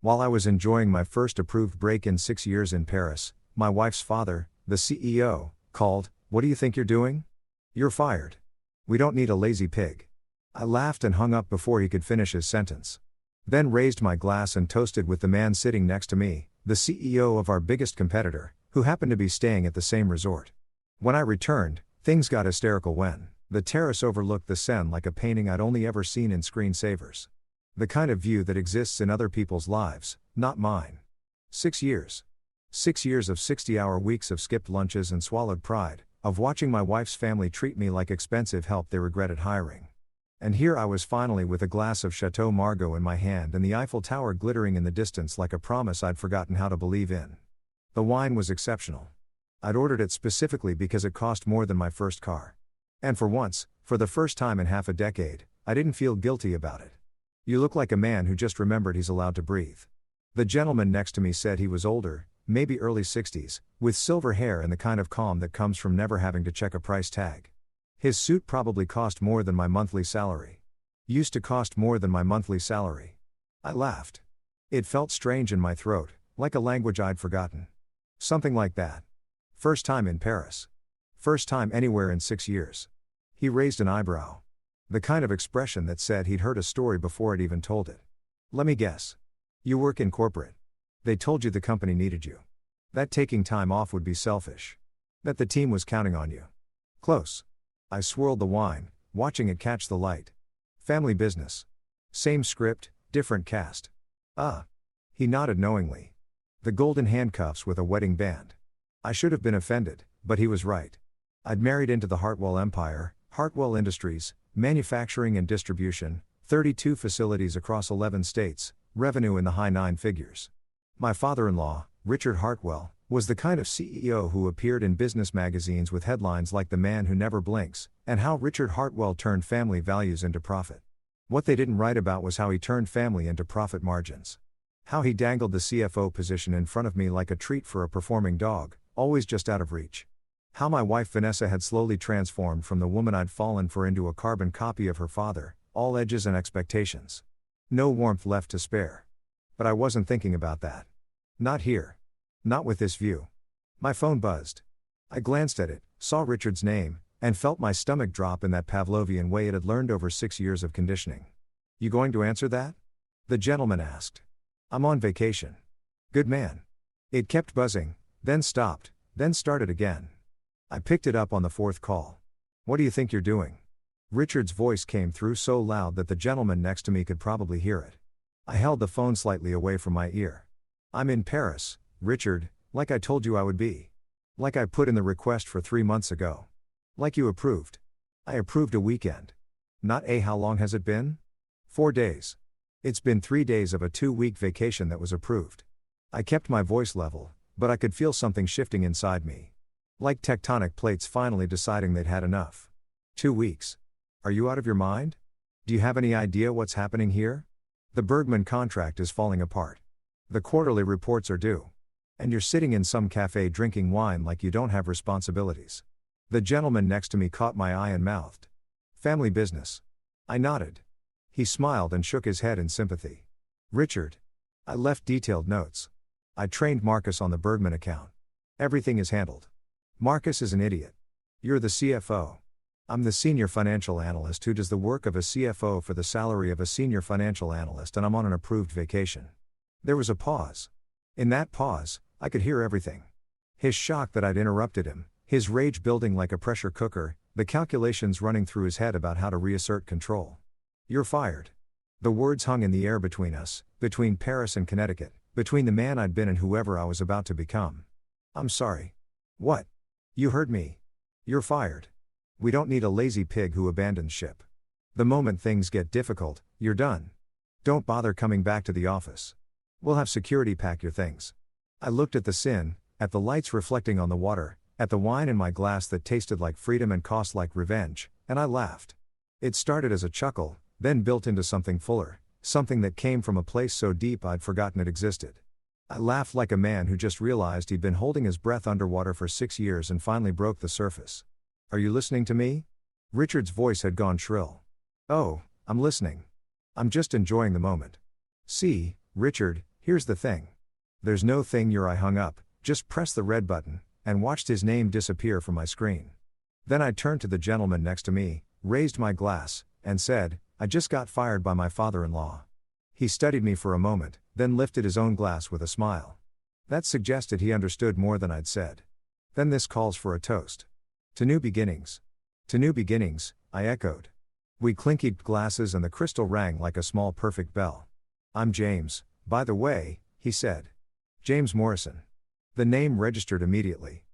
While I was enjoying my first approved break in 6 years in Paris, my wife's father, the CEO, called. "What do you think you're doing? You're fired. We don't need a lazy pig." I laughed and hung up before he could finish his sentence. Then raised my glass and toasted with the man sitting next to me, the CEO of our biggest competitor, who happened to be staying at the same resort. When I returned, things got hysterical when the terrace overlooked the Seine like a painting I'd only ever seen in screensavers. The kind of view that exists in other people's lives, not mine. 6 years. 6 years of 60-hour weeks of skipped lunches and swallowed pride, of watching my wife's family treat me like expensive help they regretted hiring. And here I was finally with a glass of Chateau Margaux in my hand and the Eiffel Tower glittering in the distance like a promise I'd forgotten how to believe in. The wine was exceptional. I'd ordered it specifically because it cost more than my first car. And for once, for the first time in half a decade, I didn't feel guilty about it. "You look like a man who just remembered he's allowed to breathe." The gentleman next to me said he was older, maybe early 60s, with silver hair and the kind of calm that comes from never having to check a price tag. His suit probably cost more than my monthly salary. Used to cost more than my monthly salary. I laughed. It felt strange in my throat, like a language I'd forgotten. Something like that. First time in Paris. First time anywhere in 6 years. He raised an eyebrow. The kind of expression that said he'd heard a story before I'd even told it. "Let me guess. You work in corporate. They told you the company needed you. That taking time off would be selfish. That the team was counting on you." Close. I swirled the wine, watching it catch the light. Family business. Same script, different cast. He nodded knowingly. The golden handcuffs with a wedding band. I should have been offended, but he was right. I'd married into the Hartwell empire, Hartwell Industries, manufacturing and distribution, 32 facilities across 11 states, revenue in the high 9 figures. My father-in-law, Richard Hartwell, was the kind of CEO who appeared in business magazines with headlines like "The Man Who Never Blinks," and how Richard Hartwell turned family values into profit. What they didn't write about was how he turned family into profit margins. How he dangled the CFO position in front of me like a treat for a performing dog, always just out of reach. How my wife Vanessa had slowly transformed from the woman I'd fallen for into a carbon copy of her father, all edges and expectations. No warmth left to spare. But I wasn't thinking about that. Not here. Not with this view. My phone buzzed. I glanced at it, saw Richard's name, and felt my stomach drop in that Pavlovian way it had learned over 6 years of conditioning. "You going to answer that?" the gentleman asked. "I'm on vacation." "Good man." It kept buzzing, then stopped, then started again. I picked it up on the 4th call. "What do you think you're doing?" Richard's voice came through so loud that the gentleman next to me could probably hear it. I held the phone slightly away from my ear. "I'm in Paris, Richard, like I told you I would be. Like I put in the request for 3 months ago. Like you approved." "I approved a weekend." "Not a how long has it been?" 4 days. "It's been 3 days of a 2-week vacation that was approved." I kept my voice level, but I could feel something shifting inside me. Like tectonic plates finally deciding they'd had enough. 2 weeks. Are you out of your mind? Do you have any idea what's happening here? The Bergman contract is falling apart. The quarterly reports are due. And you're sitting in some cafe drinking wine like you don't have responsibilities. The gentleman next to me caught my eye and mouthed. "Family business." I nodded. He smiled and shook his head in sympathy. "Richard." I left detailed notes. "I trained Marcus on the Bergman account. Everything is handled. Marcus is an idiot. You're the CFO. I'm the senior financial analyst who does the work of a CFO for the salary of a senior financial analyst, and I'm on an approved vacation." There was a pause. In that pause, I could hear everything. His shock that I'd interrupted him, his rage building like a pressure cooker, the calculations running through his head about how to reassert control. "You're fired." The words hung in the air between us, between Paris and Connecticut, between the man I'd been and whoever I was about to become. "I'm sorry." "What?" "You heard me. You're fired. We don't need a lazy pig who abandons ship. The moment things get difficult, you're done. Don't bother coming back to the office. We'll have security pack your things." I looked at the Seine, at the lights reflecting on the water, at the wine in my glass that tasted like freedom and cost like revenge, and I laughed. It started as a chuckle, then built into something fuller, something that came from a place so deep I'd forgotten it existed. I laughed like a man who just realized he'd been holding his breath underwater for 6 years and finally broke the surface. "Are you listening to me?" Richard's voice had gone shrill. "Oh, I'm listening. I'm just enjoying the moment. See, Richard, Here's the thing. There's no thing I hung up, just pressed the red button, and watched his name disappear from my screen. Then I turned to the gentleman next to me, raised my glass, and said, I just got fired by my father-in-law. He studied me for a moment, then lifted his own glass with a smile. That suggested he understood more than I'd said. Then this calls for a toast. To new beginnings. To new beginnings, I echoed. We clinkied glasses and the crystal rang like a small perfect bell. I'm James, by the way, he said. James Morrison. The name registered immediately.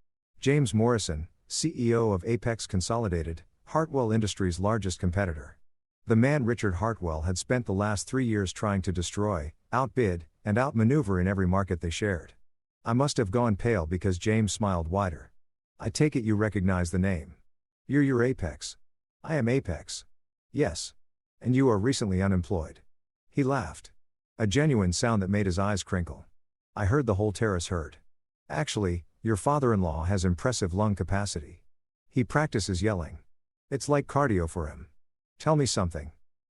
James Morrison, CEO of Apex Consolidated, Hartwell Industries' largest competitor. The man Richard Hartwell had spent the last 3 years trying to destroy, outbid, and outmaneuver in every market they shared. I must have gone pale because James smiled wider. I take it you recognize the name. You're Apex. I am Apex. Yes. And you are recently unemployed. He laughed. A genuine sound that made his eyes crinkle. I heard the whole terrace heard. Actually, your father-in-law has impressive lung capacity. He practices yelling. It's like cardio for him. Tell me something.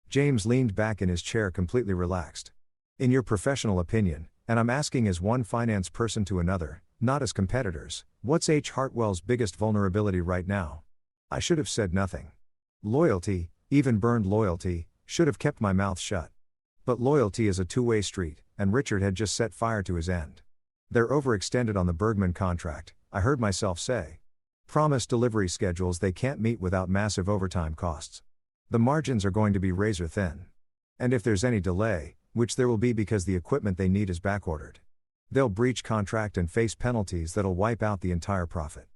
James leaned back in his chair completely relaxed. In your professional opinion, and I'm asking as one finance person to another, not as competitors, what's H. Hartwell's biggest vulnerability right now? I should have said nothing. Loyalty, even burned loyalty, should have kept my mouth shut. But loyalty is a two-way street, and Richard had just set fire to his end. They're overextended on the Bergman contract, I heard myself say. Promised delivery schedules they can't meet without massive overtime costs. The margins are going to be razor thin. And if there's any delay, which there will be because the equipment they need is backordered, they'll breach contract and face penalties that'll wipe out the entire profit.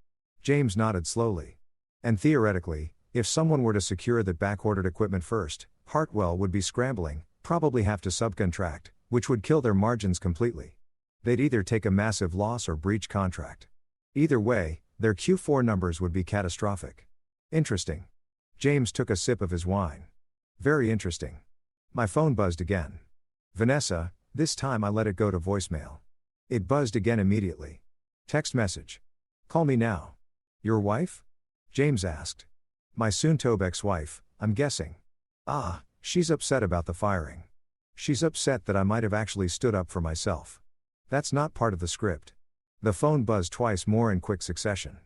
James nodded slowly. And theoretically, if someone were to secure that backordered equipment first, Hartwell would be scrambling, probably have to subcontract, which would kill their margins completely. They'd either take a massive loss or breach contract. Either way, their Q4 numbers would be catastrophic. Interesting. James took a sip of his wine. Very interesting. My phone buzzed again. Vanessa, this time I let it go to voicemail. It buzzed again immediately. Text message. Call me now. Your wife? James asked. My soon-to-be ex-wife, I'm guessing. Ah, she's upset about the firing. She's upset that I might have actually stood up for myself. That's not part of the script. The phone buzzed twice more in quick succession.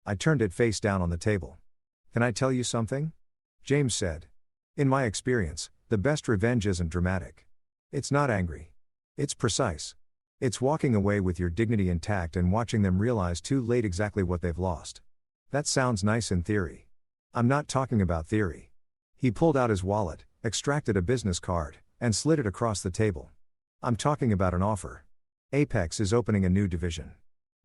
I turned it face down on the table. Can I tell you something? James said. In my experience, the best revenge isn't dramatic. It's not angry. It's precise. It's walking away with your dignity intact and watching them realize too late exactly what they've lost. That sounds nice in theory. I'm not talking about theory. He pulled out his wallet, extracted a business card, and slid it across the table. I'm talking about an offer. Apex is opening a new division.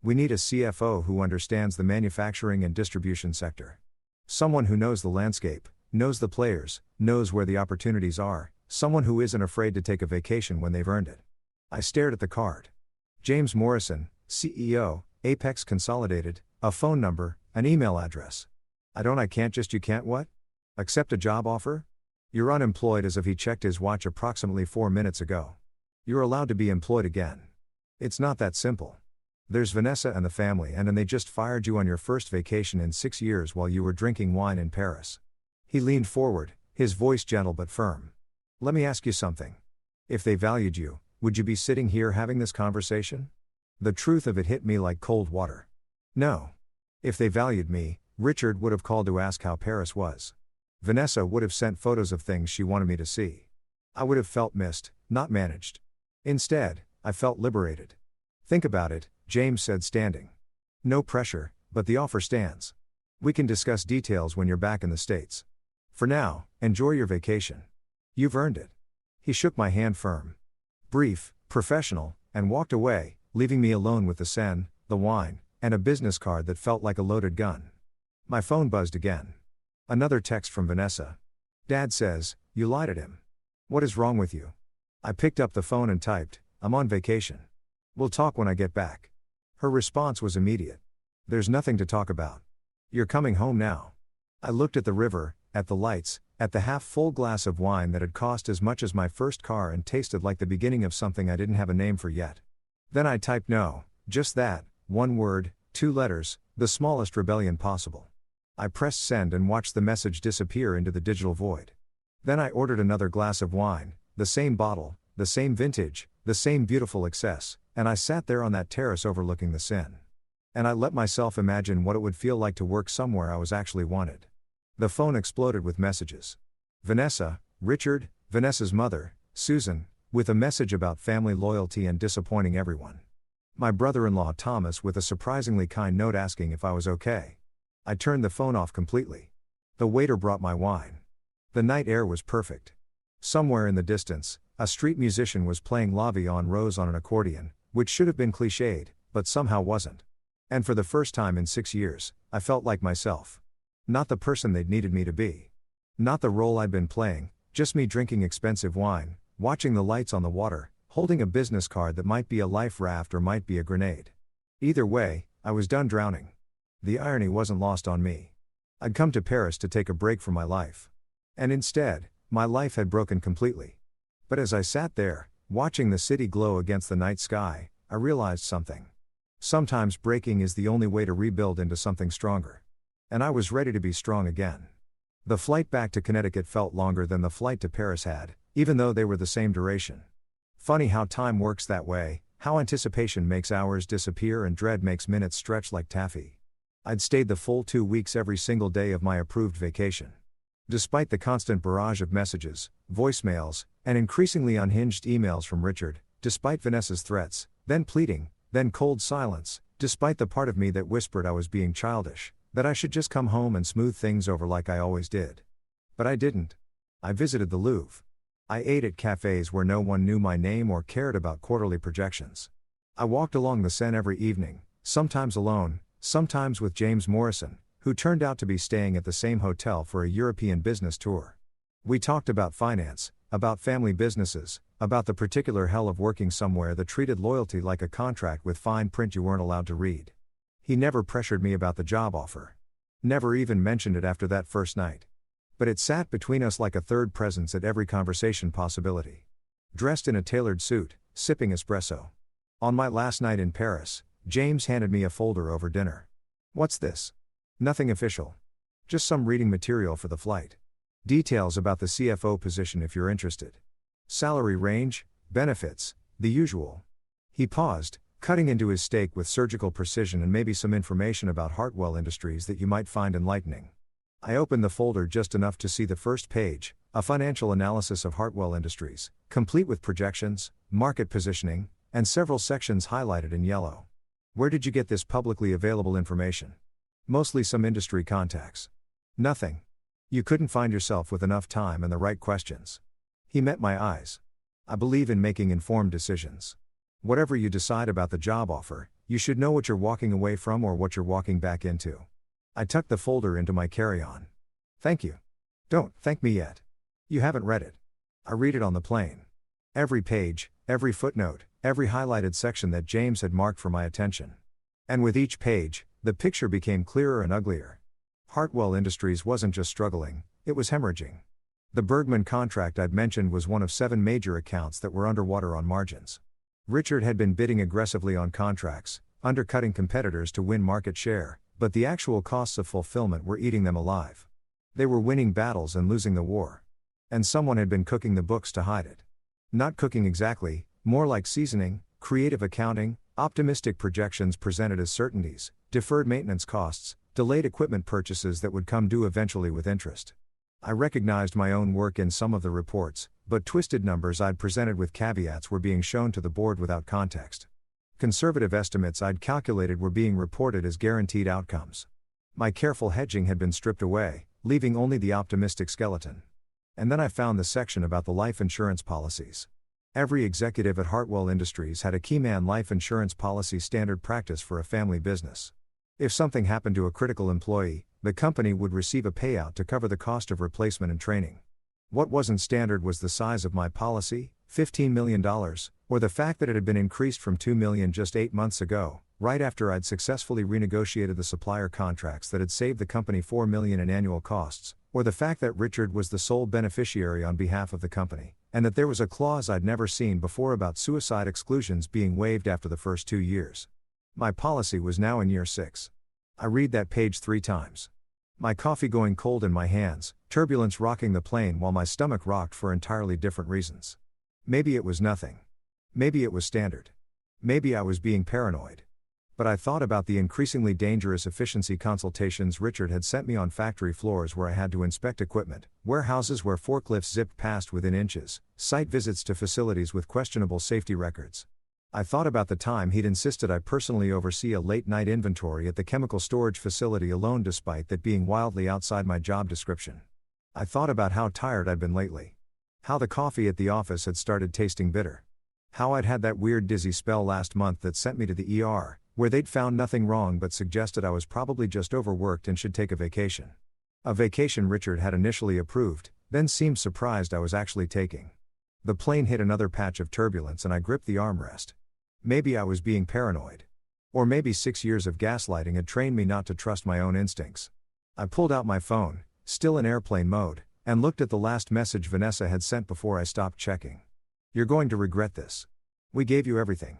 We need a CFO who understands the manufacturing and distribution sector. Someone who knows the landscape, knows the players, knows where the opportunities are, someone who isn't afraid to take a vacation when they've earned it. I stared at the card. James Morrison, CEO, Apex Consolidated, a phone number, an email address. You can't what? Accept a job offer? You're unemployed as if he checked his watch approximately 4 minutes ago. You're allowed to be employed again. It's not that simple. There's Vanessa and the family and they just fired you on your first vacation in 6 years while you were drinking wine in Paris. He leaned forward, his voice gentle but firm. Let me ask you something. If they valued you, would you be sitting here having this conversation? The truth of it hit me like cold water. No. If they valued me, Richard would have called to ask how Paris was. Vanessa would have sent photos of things she wanted me to see. I would have felt missed, not managed. Instead, I felt liberated. Think about it, James said standing. No pressure, but the offer stands. We can discuss details when you're back in the States. For now, enjoy your vacation. You've earned it. He shook my hand firm. Brief, professional, and walked away, leaving me alone with the sen, the wine, and a business card that felt like a loaded gun. My phone buzzed again. Another text from Vanessa. Dad says, you lied at him. What is wrong with you? I picked up the phone and typed, I'm on vacation. We'll talk when I get back. Her response was immediate. There's nothing to talk about. You're coming home now. I looked at the river, at the lights, at the half-full glass of wine that had cost as much as my first car and tasted like the beginning of something I didn't have a name for yet. Then I typed no, just that, one word, 2 letters, the smallest rebellion possible. I pressed send and watched the message disappear into the digital void. Then I ordered another glass of wine, the same bottle, the same vintage, the same beautiful excess, and I sat there on that terrace overlooking the Seine. And I let myself imagine what it would feel like to work somewhere I was actually wanted. The phone exploded with messages. Vanessa, Richard, Vanessa's mother, Susan, with a message about family loyalty and disappointing everyone. My brother-in-law Thomas with a surprisingly kind note asking if I was okay. I turned the phone off completely. The waiter brought my wine. The night air was perfect. Somewhere in the distance, a street musician was playing La Vie en Rose on an accordion, which should have been cliched, but somehow wasn't. And for the first time in 6 years, I felt like myself. Not the person they'd needed me to be. Not the role I'd been playing, just me drinking expensive wine, watching the lights on the water, holding a business card that might be a life raft or might be a grenade. Either way, I was done drowning. The irony wasn't lost on me. I'd come to Paris to take a break from my life. And instead, my life had broken completely. But as I sat there, watching the city glow against the night sky, I realized something. Sometimes breaking is the only way to rebuild into something stronger. And I was ready to be strong again. The flight back to Connecticut felt longer than the flight to Paris had, even though they were the same duration. Funny how time works that way, how anticipation makes hours disappear and dread makes minutes stretch like taffy. I'd stayed the full 2 weeks every single day of my approved vacation. Despite the constant barrage of messages, voicemails, and increasingly unhinged emails from Richard, despite Vanessa's threats, then pleading, then cold silence, despite the part of me that whispered I was being childish, that I should just come home and smooth things over like I always did. But I didn't. I visited the Louvre. I ate at cafes where no one knew my name or cared about quarterly projections. I walked along the Seine every evening, sometimes alone, sometimes with James Morrison, who turned out to be staying at the same hotel for a European business tour. We talked about finance, about family businesses, about the particular hell of working somewhere that treated loyalty like a contract with fine print you weren't allowed to read. He never pressured me about the job offer. Never even mentioned it after that first night. But it sat between us like a third presence at every conversation possibility. Dressed in a tailored suit, sipping espresso. On my last night in Paris, James handed me a folder over dinner. What's this? Nothing official. Just some reading material for the flight. Details about the CFO position if you're interested. Salary range, benefits, the usual. He paused, cutting into his steak with surgical precision and maybe some information about Hartwell Industries that you might find enlightening. I opened the folder just enough to see the first page, a financial analysis of Hartwell Industries, complete with projections, market positioning, and several sections highlighted in yellow. Where did you get this publicly available information? Mostly some industry contacts. Nothing. You couldn't find yourself with enough time and the right questions. He met my eyes. I believe in making informed decisions. Whatever you decide about the job offer, you should know what you're walking away from or what you're walking back into. I tucked the folder into my carry-on. Thank you. Don't thank me yet. You haven't read it. I read it on the plane. Every page, every footnote, every highlighted section that James had marked for my attention. And with each page, the picture became clearer and uglier. Hartwell Industries wasn't just struggling, it was hemorrhaging. The Bergman contract I'd mentioned was one of 7 major accounts that were underwater on margins. Richard had been bidding aggressively on contracts, undercutting competitors to win market share, but the actual costs of fulfillment were eating them alive. They were winning battles and losing the war. And someone had been cooking the books to hide it. Not cooking exactly, more like seasoning, creative accounting, optimistic projections presented as certainties, deferred maintenance costs, delayed equipment purchases that would come due eventually with interest. I recognized my own work in some of the reports, but twisted numbers I'd presented with caveats were being shown to the board without context. Conservative estimates I'd calculated were being reported as guaranteed outcomes. My careful hedging had been stripped away, leaving only the optimistic skeleton. And then I found the section about the life insurance policies. Every executive at Hartwell Industries had a keyman life insurance policy standard practice for a family business. If something happened to a critical employee, the company would receive a payout to cover the cost of replacement and training. What wasn't standard was the size of my policy, $15 million, or the fact that it had been increased from $2 million just 8 months ago, right after I'd successfully renegotiated the supplier contracts that had saved the company $4 million in annual costs, or the fact that Richard was the sole beneficiary on behalf of the company, and that there was a clause I'd never seen before about suicide exclusions being waived after the first 2 years. My policy was now in year 6. I read that page 3 times. My coffee going cold in my hands, turbulence rocking the plane while my stomach rocked for entirely different reasons. Maybe it was nothing. Maybe it was standard. Maybe I was being paranoid. But I thought about the increasingly dangerous efficiency consultations Richard had sent me on factory floors where I had to inspect equipment, warehouses where forklifts zipped past within inches, site visits to facilities with questionable safety records. I thought about the time he'd insisted I personally oversee a late-night inventory at the chemical storage facility alone despite that being wildly outside my job description. I thought about how tired I'd been lately. How the coffee at the office had started tasting bitter. How I'd had that weird dizzy spell last month that sent me to the ER, where they'd found nothing wrong but suggested I was probably just overworked and should take a vacation. A vacation Richard had initially approved, then seemed surprised I was actually taking. The plane hit another patch of turbulence and I gripped the armrest. Maybe I was being paranoid. Or maybe 6 years of gaslighting had trained me not to trust my own instincts. I pulled out my phone, still in airplane mode, and looked at the last message Vanessa had sent before I stopped checking. "You're going to regret this. We gave you everything.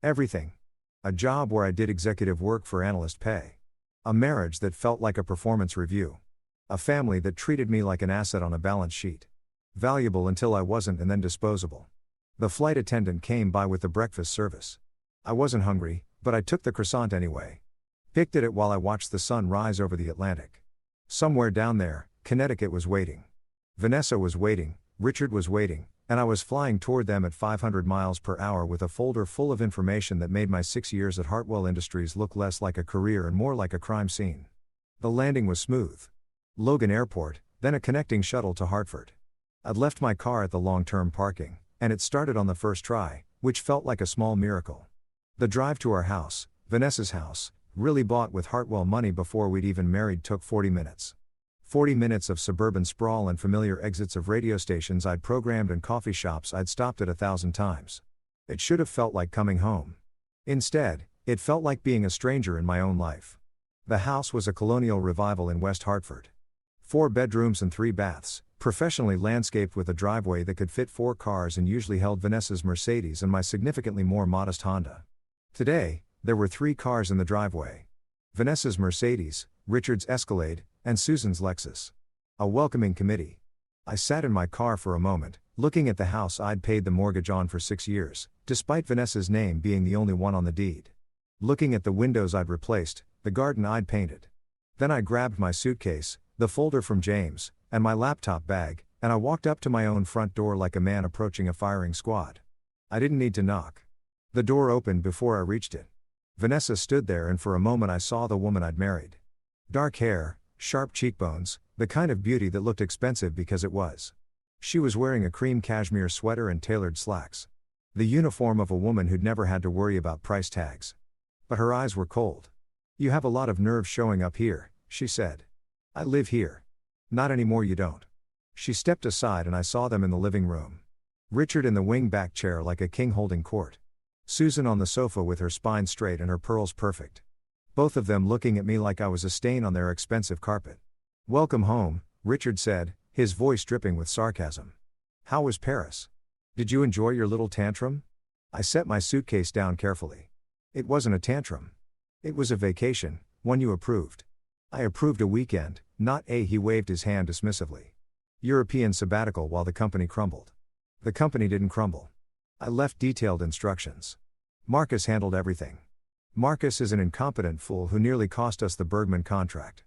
Everything. A job where I did executive work for analyst pay. A marriage that felt like a performance review. A family that treated me like an asset on a balance sheet. Valuable until I wasn't and then disposable." The flight attendant came by with the breakfast service. I wasn't hungry, but I took the croissant anyway. Picked at it while I watched the sun rise over the Atlantic. Somewhere down there, Connecticut was waiting. Vanessa was waiting, Richard was waiting, and I was flying toward them at 500 miles per hour with a folder full of information that made my 6 years at Hartwell Industries look less like a career and more like a crime scene. The landing was smooth. Logan Airport, then a connecting shuttle to Hartford. I'd left my car at the long-term parking, and it started on the first try, which felt like a small miracle. The drive to our house, Vanessa's house, really bought with Hartwell money before we'd even married, took 40 minutes. 40 minutes of suburban sprawl and familiar exits of radio stations I'd programmed and coffee shops I'd stopped at 1,000 times. It should have felt like coming home. Instead, it felt like being a stranger in my own life. The house was a colonial revival in West Hartford. 4 bedrooms and 3 baths, professionally landscaped with a driveway that could fit 4 cars and usually held Vanessa's Mercedes and my significantly more modest Honda. Today, there were 3 cars in the driveway. Vanessa's Mercedes, Richard's Escalade, and Susan's Lexus. A welcoming committee. I sat in my car for a moment, looking at the house I'd paid the mortgage on for 6 years, despite Vanessa's name being the only one on the deed. Looking at the windows I'd replaced, the garden I'd painted. Then I grabbed my suitcase, the folder from James, and my laptop bag, and I walked up to my own front door like a man approaching a firing squad. I didn't need to knock. The door opened before I reached it. Vanessa stood there, and for a moment I saw the woman I'd married. Dark hair, sharp cheekbones, the kind of beauty that looked expensive because it was. She was wearing a cream cashmere sweater and tailored slacks. The uniform of a woman who'd never had to worry about price tags. But her eyes were cold. "You have a lot of nerve showing up here," she said. "I live here." "Not anymore, you don't." She stepped aside and I saw them in the living room. Richard in the wing-back chair like a king holding court. Susan on the sofa with her spine straight and her pearls perfect. Both of them looking at me like I was a stain on their expensive carpet. "Welcome home," Richard said, his voice dripping with sarcasm. "How was Paris? Did you enjoy your little tantrum?" I set my suitcase down carefully. It wasn't a tantrum. It was a vacation, one you approved. I approved a weekend, not a. He waved his hand dismissively. European sabbatical while the company crumbled. The company didn't crumble. I left detailed instructions. Marcus handled everything. Marcus is an incompetent fool who nearly cost us the Bergman contract.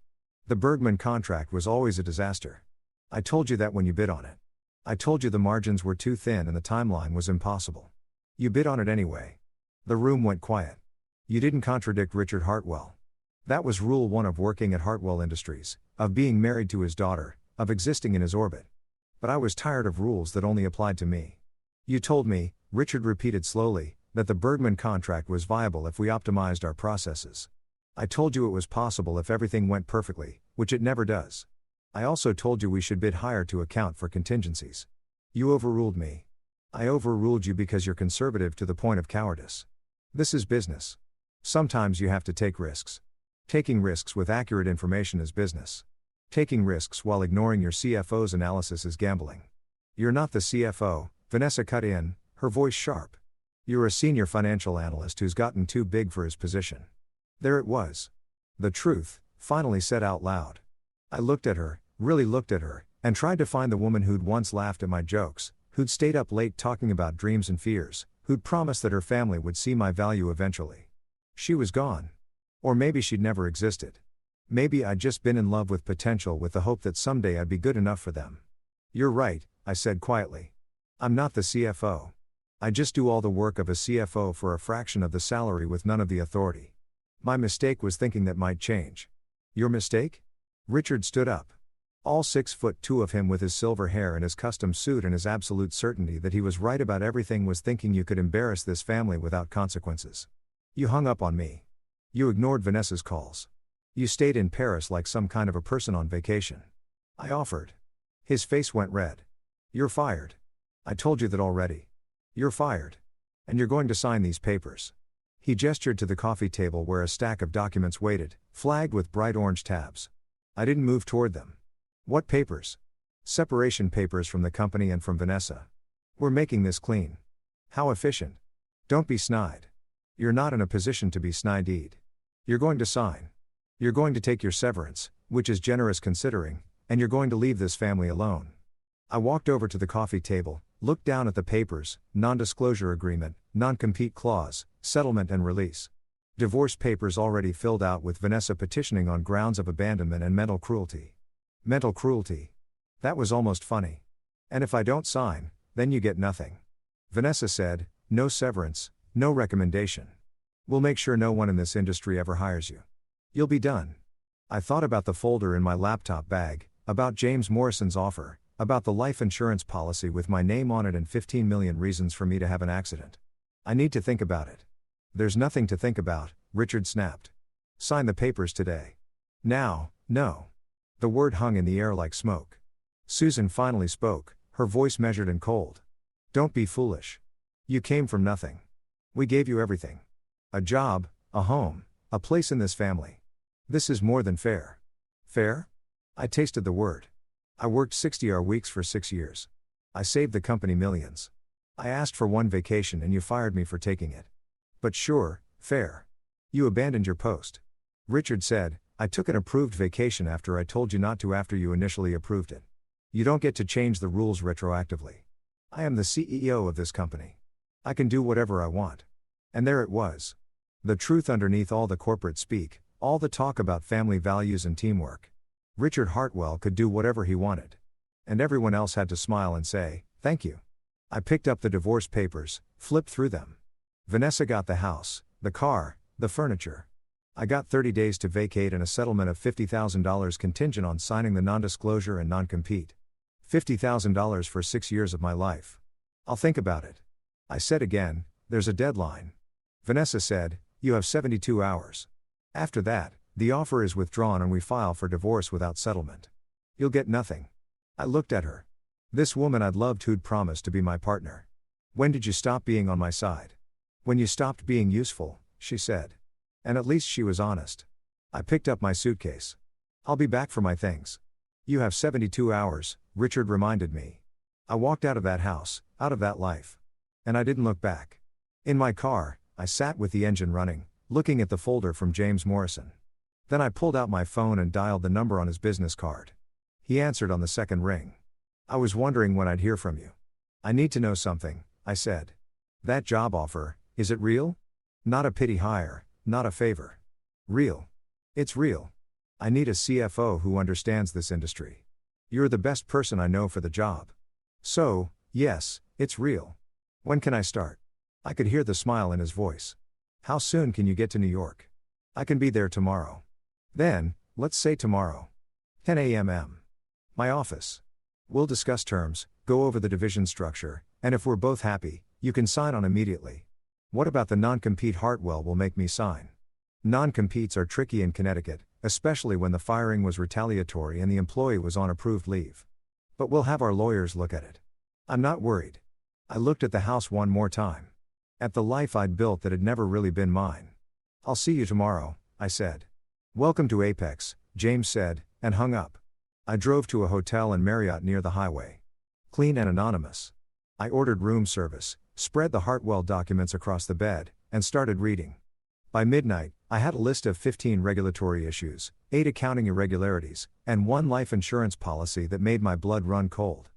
The Bergman contract was always a disaster. I told you that when you bid on it. I told you the margins were too thin and the timeline was impossible. You bid on it anyway. The room went quiet. You didn't contradict Richard Hartwell. That was rule 1 of working at Hartwell Industries, of being married to his daughter, of existing in his orbit. But I was tired of rules that only applied to me. You told me, Richard repeated slowly, that the Bergman contract was viable if we optimized our processes. I told you it was possible if everything went perfectly, which it never does. I also told you we should bid higher to account for contingencies. You overruled me. I overruled you because you're conservative to the point of cowardice. This is business. Sometimes you have to take risks. Taking risks with accurate information is business. Taking risks while ignoring your CFO's analysis is gambling. You're not the CFO, Vanessa cut in, her voice sharp. You're a senior financial analyst who's gotten too big for his position. There it was. The truth, finally said out loud. I looked at her, really looked at her, and tried to find the woman who'd once laughed at my jokes, who'd stayed up late talking about dreams and fears, who'd promised that her family would see my value eventually. She was gone. Or maybe she'd never existed. Maybe I'd just been in love with potential with the hope that someday I'd be good enough for them. You're right, I said quietly. I'm not the CFO. I just do all the work of a CFO for a fraction of the salary with none of the authority. My mistake was thinking that might change. Your mistake? Richard stood up. All 6'2" of him with his silver hair and his custom suit and his absolute certainty that he was right about everything was thinking you could embarrass this family without consequences. You hung up on me. You ignored Vanessa's calls. You stayed in Paris like some kind of a person on vacation. I offered. His face went red. You're fired. I told you that already. You're fired. And you're going to sign these papers. He gestured to the coffee table where a stack of documents waited, flagged with bright orange tabs. I didn't move toward them. What papers? Separation papers from the company and from Vanessa. We're making this clean. How efficient. Don't be snide. You're not in a position to be snide-eyed. You're going to sign. You're going to take your severance, which is generous considering, and you're going to leave this family alone. I walked over to the coffee table, looked down at the papers, non-disclosure agreement, non-compete clause, settlement and release. Divorce papers already filled out with Vanessa petitioning on grounds of abandonment and mental cruelty. Mental cruelty. That was almost funny. And if I don't sign, then you get nothing. Vanessa said, no severance, no recommendation. We'll make sure no one in this industry ever hires you. You'll be done. I thought about the folder in my laptop bag, about James Morrison's offer, about the life insurance policy with my name on it and 15 million reasons for me to have an accident. I need to think about it. There's nothing to think about, Richard snapped. Sign the papers today. Now, no. The word hung in the air like smoke. Susan finally spoke, her voice measured and cold. Don't be foolish. You came from nothing. We gave you everything. A job, a home, a place in this family. This is more than fair. Fair? I tasted the word. I worked 60-hour weeks for 6 years. I saved the company millions. I asked for one vacation and you fired me for taking it. But sure, fair. You abandoned your post. Richard said, I took an approved vacation after I told you not to after you initially approved it. You don't get to change the rules retroactively. I am the CEO of this company. I can do whatever I want. And there it was. The truth underneath all the corporate speak, all the talk about family values and teamwork. Richard Hartwell could do whatever he wanted. And everyone else had to smile and say, thank you. I picked up the divorce papers, flipped through them. Vanessa got the house, the car, the furniture. I got 30 days to vacate and a settlement of $50,000 contingent on signing the non-disclosure and non-compete. $50,000 for 6 years of my life. I'll think about it. I said again, there's a deadline. Vanessa said, you have 72 hours. After that, the offer is withdrawn and we file for divorce without settlement. You'll get nothing. I looked at her. This woman I'd loved who'd promised to be my partner. When did you stop being on my side? When you stopped being useful, she said. And at least she was honest. I picked up my suitcase. I'll be back for my things. You have 72 hours, Richard reminded me. I walked out of that house, out of that life. And I didn't look back. In my car, I sat with the engine running, looking at the folder from James Morrison. Then I pulled out my phone and dialed the number on his business card. He answered on the second ring. I was wondering when I'd hear from you. I need to know something, I said. That job offer, is it real? Not a pity hire, not a favor. Real. It's real. I need a CFO who understands this industry. You're the best person I know for the job. So, yes, it's real. When can I start? I could hear the smile in his voice. How soon can you get to New York? I can be there tomorrow. Then, let's say tomorrow. 10 a.m. My office. We'll discuss terms, go over the division structure, and if we're both happy, you can sign on immediately. What about the non-compete Hartwell will make me sign? Non-competes are tricky in Connecticut, especially when the firing was retaliatory and the employee was on approved leave. But we'll have our lawyers look at it. I'm not worried. I looked at the house one more time. At the life I'd built that had never really been mine. I'll see you tomorrow, I said. Welcome to Apex, James said, and hung up. I drove to a hotel in Marriott near the highway. Clean and anonymous. I ordered room service, spread the Hartwell documents across the bed, and started reading. By midnight, I had a list of 15 regulatory issues, 8 accounting irregularities, and 1 life insurance policy that made my blood run cold.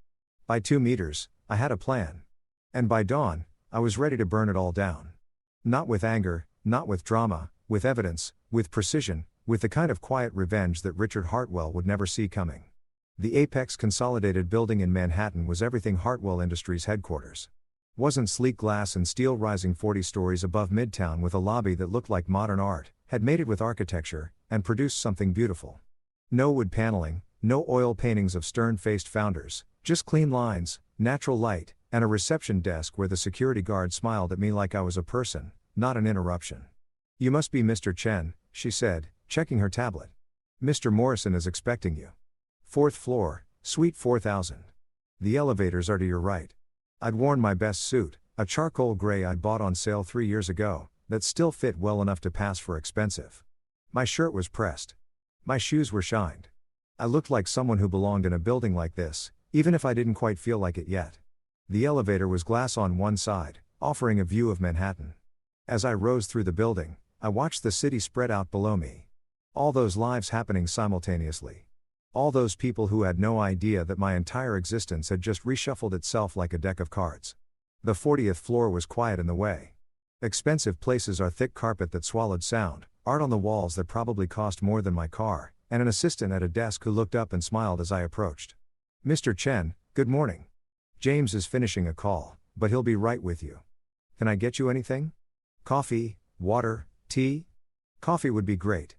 By 2 meters, I had a plan. And by dawn, I was ready to burn it all down. Not with anger, not with drama, with evidence, with precision, with the kind of quiet revenge that Richard Hartwell would never see coming. The Apex Consolidated building in Manhattan was everything Hartwell Industries headquarters. Wasn't sleek glass and steel rising 40 stories above Midtown with a lobby that looked like modern art, had made it with architecture, and produced something beautiful. No wood paneling, no oil paintings of stern-faced founders, just clean lines, natural light, and a reception desk where the security guard smiled at me like I was a person, not an interruption. "You must be Mr. Chen," she said, checking her tablet. "Mr. Morrison is expecting you. 4th floor, suite 4000. The elevators are to your right." I'd worn my best suit, a charcoal gray I'd bought on sale 3 years ago, that still fit well enough to pass for expensive. My shirt was pressed. My shoes were shined. I looked like someone who belonged in a building like this, even if I didn't quite feel like it yet. The elevator was glass on one side, offering a view of Manhattan. As I rose through the building, I watched the city spread out below me. All those lives happening simultaneously. All those people who had no idea that my entire existence had just reshuffled itself like a deck of cards. The 40th floor was quiet in the way. Expensive places are thick carpet that swallowed sound, art on the walls that probably cost more than my car, and an assistant at a desk who looked up and smiled as I approached. "Mr. Chen, good morning. James is finishing a call, but he'll be right with you. Can I get you anything? Coffee, water, tea? Coffee would be great.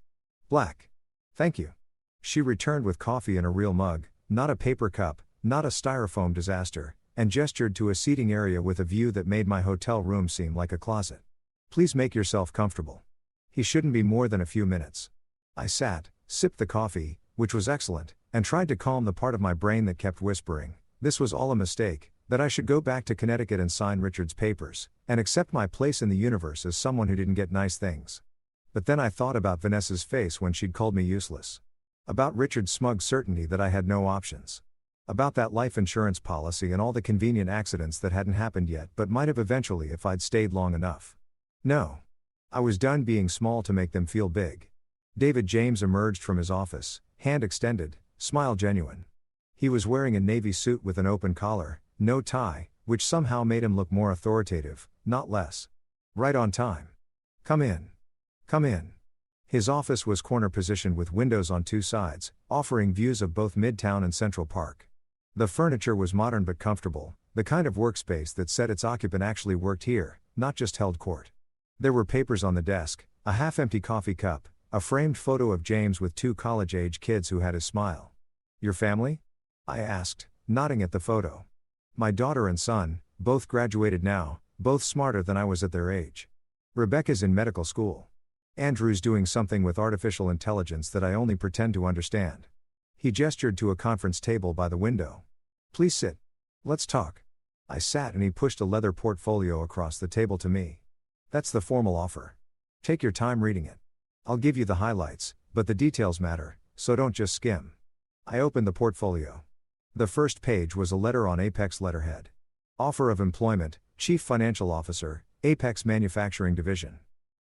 Black. Thank you." She returned with coffee in a real mug, not a paper cup, not a styrofoam disaster, and gestured to a seating area with a view that made my hotel room seem like a closet. "Please make yourself comfortable. He shouldn't be more than a few minutes." I sat, sipped the coffee, which was excellent, and tried to calm the part of my brain that kept whispering, this was all a mistake, that I should go back to Connecticut and sign Richard's papers, and accept my place in the universe as someone who didn't get nice things. But then I thought about Vanessa's face when she'd called me useless. About Richard's smug certainty that I had no options. About that life insurance policy and all the convenient accidents that hadn't happened yet but might have eventually if I'd stayed long enough. No. I was done being small to make them feel big. David James emerged from his office, hand extended, smile genuine. He was wearing a navy suit with an open collar, no tie, which somehow made him look more authoritative, not less. Right on time. "Come in. Come in." His office was corner positioned with windows on two sides, offering views of both Midtown and Central Park. The furniture was modern but comfortable, the kind of workspace that said its occupant actually worked here, not just held court. There were papers on the desk, a half-empty coffee cup, a framed photo of James with 2 college-age kids who had his smile. "Your family?" I asked, nodding at the photo. "My daughter and son, both graduated now, both smarter than I was at their age. Rebecca's in medical school. Andrew's doing something with artificial intelligence that I only pretend to understand." He gestured to a conference table by the window. "Please sit. Let's talk." I sat and he pushed a leather portfolio across the table to me. "That's the formal offer. Take your time reading it. I'll give you the highlights, but the details matter, so don't just skim." I opened the portfolio. The first page was a letter on Apex letterhead. Offer of employment, Chief Financial Officer, Apex Manufacturing Division.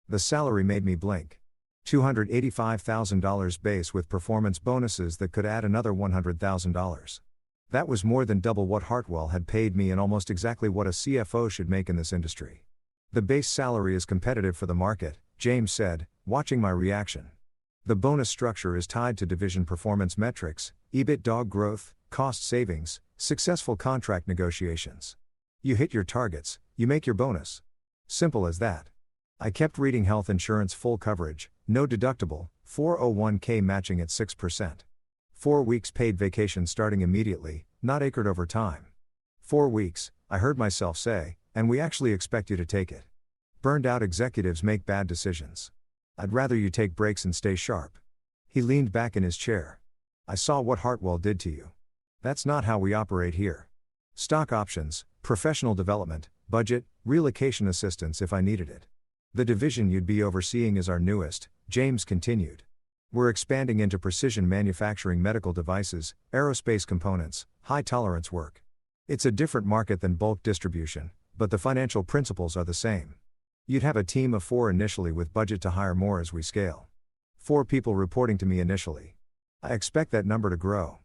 The salary made me blink. $285,000 base with performance bonuses that could add another $100,000. That was more than double what Hartwell had paid me and almost exactly what a CFO should make in this industry. "The base salary is competitive for the market," James said, watching my reaction. "The bonus structure is tied to division performance metrics, EBITDA growth, cost savings, successful contract negotiations. You hit your targets, you make your bonus. Simple as that." I kept reading health insurance full coverage, no deductible, 401k matching at 6%. 4 weeks paid vacation starting immediately, not acred over time. 4 weeks, I heard myself say, and we actually expect you to take it. Burned out executives make bad decisions. I'd rather you take breaks and stay sharp. He leaned back in his chair. "I saw what Hartwell did to you. That's not how we operate here. Stock options, professional development, budget, relocation assistance if I needed it. The division you'd be overseeing is our newest," James continued. "We're expanding into precision manufacturing medical devices, aerospace components, high-tolerance work. It's a different market than bulk distribution, but the financial principles are the same. You'd have a team of 4 initially with budget to hire more as we scale. 4 people reporting to me initially. I expect that number to grow.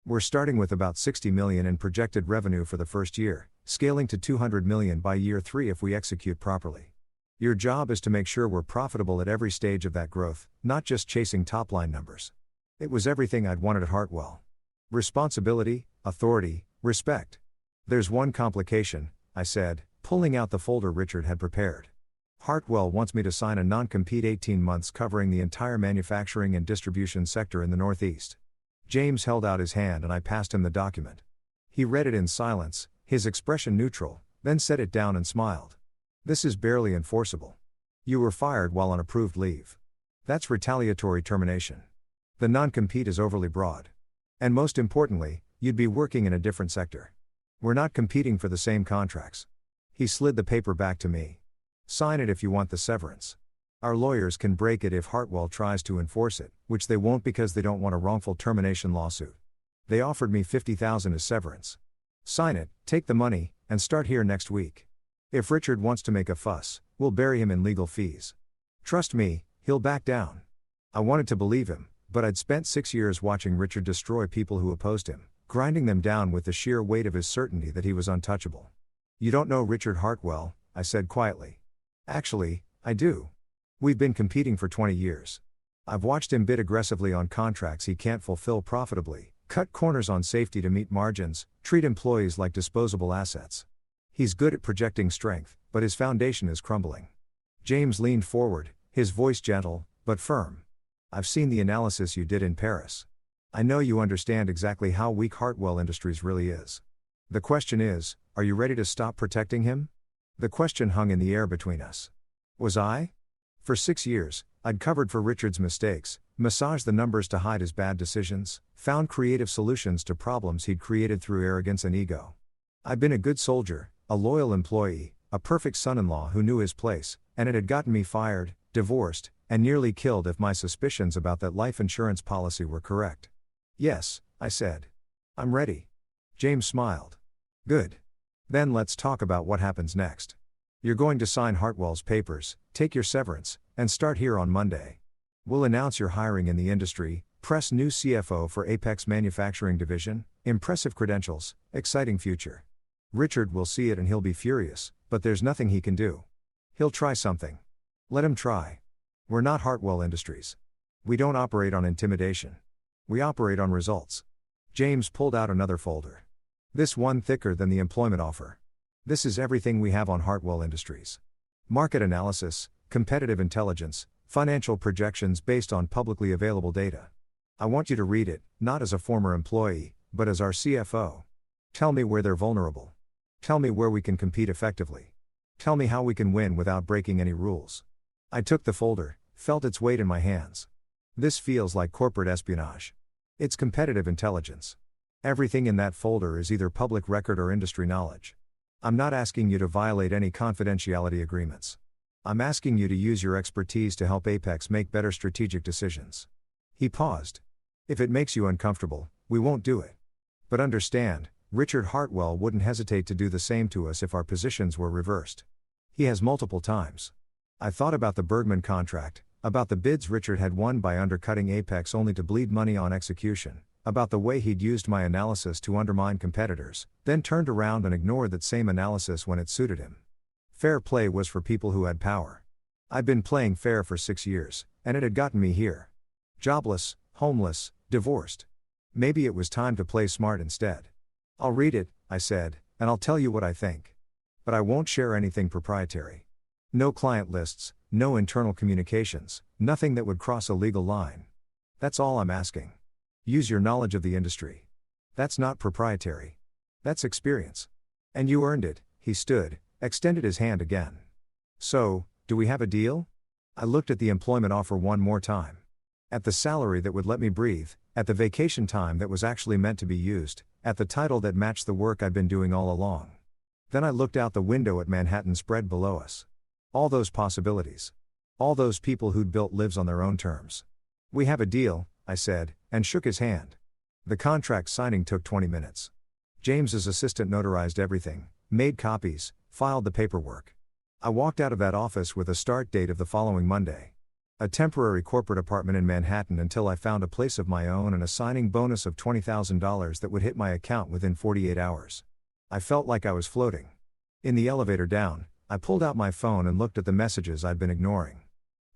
We're starting with about $60 million in projected revenue for the first year, scaling to 200 million by year 3 if we execute properly. Your job is to make sure we're profitable at every stage of that growth, not just chasing top-line numbers. It was everything I'd wanted at Hartwell. Responsibility, authority, respect. There's one complication, I said, pulling out the folder Richard had prepared. Hartwell wants me to sign a non-compete 18 months covering the entire manufacturing and distribution sector in the Northeast. James held out his hand and I passed him the document. He read it in silence, his expression neutral, then set it down and smiled. This is barely enforceable. You were fired while on approved leave. That's retaliatory termination. The non-compete is overly broad. And most importantly, you'd be working in a different sector. We're not competing for the same contracts. He slid the paper back to me. Sign it if you want the severance. Our lawyers can break it if Hartwell tries to enforce it, which they won't because they don't want a wrongful termination lawsuit. They offered me $50,000 as severance. Sign it, take the money, and start here next week. If Richard wants to make a fuss, we'll bury him in legal fees. Trust me, he'll back down. I wanted to believe him, but I'd spent 6 years watching Richard destroy people who opposed him, grinding them down with the sheer weight of his certainty that he was untouchable. You don't know Richard Hartwell, I said quietly. Actually, I do. We've been competing for 20 years. I've watched him bid aggressively on contracts he can't fulfill profitably, cut corners on safety to meet margins, treat employees like disposable assets. He's good at projecting strength, but his foundation is crumbling. James leaned forward, his voice gentle, but firm. I've seen the analysis you did in Paris. I know you understand exactly how weak Hartwell Industries really is. The question is, are you ready to stop protecting him? The question hung in the air between us. Was I? For 6 years, I'd covered for Richard's mistakes, massaged the numbers to hide his bad decisions, found creative solutions to problems he'd created through arrogance and ego. I'd been a good soldier, a loyal employee, a perfect son-in-law who knew his place, and it had gotten me fired, divorced, and nearly killed if my suspicions about that life insurance policy were correct. Yes, I said. I'm ready. James smiled. Good. Then let's talk about what happens next. You're going to sign Hartwell's papers, take your severance, and start here on Monday. We'll announce your hiring in the industry, press new CFO for Apex Manufacturing Division, impressive credentials, exciting future. Richard will see it and he'll be furious, but there's nothing he can do. He'll try something. Let him try. We're not Hartwell Industries. We don't operate on intimidation. We operate on results. James pulled out another folder. This one thicker than the employment offer. This is everything we have on Hartwell Industries. Market analysis, competitive intelligence, financial projections based on publicly available data. I want you to read it, not as a former employee, but as our CFO. Tell me where they're vulnerable. Tell me where we can compete effectively. Tell me how we can win without breaking any rules. I took the folder, felt its weight in my hands. This feels like corporate espionage. It's competitive intelligence. Everything in that folder is either public record or industry knowledge. I'm not asking you to violate any confidentiality agreements. I'm asking you to use your expertise to help Apex make better strategic decisions. He paused. If it makes you uncomfortable, we won't do it. But understand, Richard Hartwell wouldn't hesitate to do the same to us if our positions were reversed. He has multiple times. I thought about the Bergman contract, about the bids Richard had won by undercutting Apex only to bleed money on execution, about the way he'd used my analysis to undermine competitors, then turned around and ignored that same analysis when it suited him. Fair play was for people who had power. I'd been playing fair for 6 years, and it had gotten me here. Jobless, homeless, divorced. Maybe it was time to play smart instead. I'll read it, I said, and I'll tell you what I think. But I won't share anything proprietary. No client lists, no internal communications, nothing that would cross a legal line. That's all I'm asking. Use your knowledge of the industry. That's not proprietary. That's experience. And you earned it. He stood, extended his hand again. So, do we have a deal? I looked at the employment offer one more time. At the salary that would let me breathe, at the vacation time that was actually meant to be used, at the title that matched the work I'd been doing all along. Then I looked out the window at Manhattan spread below us. All those possibilities. All those people who'd built lives on their own terms. We have a deal, I said, and shook his hand. The contract signing took 20 minutes. James's assistant notarized everything, made copies, filed the paperwork. I walked out of that office with a start date of the following Monday. A temporary corporate apartment in Manhattan until I found a place of my own and a signing bonus of $20,000 that would hit my account within 48 hours. I felt like I was floating. In the elevator down, I pulled out my phone and looked at the messages I'd been ignoring.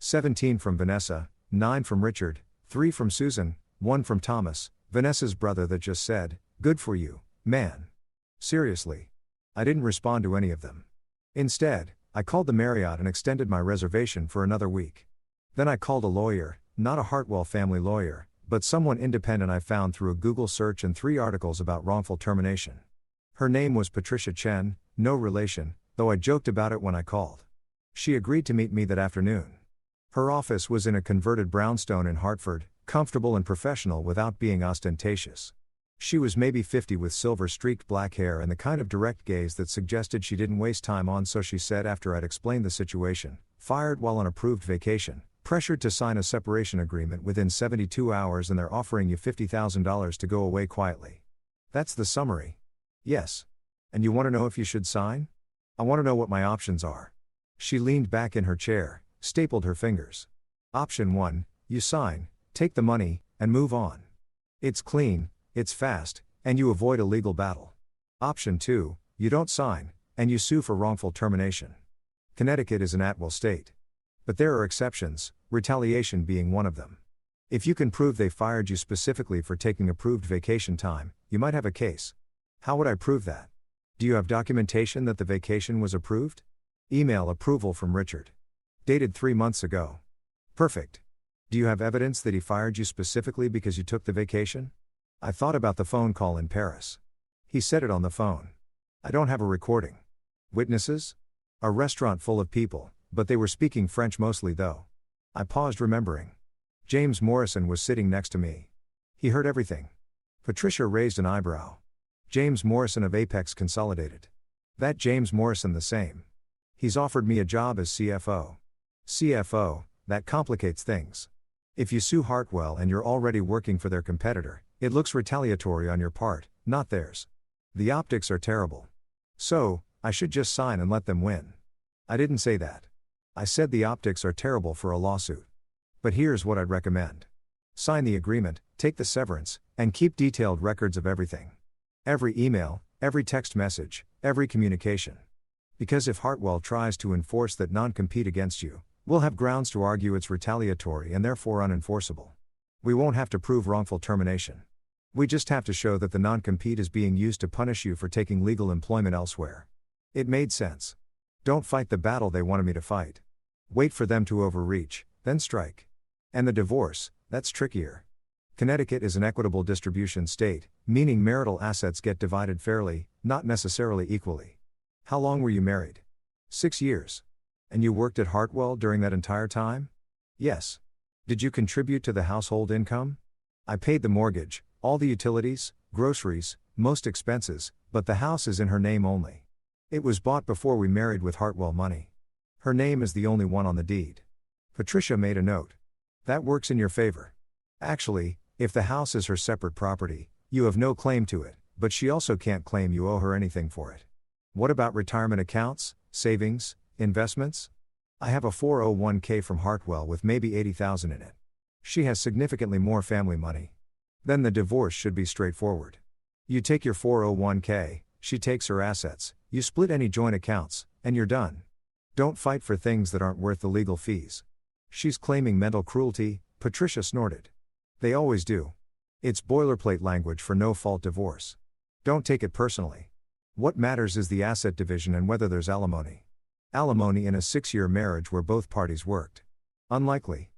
17 from Vanessa, 9 from Richard, 3 from Susan, 1 from Thomas, Vanessa's brother, that just said, "Good for you, man." Seriously. I didn't respond to any of them. Instead, I called the Marriott and extended my reservation for another week. Then I called a lawyer, not a Hartwell family lawyer, but someone independent I found through a Google search and 3 articles about wrongful termination. Her name was Patricia Chen, no relation, though I joked about it when I called. She agreed to meet me that afternoon. Her office was in a converted brownstone in Hartford, comfortable and professional without being ostentatious. She was maybe 50 with silver-streaked black hair and the kind of direct gaze that suggested she didn't waste time on, so she said after I'd explained the situation, fired while on approved vacation, pressured to sign a separation agreement within 72 hours, and they're offering you $50,000 to go away quietly. That's the summary. Yes. And you want to know if you should sign? I want to know what my options are. She leaned back in her chair, stapled her fingers. Option 1, you sign, take the money, and move on. It's clean, it's fast, and you avoid a legal battle. Option 2, you don't sign, and you sue for wrongful termination. Connecticut is an at-will state. But there are exceptions, retaliation being one of them. If you can prove they fired you specifically for taking approved vacation time, you might have a case. How would I prove that? Do you have documentation that the vacation was approved? Email approval from Richard. Dated 3 months ago. Perfect. Do you have evidence that he fired you specifically because you took the vacation? I thought about the phone call in Paris. He said it on the phone. I don't have a recording. Witnesses? A restaurant full of people, but they were speaking French mostly though. I paused, remembering. James Morrison was sitting next to me. He heard everything. Patricia raised an eyebrow. James Morrison of Apex Consolidated. That James Morrison the same. He's offered me a job as CFO. CFO, that complicates things. If you sue Hartwell and you're already working for their competitor, it looks retaliatory on your part, not theirs. The optics are terrible. So, I should just sign and let them win. I didn't say that. I said the optics are terrible for a lawsuit. But here's what I'd recommend. Sign the agreement, take the severance, and keep detailed records of everything. Every email, every text message, every communication. Because if Hartwell tries to enforce that non-compete against you, we'll have grounds to argue it's retaliatory and therefore unenforceable. We won't have to prove wrongful termination. We just have to show that the non-compete is being used to punish you for taking legal employment elsewhere. It made sense. Don't fight the battle they wanted me to fight. Wait for them to overreach, then strike. And the divorce, that's trickier. Connecticut is an equitable distribution state, meaning marital assets get divided fairly, not necessarily equally. How long were you married? 6 years. And you worked at Hartwell during that entire time? Yes. Did you contribute to the household income? I paid the mortgage, all the utilities, groceries, most expenses, but the house is in her name only. It was bought before we married with Hartwell money. Her name is the only one on the deed. Patricia made a note. That works in your favor. Actually, if the house is her separate property, you have no claim to it, but she also can't claim you owe her anything for it. What about retirement accounts, savings, investments? I have a 401k from Hartwell with maybe $80,000 in it. She has significantly more family money. Then the divorce should be straightforward. You take your 401k, she takes her assets, you split any joint accounts, and you're done. Don't fight for things that aren't worth the legal fees. She's claiming mental cruelty, Patricia snorted. They always do. It's boilerplate language for no-fault divorce. Don't take it personally. What matters is the asset division and whether there's alimony. Alimony in a 6-year marriage where both parties worked. Unlikely.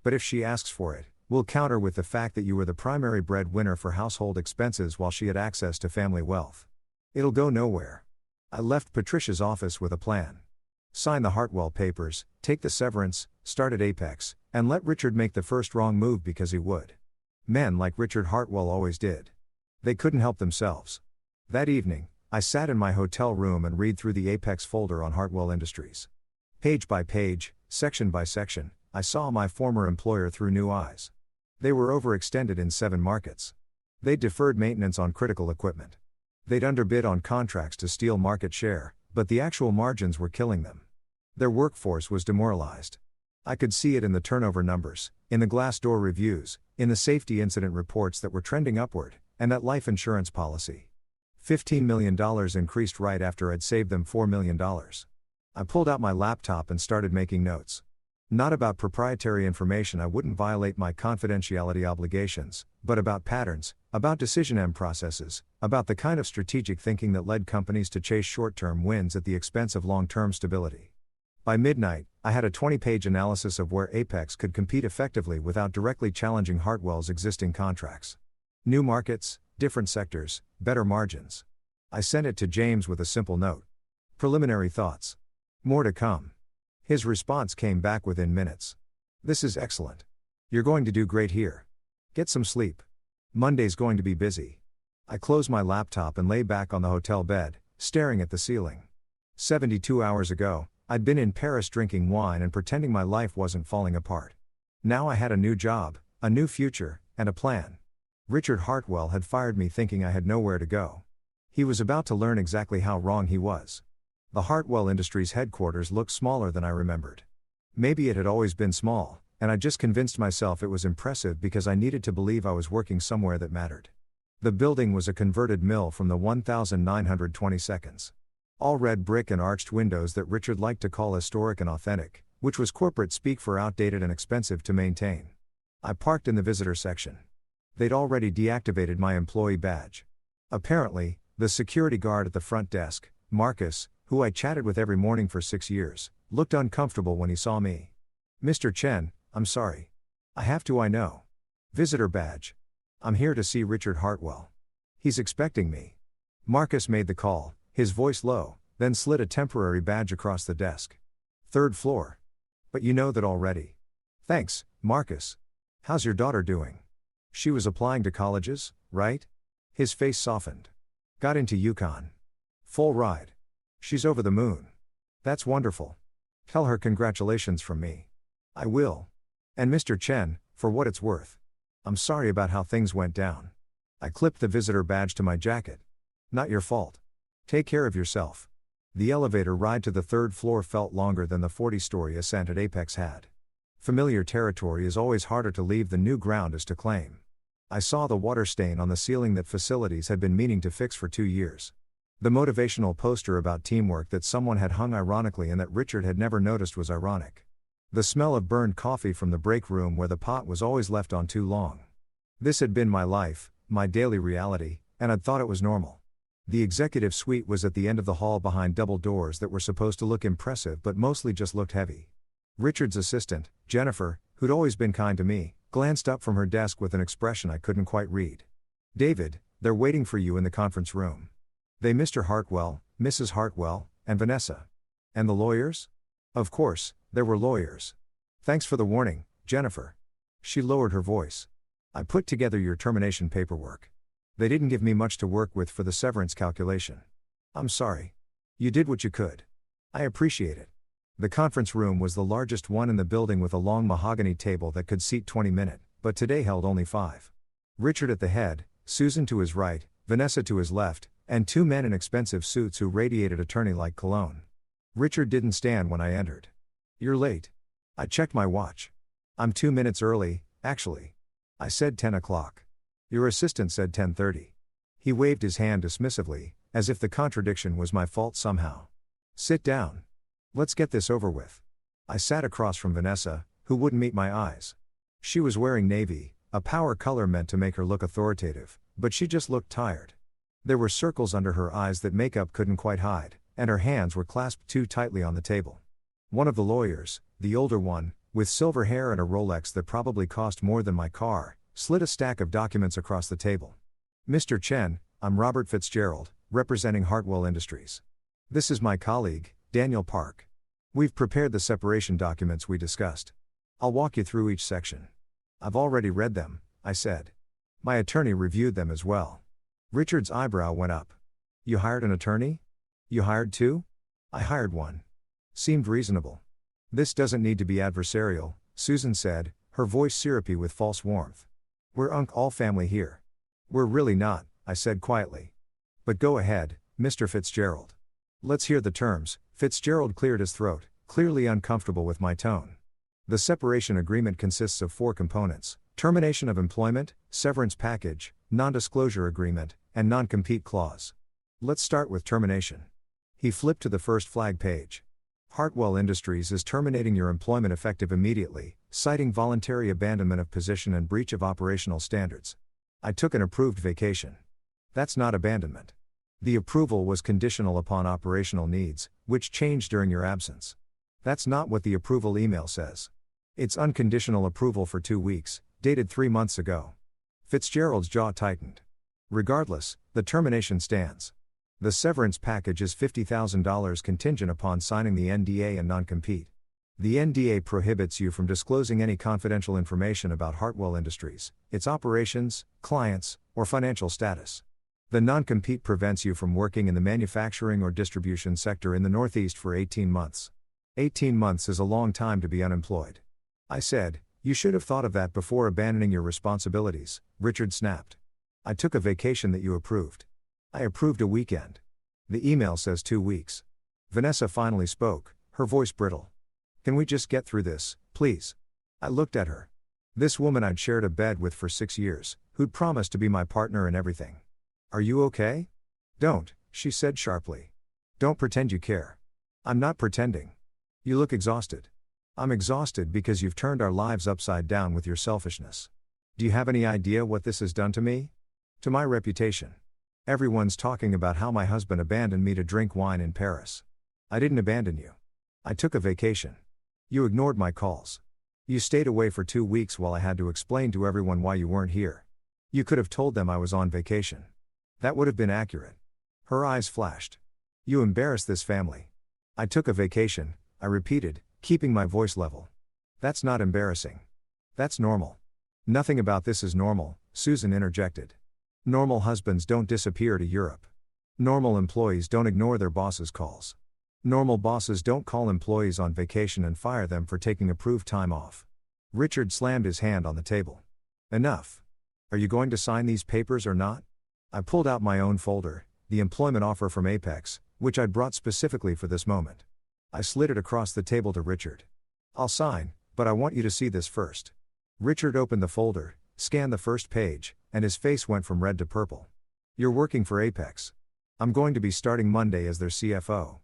But if she asks for it, we'll counter with the fact that you were the primary breadwinner for household expenses while she had access to family wealth. It'll go nowhere. I left Patricia's office with a plan. Sign the Hartwell papers, take the severance, start at Apex, and let Richard make the first wrong move because he would. Men like Richard Hartwell always did. They couldn't help themselves. That evening, I sat in my hotel room and read through the Apex folder on Hartwell Industries. Page by page, section by section, I saw my former employer through new eyes. They were overextended in 7 markets. They'd deferred maintenance on critical equipment. They'd underbid on contracts to steal market share, but the actual margins were killing them. Their workforce was demoralized. I could see it in the turnover numbers, in the Glassdoor reviews, in the safety incident reports that were trending upward, and that life insurance policy. $15 million increased right after I'd saved them $4 million. I pulled out my laptop and started making notes. Not about proprietary information I wouldn't violate my confidentiality obligations, but about patterns, about decision processes, about the kind of strategic thinking that led companies to chase short-term wins at the expense of long-term stability. By midnight, I had a 20-page analysis of where Apex could compete effectively without directly challenging Hartwell's existing contracts. New markets, different sectors, better margins. I sent it to James with a simple note. Preliminary thoughts. More to come. His response came back within minutes. This is excellent. You're going to do great here. Get some sleep. Monday's going to be busy. I closed my laptop and lay back on the hotel bed, staring at the ceiling. 72 hours ago, I'd been in Paris drinking wine and pretending my life wasn't falling apart. Now I had a new job, a new future, and a plan. Richard Hartwell had fired me thinking I had nowhere to go. He was about to learn exactly how wrong he was. The Hartwell Industries headquarters looked smaller than I remembered. Maybe it had always been small, and I just convinced myself it was impressive because I needed to believe I was working somewhere that mattered. The building was a converted mill from the 1922. All red brick and arched windows that Richard liked to call historic and authentic, which was corporate speak for outdated and expensive to maintain. I parked in the visitor section. They'd already deactivated my employee badge. Apparently, the security guard at the front desk, Marcus, who I chatted with every morning for 6 years, looked uncomfortable when he saw me. Mr. Chen, I'm sorry. I have to, I know. Visitor badge. I'm here to see Richard Hartwell. He's expecting me. Marcus made the call, his voice low, then slid a temporary badge across the desk. 3rd floor. But you know that already. Thanks, Marcus. How's your daughter doing? She was applying to colleges, right? His face softened. Got into UConn. Full ride. She's over the moon. That's wonderful. Tell her congratulations from me. I will. And Mr. Chen, for what it's worth. I'm sorry about how things went down. I clipped the visitor badge to my jacket. Not your fault. Take care of yourself. The elevator ride to the 3rd floor felt longer than the 40-story ascent at Apex had. Familiar territory is always harder to leave than new ground is to claim. I saw the water stain on the ceiling that facilities had been meaning to fix for 2 years. The motivational poster about teamwork that someone had hung ironically and that Richard had never noticed was ironic. The smell of burned coffee from the break room where the pot was always left on too long. This had been my life, my daily reality, and I'd thought it was normal. The executive suite was at the end of the hall behind double doors that were supposed to look impressive but mostly just looked heavy. Richard's assistant, Jennifer, who'd always been kind to me, glanced up from her desk with an expression I couldn't quite read. David, they're waiting for you in the conference room. They Mr. Hartwell, Mrs. Hartwell, and Vanessa. And the lawyers? Of course, there were lawyers. Thanks for the warning, Jennifer. She lowered her voice. I put together your termination paperwork. They didn't give me much to work with for the severance calculation. I'm sorry. You did what you could. I appreciate it. The conference room was the largest one in the building with a long mahogany table that could seat 20 minutes, but today held only 5. Richard at the head, Susan to his right, Vanessa to his left, and 2 men in expensive suits who radiated attorney-like cologne. Richard didn't stand when I entered. You're late. I checked my watch. I'm 2 minutes early, actually. I said 10 o'clock. Your assistant said 10:30. He waved his hand dismissively, as if the contradiction was my fault somehow. Sit down. Let's get this over with. I sat across from Vanessa, who wouldn't meet my eyes. She was wearing navy, a power color meant to make her look authoritative, but she just looked tired. There were circles under her eyes that makeup couldn't quite hide, and her hands were clasped too tightly on the table. One of the lawyers, the older one, with silver hair and a Rolex that probably cost more than my car, slid a stack of documents across the table. Mr. Chen, I'm Robert Fitzgerald, representing Hartwell Industries. This is my colleague, Daniel Park. We've prepared the separation documents we discussed. I'll walk you through each section. I've already read them, I said. My attorney reviewed them as well. Richard's eyebrow went up. You hired an attorney? You hired 2? I hired 1. Seemed reasonable. This doesn't need to be adversarial, Susan said, her voice syrupy with false warmth. We're all family here. We're really not, I said quietly. But go ahead, Mr. Fitzgerald. Let's hear the terms. Fitzgerald cleared his throat, clearly uncomfortable with my tone. The separation agreement consists of 4 components: termination of employment, severance package, non-disclosure agreement, and non-compete clause. Let's start with termination. He flipped to the first flag page. Hartwell Industries is terminating your employment effective immediately, citing voluntary abandonment of position and breach of operational standards. I took an approved vacation. That's not abandonment. The approval was conditional upon operational needs, which changed during your absence. That's not what the approval email says. It's unconditional approval for 2 weeks, dated 3 months ago. Fitzgerald's jaw tightened. Regardless, the termination stands. The severance package is $50,000 contingent upon signing the NDA and non-compete. The NDA prohibits you from disclosing any confidential information about Hartwell Industries, its operations, clients, or financial status. The non-compete prevents you from working in the manufacturing or distribution sector in the Northeast for 18 months. 18 months is a long time to be unemployed. I said, "You should have thought of that before abandoning your responsibilities," Richard snapped. "I took a vacation that you approved. I approved a weekend. The email says 2 weeks. Vanessa finally spoke, her voice brittle. "Can we just get through this, please?" I looked at her. This woman I'd shared a bed with for 6 years, who'd promised to be my partner in everything. "Are you okay?" "Don't," she said sharply. "Don't pretend you care." "I'm not pretending." "You look exhausted." "I'm exhausted because you've turned our lives upside down with your selfishness. Do you have any idea what this has done to me? To my reputation. Everyone's talking about how my husband abandoned me to drink wine in Paris. I didn't abandon you. I took a vacation. You ignored my calls. You stayed away for 2 weeks while I had to explain to everyone why you weren't here. You could have told them I was on vacation. That would have been accurate." Her eyes flashed. "You embarrassed this family." "I took a vacation," I repeated, keeping my voice level. "That's not embarrassing. That's normal." "Nothing about this is normal," Susan interjected. "Normal husbands don't disappear to Europe. Normal employees don't ignore their bosses' calls. Normal bosses don't call employees on vacation and fire them for taking approved time off." Richard slammed his hand on the table. "Enough. Are you going to sign these papers or not?" I pulled out my own folder, the employment offer from Apex, which I'd brought specifically for this moment. I slid it across the table to Richard. "I'll sign, but I want you to see this first." Richard opened the folder, scanned the first page, and his face went from red to purple. "You're working for Apex. I'm going to be starting Monday as their CFO.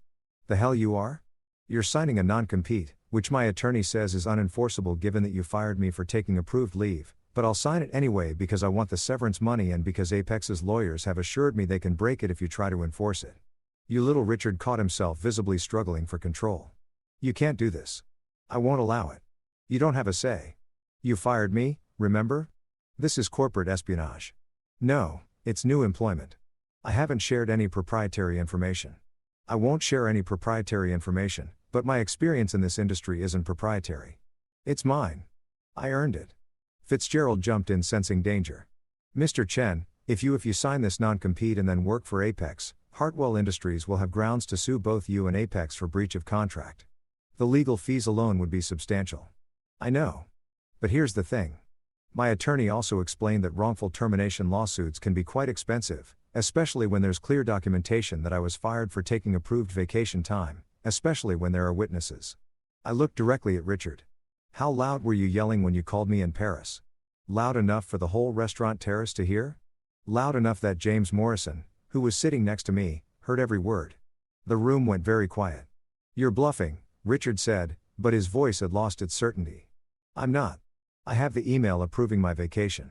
"The hell you are? You're signing a non-compete, which my attorney says is unenforceable given that you fired me for taking approved leave, but I'll sign it anyway because I want the severance money and because Apex's lawyers have assured me they can break it if you try to enforce it." "You little," Richard caught himself visibly struggling for control. "You can't do this. I won't allow it. You don't have a say. You fired me, remember? This is corporate espionage." "No, it's new employment. I haven't shared any proprietary information. I won't share any proprietary information, but my experience in this industry isn't proprietary. It's mine. I earned it." Fitzgerald jumped in, sensing danger. "Mr. Chen, if you sign this non-compete and then work for Apex, Hartwell Industries will have grounds to sue both you and Apex for breach of contract. The legal fees alone would be substantial." "I know. But here's the thing. My attorney also explained that wrongful termination lawsuits can be quite expensive, especially when there's clear documentation that I was fired for taking approved vacation time, especially when there are witnesses." I looked directly at Richard. "How loud were you yelling when you called me in Paris? Loud enough for the whole restaurant terrace to hear? Loud enough that James Morrison, who was sitting next to me, heard every word?" The room went very quiet. "You're bluffing," Richard said, but his voice had lost its certainty. "I'm not. I have the email approving my vacation.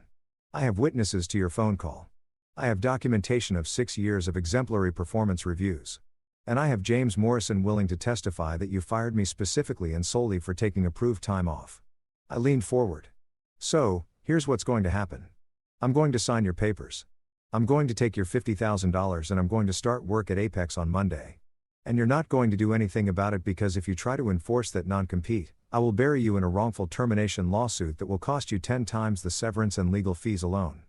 I have witnesses to your phone call. I have documentation of 6 years of exemplary performance reviews. And I have James Morrison willing to testify that you fired me specifically and solely for taking approved time off." I leaned forward. "So, here's what's going to happen. I'm going to sign your papers. I'm going to take your $50,000 and I'm going to start work at Apex on Monday. And you're not going to do anything about it because if you try to enforce that non-compete, I will bury you in a wrongful termination lawsuit that will cost you 10 times the severance and legal fees alone.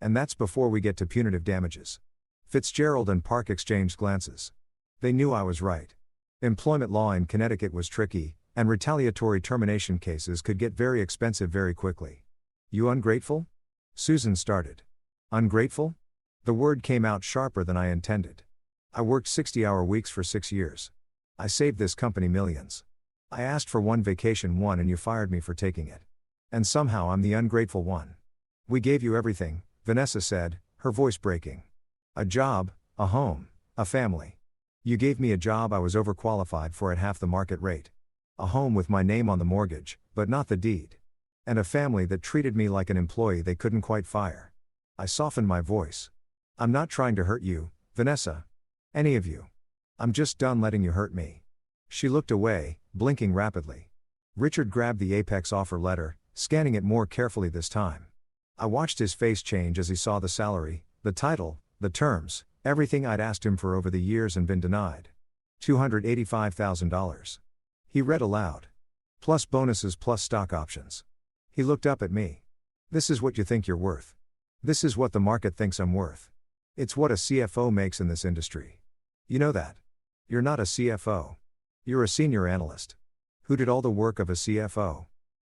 And that's before we get to punitive damages." Fitzgerald and Park exchanged glances. They knew I was right. Employment law in Connecticut was tricky, and retaliatory termination cases could get very expensive very quickly. "You ungrateful?" Susan started. "Ungrateful?" The word came out sharper than I intended. I worked 60-hour weeks for 6 years. I saved this company millions. I asked for one vacation and you fired me for taking it. And somehow I'm the ungrateful one. "We gave you everything," Vanessa said, her voice breaking. "A job, a home, a family. You gave me a job I was overqualified for at half the market rate. A home with my name on the mortgage, but not the deed. And a family that treated me like an employee they couldn't quite fire. I softened my voice. I'm not trying to hurt you, Vanessa. Any of you. I'm just done letting you hurt me. She looked away, blinking rapidly. Richard grabbed the Apex offer letter, scanning it more carefully this time. I watched his face change as he saw the salary, the title, the terms, everything I'd asked him for over the years and been denied. $285,000. He read aloud. Plus bonuses plus stock options. He looked up at me. This is what you think you're worth. This is what the market thinks I'm worth. It's what a CFO makes in this industry. You know that. You're not a CFO. You're a senior analyst. Who did all the work of a CFO?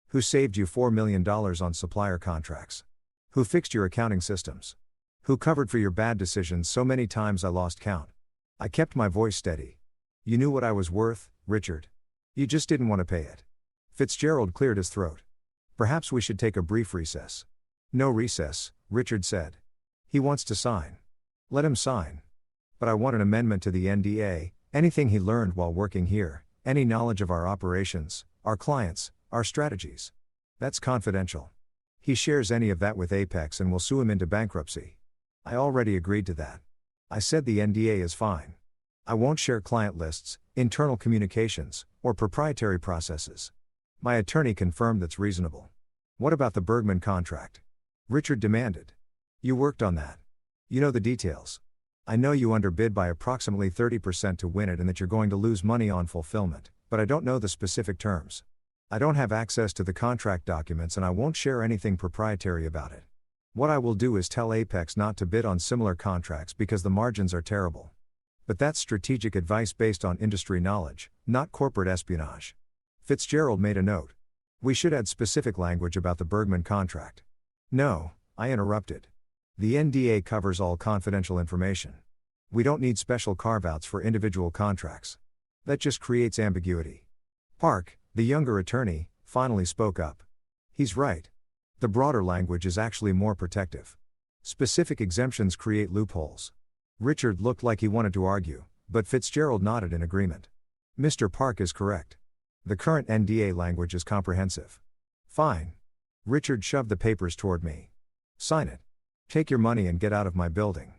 Who saved you $4 million on supplier contracts? Who fixed your accounting systems? Who covered for your bad decisions so many times I lost count? I kept my voice steady. You knew what I was worth, Richard. You just didn't want to pay it. Fitzgerald cleared his throat. Perhaps we should take a brief recess. No recess, Richard said. He wants to sign. Let him sign. But I want an amendment to the NDA, anything he learned while working here, any knowledge of our operations, our clients, our strategies. That's confidential. He shares any of that with Apex and we'll sue him into bankruptcy. I already agreed to that. I said the NDA is fine. I won't share client lists, internal communications, or proprietary processes. My attorney confirmed that's reasonable. What about the Bergman contract? Richard demanded. You worked on that. You know the details. I know you underbid by approximately 30% to win it and that you're going to lose money on fulfillment, but I don't know the specific terms. I don't have access to the contract documents and I won't share anything proprietary about it. What I will do is tell Apex not to bid on similar contracts because the margins are terrible. But that's strategic advice based on industry knowledge, not corporate espionage. Fitzgerald made a note. We should add specific language about the Bergman contract. No, I interrupted. The NDA covers all confidential information. We don't need special carve-outs for individual contracts. That just creates ambiguity. Park, the younger attorney, finally spoke up. He's right. The broader language is actually more protective. Specific exemptions create loopholes. Richard looked like he wanted to argue, but Fitzgerald nodded in agreement. Mr. Park is correct. The current NDA language is comprehensive. Fine. Richard shoved the papers toward me. Sign it. Take your money and get out of my building.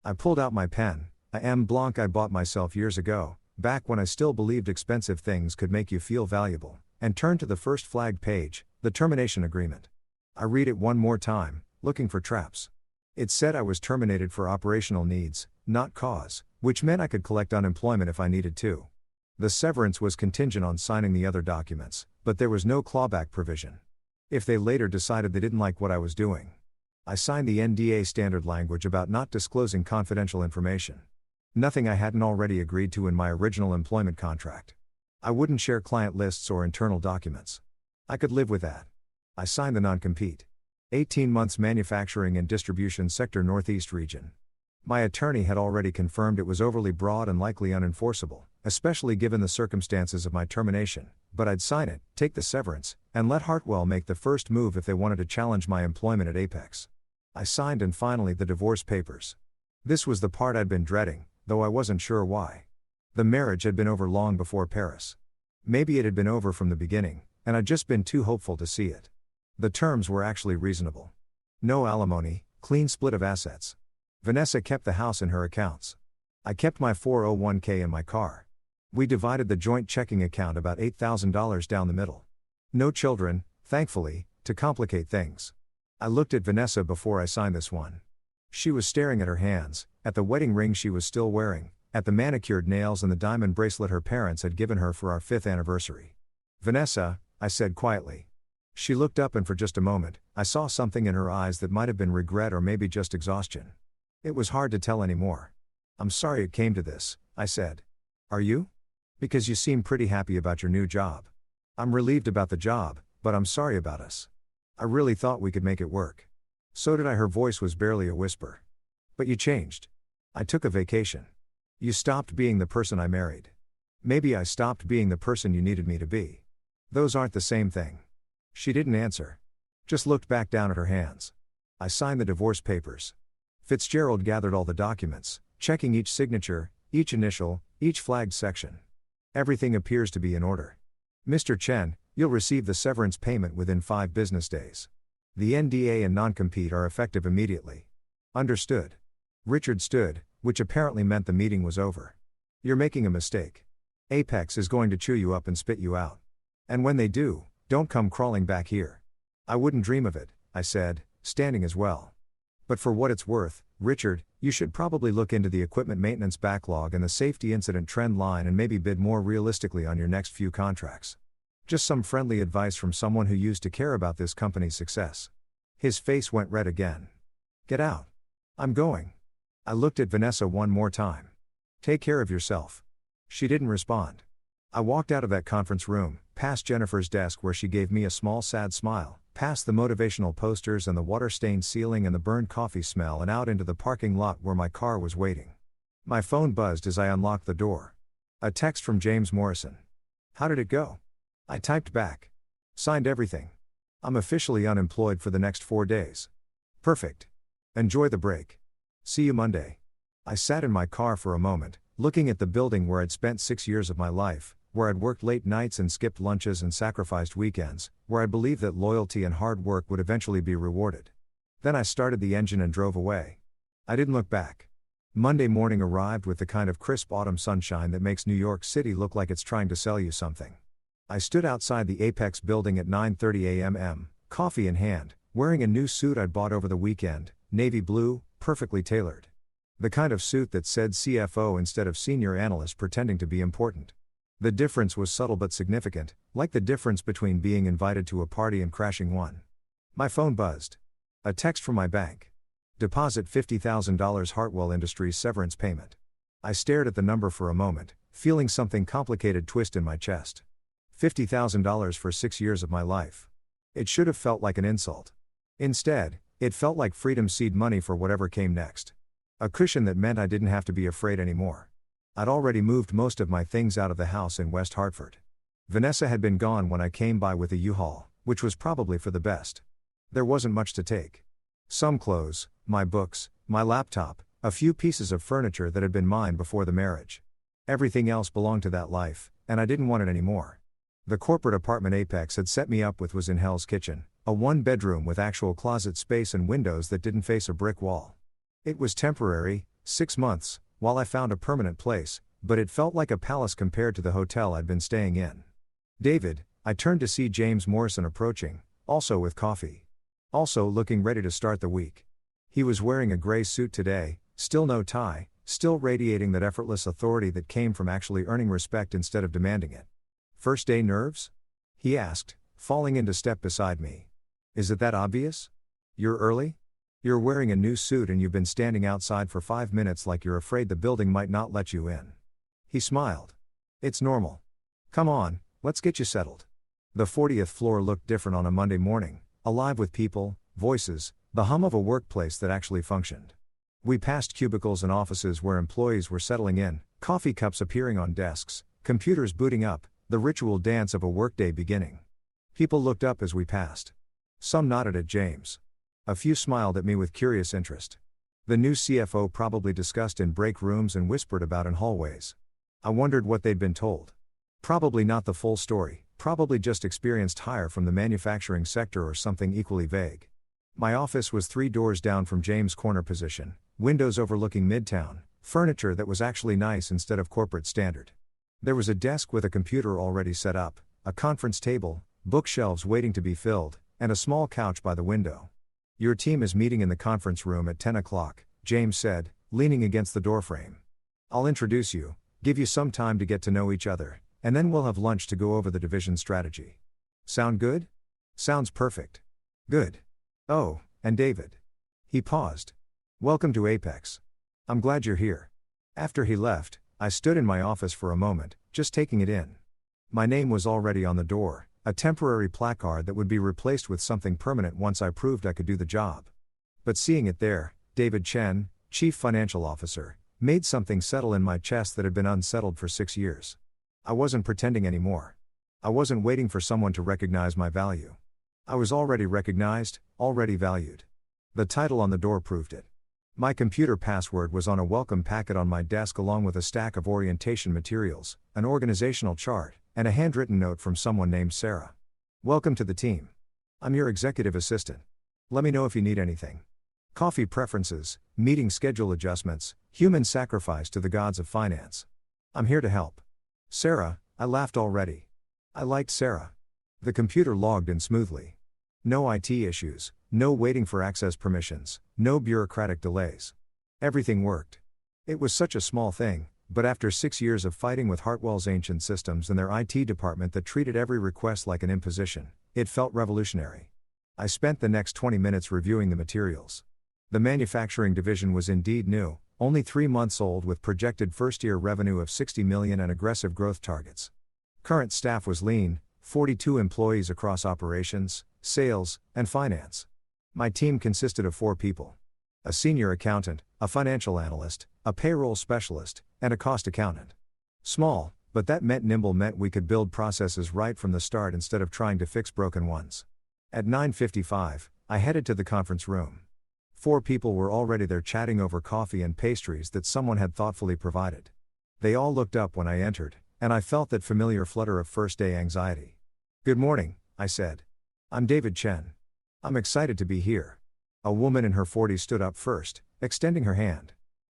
I pulled out my pen, a M. Blanc I bought myself years ago, back when I still believed expensive things could make you feel valuable, and turned to the first flagged page, the termination agreement. I read it one more time, looking for traps. It said I was terminated for operational needs, not cause, which meant I could collect unemployment if I needed to. The severance was contingent on signing the other documents, but there was no clawback provision. If they later decided they didn't like what I was doing. I signed the NDA standard language about not disclosing confidential information. Nothing I hadn't already agreed to in my original employment contract. I wouldn't share client lists or internal documents. I could live with that. I signed the non-compete. 18 months manufacturing and distribution sector Northeast region. My attorney had already confirmed it was overly broad and likely unenforceable, especially given the circumstances of my termination, but I'd sign it, take the severance, and let Hartwell make the first move if they wanted to challenge my employment at Apex. I signed and finally the divorce papers. This was the part I'd been dreading, though I wasn't sure why. The marriage had been over long before Paris. Maybe it had been over from the beginning, and I'd just been too hopeful to see it. The terms were actually reasonable. No alimony, clean split of assets. Vanessa kept the house in her accounts. I kept my 401k in my car. We divided the joint checking account about $8,000 down the middle. No children, thankfully, to complicate things. I looked at Vanessa before I signed this one. She was staring at her hands, at the wedding ring she was still wearing, at the manicured nails and the diamond bracelet her parents had given her for our 5th anniversary. Vanessa, I said quietly. She looked up and for just a moment, I saw something in her eyes that might have been regret or maybe just exhaustion. It was hard to tell anymore. I'm sorry it came to this, I said. Are you? Because you seem pretty happy about your new job. I'm relieved about the job, but I'm sorry about us. I really thought we could make it work. So did I. Her voice was barely a whisper. But you changed. I took a vacation. You stopped being the person I married. Maybe I stopped being the person you needed me to be. Those aren't the same thing. She didn't answer. Just looked back down at her hands. I signed the divorce papers. Fitzgerald gathered all the documents, checking each signature, each initial, each flagged section. Everything appears to be in order. Mr. Chen, you'll receive the severance payment within 5 business days. The NDA and non-compete are effective immediately. Understood. Richard stood, which apparently meant the meeting was over. You're making a mistake. Apex is going to chew you up and spit you out. And when they do, don't come crawling back here. I wouldn't dream of it, I said, standing as well. But for what it's worth, Richard, you should probably look into the equipment maintenance backlog and the safety incident trend line and maybe bid more realistically on your next few contracts. Just some friendly advice from someone who used to care about this company's success. His face went red again. Get out. I'm going. I looked at Vanessa one more time. Take care of yourself. She didn't respond. I walked out of that conference room, past Jennifer's desk where she gave me a small sad smile, past the motivational posters and the water-stained ceiling and the burned coffee smell and out into the parking lot where my car was waiting. My phone buzzed as I unlocked the door. A text from James Morrison. How did it go? I typed back. Signed everything. I'm officially unemployed for the next 4 days. Perfect. Enjoy the break. See you Monday. I sat in my car for a moment, looking at the building where I'd spent 6 years of my life, where I'd worked late nights and skipped lunches and sacrificed weekends, where I believed that loyalty and hard work would eventually be rewarded. Then I started the engine and drove away. I didn't look back. Monday morning arrived with the kind of crisp autumn sunshine that makes New York City look like it's trying to sell you something. I stood outside the Apex building at 9:30 a.m., coffee in hand, wearing a new suit I'd bought over the weekend, navy blue, perfectly tailored. The kind of suit that said CFO instead of senior analyst pretending to be important. The difference was subtle but significant, like the difference between being invited to a party and crashing one. My phone buzzed. A text from my bank. Deposit $50,000 Hartwell Industries severance payment. I stared at the number for a moment, feeling something complicated twist in my chest. $50,000 for 6 years of my life. It should have felt like an insult. Instead, it felt like freedom seed money for whatever came next. A cushion that meant I didn't have to be afraid anymore. I'd already moved most of my things out of the house in West Hartford. Vanessa had been gone when I came by with a U-Haul, which was probably for the best. There wasn't much to take. Some clothes, my books, my laptop, a few pieces of furniture that had been mine before the marriage. Everything else belonged to that life, and I didn't want it anymore. The corporate apartment Apex had set me up with was in Hell's Kitchen, a 1-bedroom with actual closet space and windows that didn't face a brick wall. It was temporary, 6 months, while I found a permanent place, but it felt like a palace compared to the hotel I'd been staying in. David, I turned to see James Morrison approaching, also with coffee. Also looking ready to start the week. He was wearing a gray suit today, still no tie, still radiating that effortless authority that came from actually earning respect instead of demanding it. First day nerves? He asked, falling into step beside me. Is it that obvious? You're early? You're wearing a new suit and you've been standing outside for 5 minutes like you're afraid the building might not let you in. He smiled. It's normal. Come on, let's get you settled. The 40th floor looked different on a Monday morning, alive with people, voices, the hum of a workplace that actually functioned. We passed cubicles and offices where employees were settling in, coffee cups appearing on desks, computers booting up, the ritual dance of a workday beginning. People looked up as we passed. Some nodded at James. A few smiled at me with curious interest. The new CFO probably discussed in break rooms and whispered about in hallways. I wondered what they'd been told. Probably not the full story, probably just experienced hire from the manufacturing sector or something equally vague. My office was 3 doors down from James' corner position, windows overlooking Midtown, furniture that was actually nice instead of corporate standard. There was a desk with a computer already set up, a conference table, bookshelves waiting to be filled, and a small couch by the window. Your team is meeting in the conference room at 10 o'clock, James said, leaning against the doorframe. I'll introduce you, give you some time to get to know each other, and then we'll have lunch to go over the division strategy. Sound good? Sounds perfect. Good. Oh, and David. He paused. Welcome to Apex. I'm glad you're here. After he left, I stood in my office for a moment, just taking it in. My name was already on the door, a temporary placard that would be replaced with something permanent once I proved I could do the job. But seeing it there, David Chen, Chief Financial Officer, made something settle in my chest that had been unsettled for 6 years. I wasn't pretending anymore. I wasn't waiting for someone to recognize my value. I was already recognized, already valued. The title on the door proved it. My computer password was on a welcome packet on my desk along with a stack of orientation materials, an organizational chart, and a handwritten note from someone named Sarah. Welcome to the team. I'm your executive assistant. Let me know if you need anything. Coffee preferences, meeting schedule adjustments, human sacrifice to the gods of finance. I'm here to help. Sarah, I laughed already. I liked Sarah. The computer logged in smoothly. No IT issues, no waiting for access permissions, no bureaucratic delays. Everything worked. It was such a small thing, but after 6 years of fighting with Hartwell's ancient systems and their IT department that treated every request like an imposition, it felt revolutionary. I spent the next 20 minutes reviewing the materials. The manufacturing division was indeed new, only 3 months old with projected first-year revenue of 60 million and aggressive growth targets. Current staff was lean, 42 employees across operations, sales, and finance. My team consisted of 4 people. A senior accountant, a financial analyst, a payroll specialist, and a cost accountant. Small, but that nimble meant we could build processes right from the start instead of trying to fix broken ones. At 9:55, I headed to the conference room. 4 people were already there chatting over coffee and pastries that someone had thoughtfully provided. They all looked up when I entered, and I felt that familiar flutter of first-day anxiety. Good morning, I said. I'm David Chen. I'm excited to be here. A woman in her 40s stood up first, extending her hand.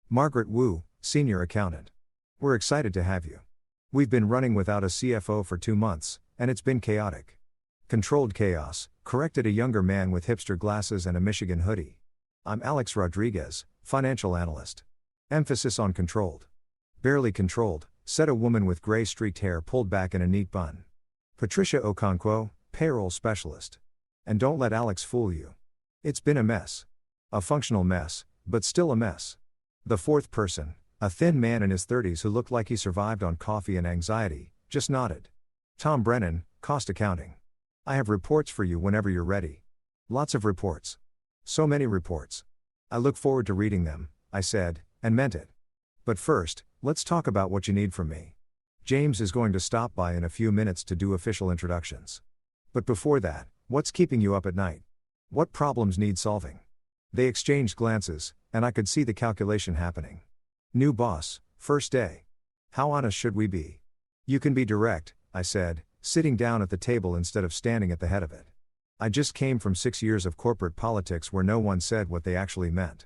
Margaret Wu, senior accountant. We're excited to have you. We've been running without a CFO for 2 months, and it's been chaotic. Controlled chaos, corrected a younger man with hipster glasses and a Michigan hoodie. I'm Alex Rodriguez, financial analyst. Emphasis on controlled. Barely controlled, said a woman with gray streaked hair pulled back in a neat bun. Patricia Okonkwo, payroll specialist. And don't let Alex fool you. It's been a mess. A functional mess, but still a mess. The 4th person, a thin man in his 30s who looked like he survived on coffee and anxiety, just nodded. Tom Brennan, cost accounting. I have reports for you whenever you're ready. Lots of reports. So many reports. I look forward to reading them, I said, and meant it. But first, let's talk about what you need from me. James is going to stop by in a few minutes to do official introductions. But before that, what's keeping you up at night? What problems need solving? They exchanged glances, and I could see the calculation happening. New boss, first day. How honest should we be? You can be direct, I said, sitting down at the table instead of standing at the head of it. I just came from 6 years of corporate politics where no one said what they actually meant.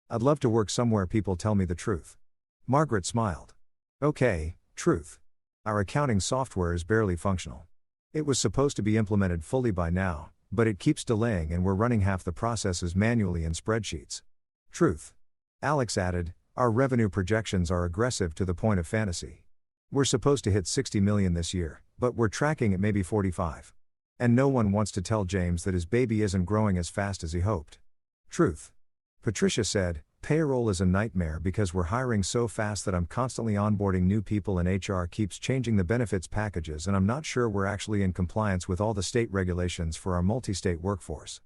I'd love to work somewhere people tell me the truth. Margaret smiled. Okay, truth. Our accounting software is barely functional. It was supposed to be implemented fully by now, but it keeps delaying and we're running half the processes manually in spreadsheets. Truth. Alex added, our revenue projections are aggressive to the point of fantasy. We're supposed to hit 60 million this year, but we're tracking at maybe 45. And no one wants to tell James that his baby isn't growing as fast as he hoped. Truth. Patricia said, payroll is a nightmare because we're hiring so fast that I'm constantly onboarding new people and HR keeps changing the benefits packages and I'm not sure we're actually in compliance with all the state regulations for our multi-state workforce.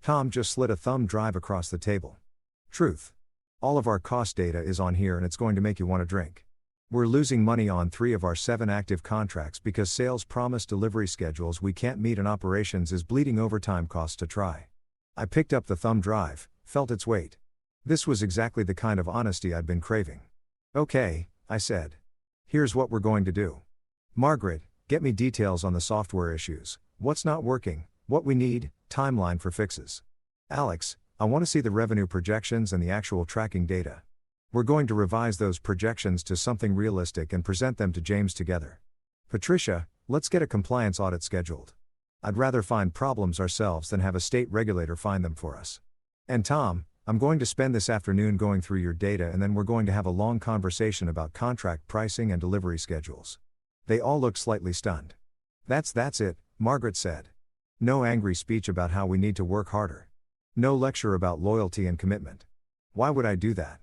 Tom just slid a thumb drive across the table. Truth. All of our cost data is on here and it's going to make you want a drink. We're losing money on 3 of our 7 active contracts because sales promise delivery schedules we can't meet and operations is bleeding overtime costs to try. I picked up the thumb drive, felt its weight. This was exactly the kind of honesty I'd been craving. Okay, I said. Here's what we're going to do. Margaret, get me details on the software issues, what's not working, what we need, timeline for fixes. Alex, I want to see the revenue projections and the actual tracking data. We're going to revise those projections to something realistic and present them to James together. Patricia, let's get a compliance audit scheduled. I'd rather find problems ourselves than have a state regulator find them for us. And Tom, I'm going to spend this afternoon going through your data and then we're going to have a long conversation about contract pricing and delivery schedules. They all looked slightly stunned. That's it, Margaret said. No angry speech about how we need to work harder. No lecture about loyalty and commitment. Why would I do that?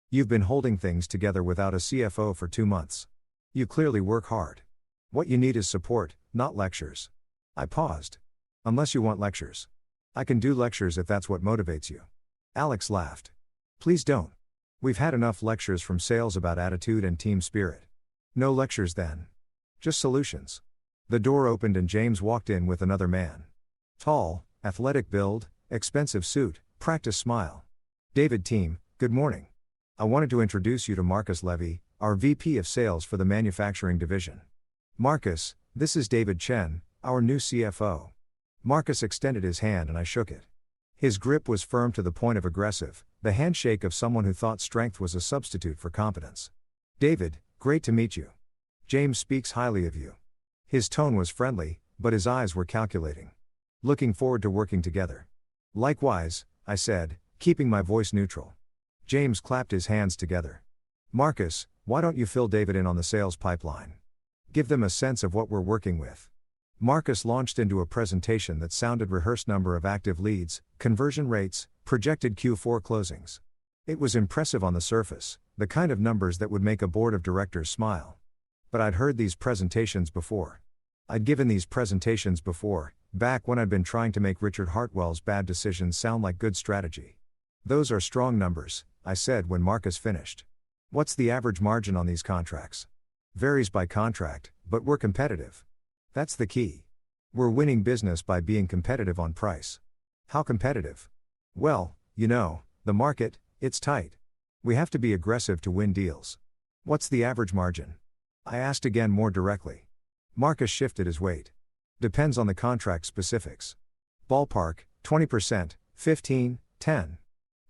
You've been holding things together without a CFO for 2 months. You clearly work hard. What you need is support, not lectures. I paused. Unless you want lectures. I can do lectures if that's what motivates you. Alex laughed. Please don't. We've had enough lectures from sales about attitude and team spirit. No lectures then. Just solutions. The door opened and James walked in with another man. Tall, athletic build, expensive suit, practice smile. David team, Good morning. I wanted to introduce you to Marcus Levy, our VP of Sales for the Manufacturing Division. Marcus, this is David Chen, our new CFO. Marcus extended his hand and I shook it. His grip was firm to the point of aggressive, the handshake of someone who thought strength was a substitute for competence. David, great to meet you. James speaks highly of you. His tone was friendly, but his eyes were calculating. Looking forward to working together. Likewise, I said, keeping my voice neutral. James clapped his hands together. Marcus, why don't you fill David in on the sales pipeline? Give them a sense of what we're working with. Marcus launched into a presentation that sounded rehearsed: number of active leads, conversion rates, projected Q4 closings. It was impressive on the surface, the kind of numbers that would make a board of directors smile. But I'd heard these presentations before. I'd given these presentations before, back when I'd been trying to make Richard Hartwell's bad decisions sound like good strategy. Those are strong numbers, I said when Marcus finished. What's the average margin on these contracts? Varies by contract, but we're competitive. That's the key. We're winning business by being competitive on price. How competitive? Well, the market, it's tight. We have to be aggressive to win deals. What's the average margin? I asked again more directly. Marcus shifted his weight. Depends on the contract specifics. Ballpark, 20%, 15, 10.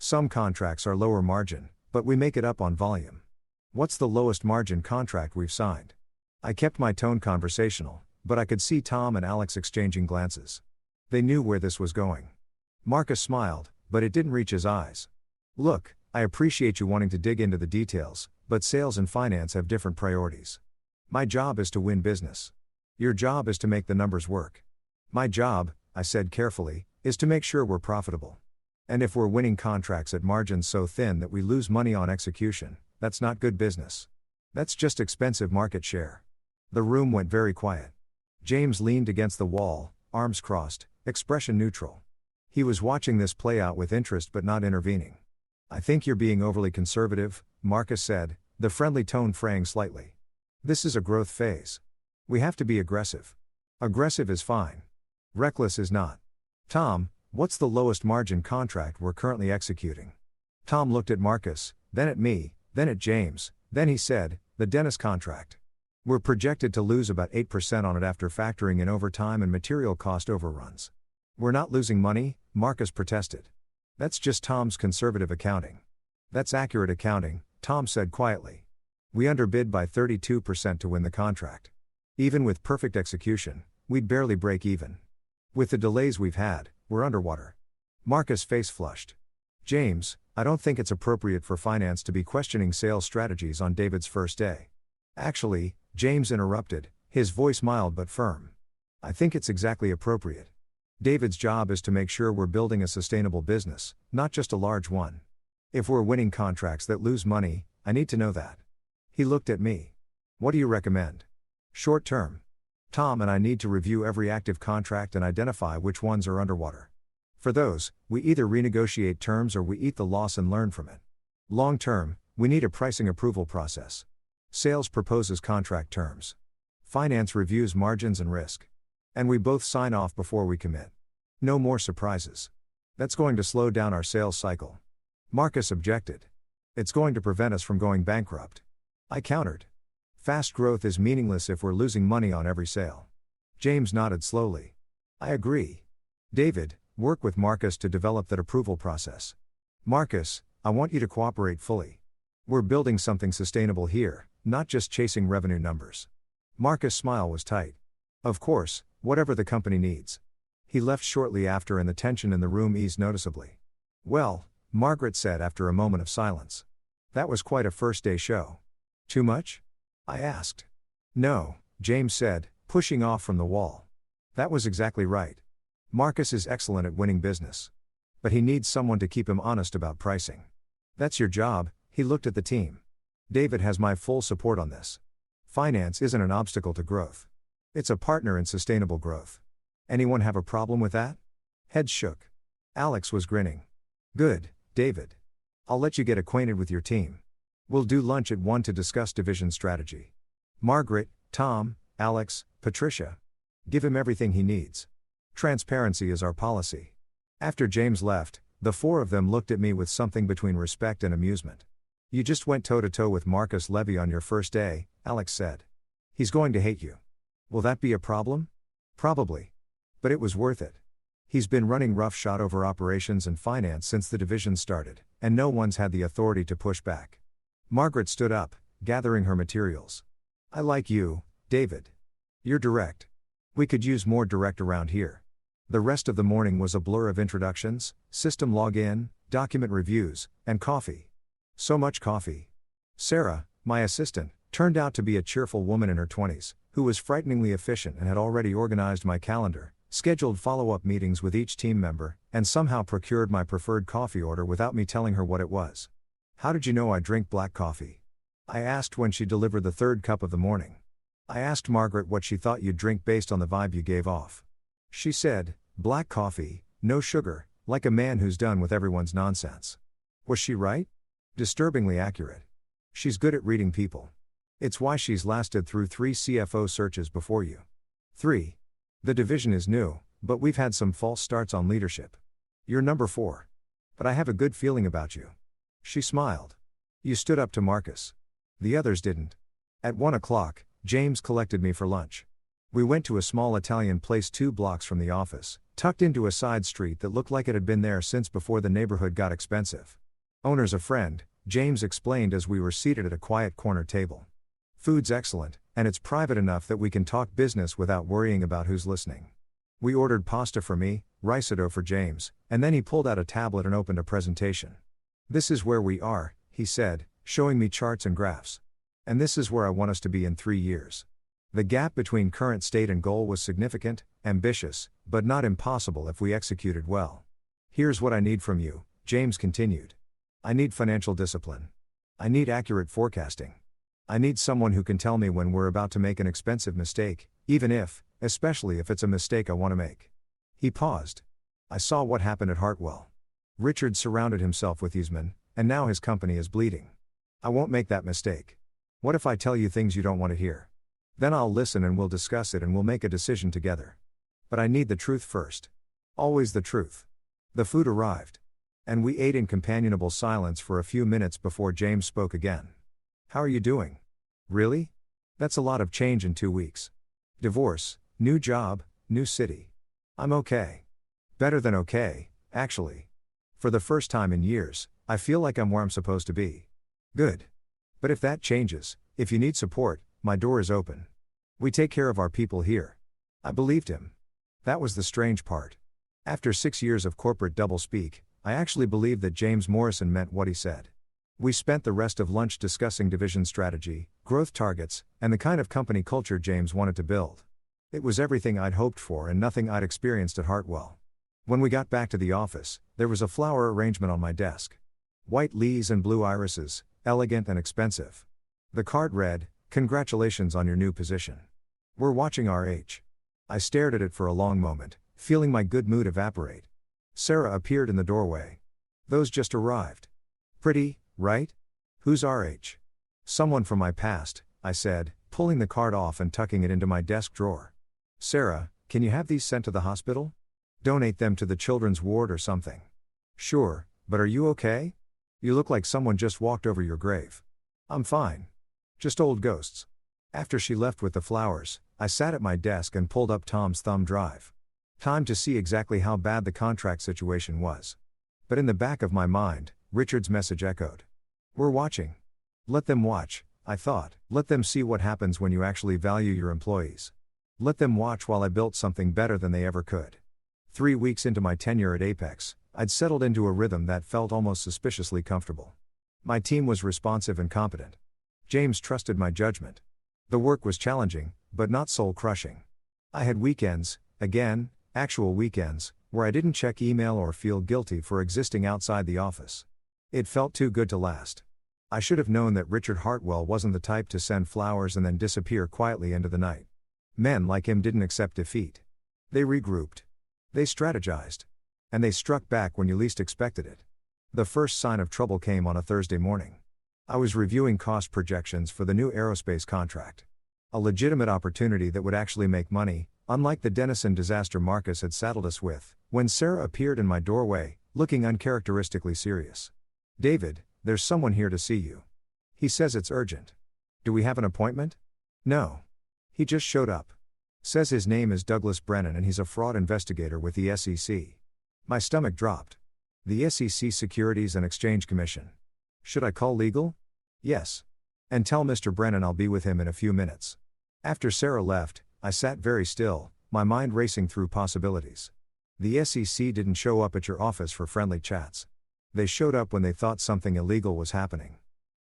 Some contracts are lower margin, but we make it up on volume. What's the lowest margin contract we've signed? I kept my tone conversational, but I could see Tom and Alex exchanging glances. They knew where this was going. Marcus smiled, but it didn't reach his eyes. Look, I appreciate you wanting to dig into the details, but sales and finance have different priorities. My job is to win business. Your job is to make the numbers work. My job, I said carefully, is to make sure we're profitable. And if we're winning contracts at margins so thin that we lose money on execution, that's not good business. That's just expensive market share. The room went very quiet. James leaned against the wall, arms crossed, expression neutral. He was watching this play out with interest but not intervening. I think you're being overly conservative, Marcus said, the friendly tone fraying slightly. This is a growth phase. We have to be aggressive. Aggressive is fine. Reckless is not. Tom, what's the lowest margin contract we're currently executing? Tom looked at Marcus, then at me, then at James, then he said, the dentist contract. We're projected to lose about 8% on it after factoring in overtime and material cost overruns. We're not losing money, Marcus protested. That's just Tom's conservative accounting. That's accurate accounting, Tom said quietly. We underbid by 32% to win the contract. Even with perfect execution, we'd barely break even. With the delays we've had, we're underwater. Marcus' face flushed. James, I don't think it's appropriate for finance to be questioning sales strategies on David's first day. Actually, James interrupted, his voice mild but firm. I think it's exactly appropriate. David's job is to make sure we're building a sustainable business, not just a large one. If we're winning contracts that lose money, I need to know that. He looked at me. What do you recommend? Short term. Tom and I need to review every active contract and identify which ones are underwater. For those, we either renegotiate terms or we eat the loss and learn from it. Long term, we need a pricing approval process. Sales proposes contract terms. Finance reviews margins and risk. And we both sign off before we commit. No more surprises. That's going to slow down our sales cycle. Marcus objected. It's going to prevent us from going bankrupt. I countered. Fast growth is meaningless if we're losing money on every sale. James nodded slowly. I agree. David, work with Marcus to develop that approval process. Marcus, I want you to cooperate fully. We're building something sustainable here, not just chasing revenue numbers. Marcus' smile was tight. Of course, whatever the company needs. He left shortly after and the tension in the room eased noticeably. Well, Margaret said after a moment of silence. That was quite a first-day show. Too much? I asked. No, James said, pushing off from the wall. That was exactly right. Marcus is excellent at winning business. But he needs someone to keep him honest about pricing. That's your job, he looked at the team. David has my full support on this. Finance isn't an obstacle to growth. It's a partner in sustainable growth. Anyone have a problem with that? Heads shook. Alex was grinning. Good, David. I'll let you get acquainted with your team. We'll do lunch at 1 to discuss division strategy. Margaret, Tom, Alex, Patricia. Give him everything he needs. Transparency is our policy. After James left, The four of them looked at me with something between respect and amusement. You just went toe-to-toe with Marcus Levy on your first day, Alex said. He's going to hate you. Will that be a problem? Probably. But it was worth it. He's been running roughshod over operations and finance since the division started, and no one's had the authority to push back. Margaret stood up, gathering her materials. I like you, David. You're direct. We could use more direct around here. The rest of the morning was a blur of introductions, system login, document reviews, and coffee. So much coffee. Sarah, my assistant, turned out to be a cheerful woman in her 20s, who was frighteningly efficient and had already organized my calendar, scheduled follow-up meetings with each team member, and somehow procured my preferred coffee order without me telling her what it was. How did you know I drink black coffee? I asked when she delivered the third cup of the morning. I asked Margaret what she thought you'd drink based on the vibe you gave off. She said, black coffee, no sugar, like a man who's done with everyone's nonsense. Was she right? Disturbingly accurate. She's good at reading people. It's why she's lasted through 3 CFO searches before you. 3. The division is new, but we've had some false starts on leadership. You're number 4. But I have a good feeling about you. She smiled. You stood up to Marcus. The others didn't. At 1 o'clock, James collected me for lunch. We went to a small Italian place 2 blocks from the office, tucked into a side street that looked like it had been there since before the neighborhood got expensive. Owner's a friend, James explained as we were seated at a quiet corner table. Food's excellent, and it's private enough that we can talk business without worrying about who's listening. We ordered pasta for me, risotto for James, and then he pulled out a tablet and opened a presentation. This is where we are, he said, showing me charts and graphs. And this is where I want us to be in 3 years. The gap between current state and goal was significant, ambitious, but not impossible if we executed well. Here's what I need from you, James continued. I need financial discipline. I need accurate forecasting. I need someone who can tell me when we're about to make an expensive mistake, especially if it's a mistake I want to make. He paused. I saw what happened at Hartwell. Richard surrounded himself with these men, and now his company is bleeding. I won't make that mistake. What if I tell you things you don't want to hear? Then I'll listen and we'll discuss it and we'll make a decision together. But I need the truth first. Always the truth. The food arrived. And we ate in companionable silence for a few minutes before James spoke again. How are you doing? Really? That's a lot of change in 2 weeks. Divorce, new job, new city. I'm okay. Better than okay, actually. For the first time in years, I feel like I'm where I'm supposed to be. Good. But if that changes, if you need support, my door is open. We take care of our people here. I believed him. That was the strange part. After 6 years of corporate doublespeak, I actually believed that James Morrison meant what he said. We spent the rest of lunch discussing division strategy, growth targets, and the kind of company culture James wanted to build. It was everything I'd hoped for and nothing I'd experienced at Hartwell. When we got back to the office, there was a flower arrangement on my desk. White lees and blue irises, elegant and expensive. The card read, "Congratulations on your new position. We're watching RH." I stared at it for a long moment, feeling my good mood evaporate. Sarah appeared in the doorway. Those just arrived. Pretty, right? Who's RH? Someone from my past, I said, pulling the card off and tucking it into my desk drawer. Sarah, can you have these sent to the hospital? Donate them to the children's ward or something. Sure, but are you okay? You look like someone just walked over your grave. I'm fine. Just old ghosts. After she left with the flowers, I sat at my desk and pulled up Tom's thumb drive. Time to see exactly how bad the contract situation was. But in the back of my mind, Richard's message echoed. We're watching. Let them watch, I thought. Let them see what happens when you actually value your employees. Let them watch while I built something better than they ever could. 3 weeks into my tenure at Apex, I'd settled into a rhythm that felt almost suspiciously comfortable. My team was responsive and competent. James trusted my judgment. The work was challenging, but not soul-crushing. I had weekends, again, actual weekends, where I didn't check email or feel guilty for existing outside the office. It felt too good to last. I should have known that Richard Hartwell wasn't the type to send flowers and then disappear quietly into the night. Men like him didn't accept defeat. They regrouped. They strategized. And they struck back when you least expected it. The first sign of trouble came on a Thursday morning. I was reviewing cost projections for the new aerospace contract. A legitimate opportunity that would actually make money, unlike the Denison disaster Marcus had saddled us with, when Sarah appeared in my doorway, looking uncharacteristically serious. David, there's someone here to see you. He says it's urgent. Do we have an appointment? No. He just showed up. Says his name is Douglas Brennan and he's a fraud investigator with the SEC. My stomach dropped. The SEC Securities and Exchange Commission. Should I call legal? Yes. And tell Mr. Brennan I'll be with him in a few minutes. After Sarah left, I sat very still, my mind racing through possibilities. The SEC didn't show up at your office for friendly chats. They showed up when they thought something illegal was happening.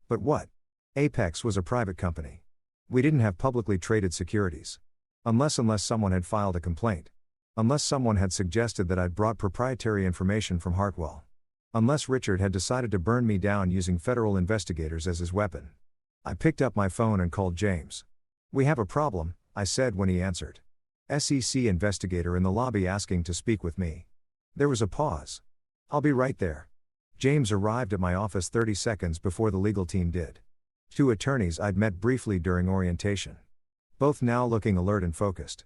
But what? Apex was a private company. We didn't have publicly traded securities. Unless someone had filed a complaint. Unless someone had suggested that I'd brought proprietary information from Hartwell. Unless Richard had decided to burn me down using federal investigators as his weapon. I picked up my phone and called James. We have a problem, I said when he answered. SEC investigator in the lobby asking to speak with me. There was a pause. I'll be right there. James arrived at my office 30 seconds before the legal team did. Two attorneys I'd met briefly during orientation. Both now looking alert and focused.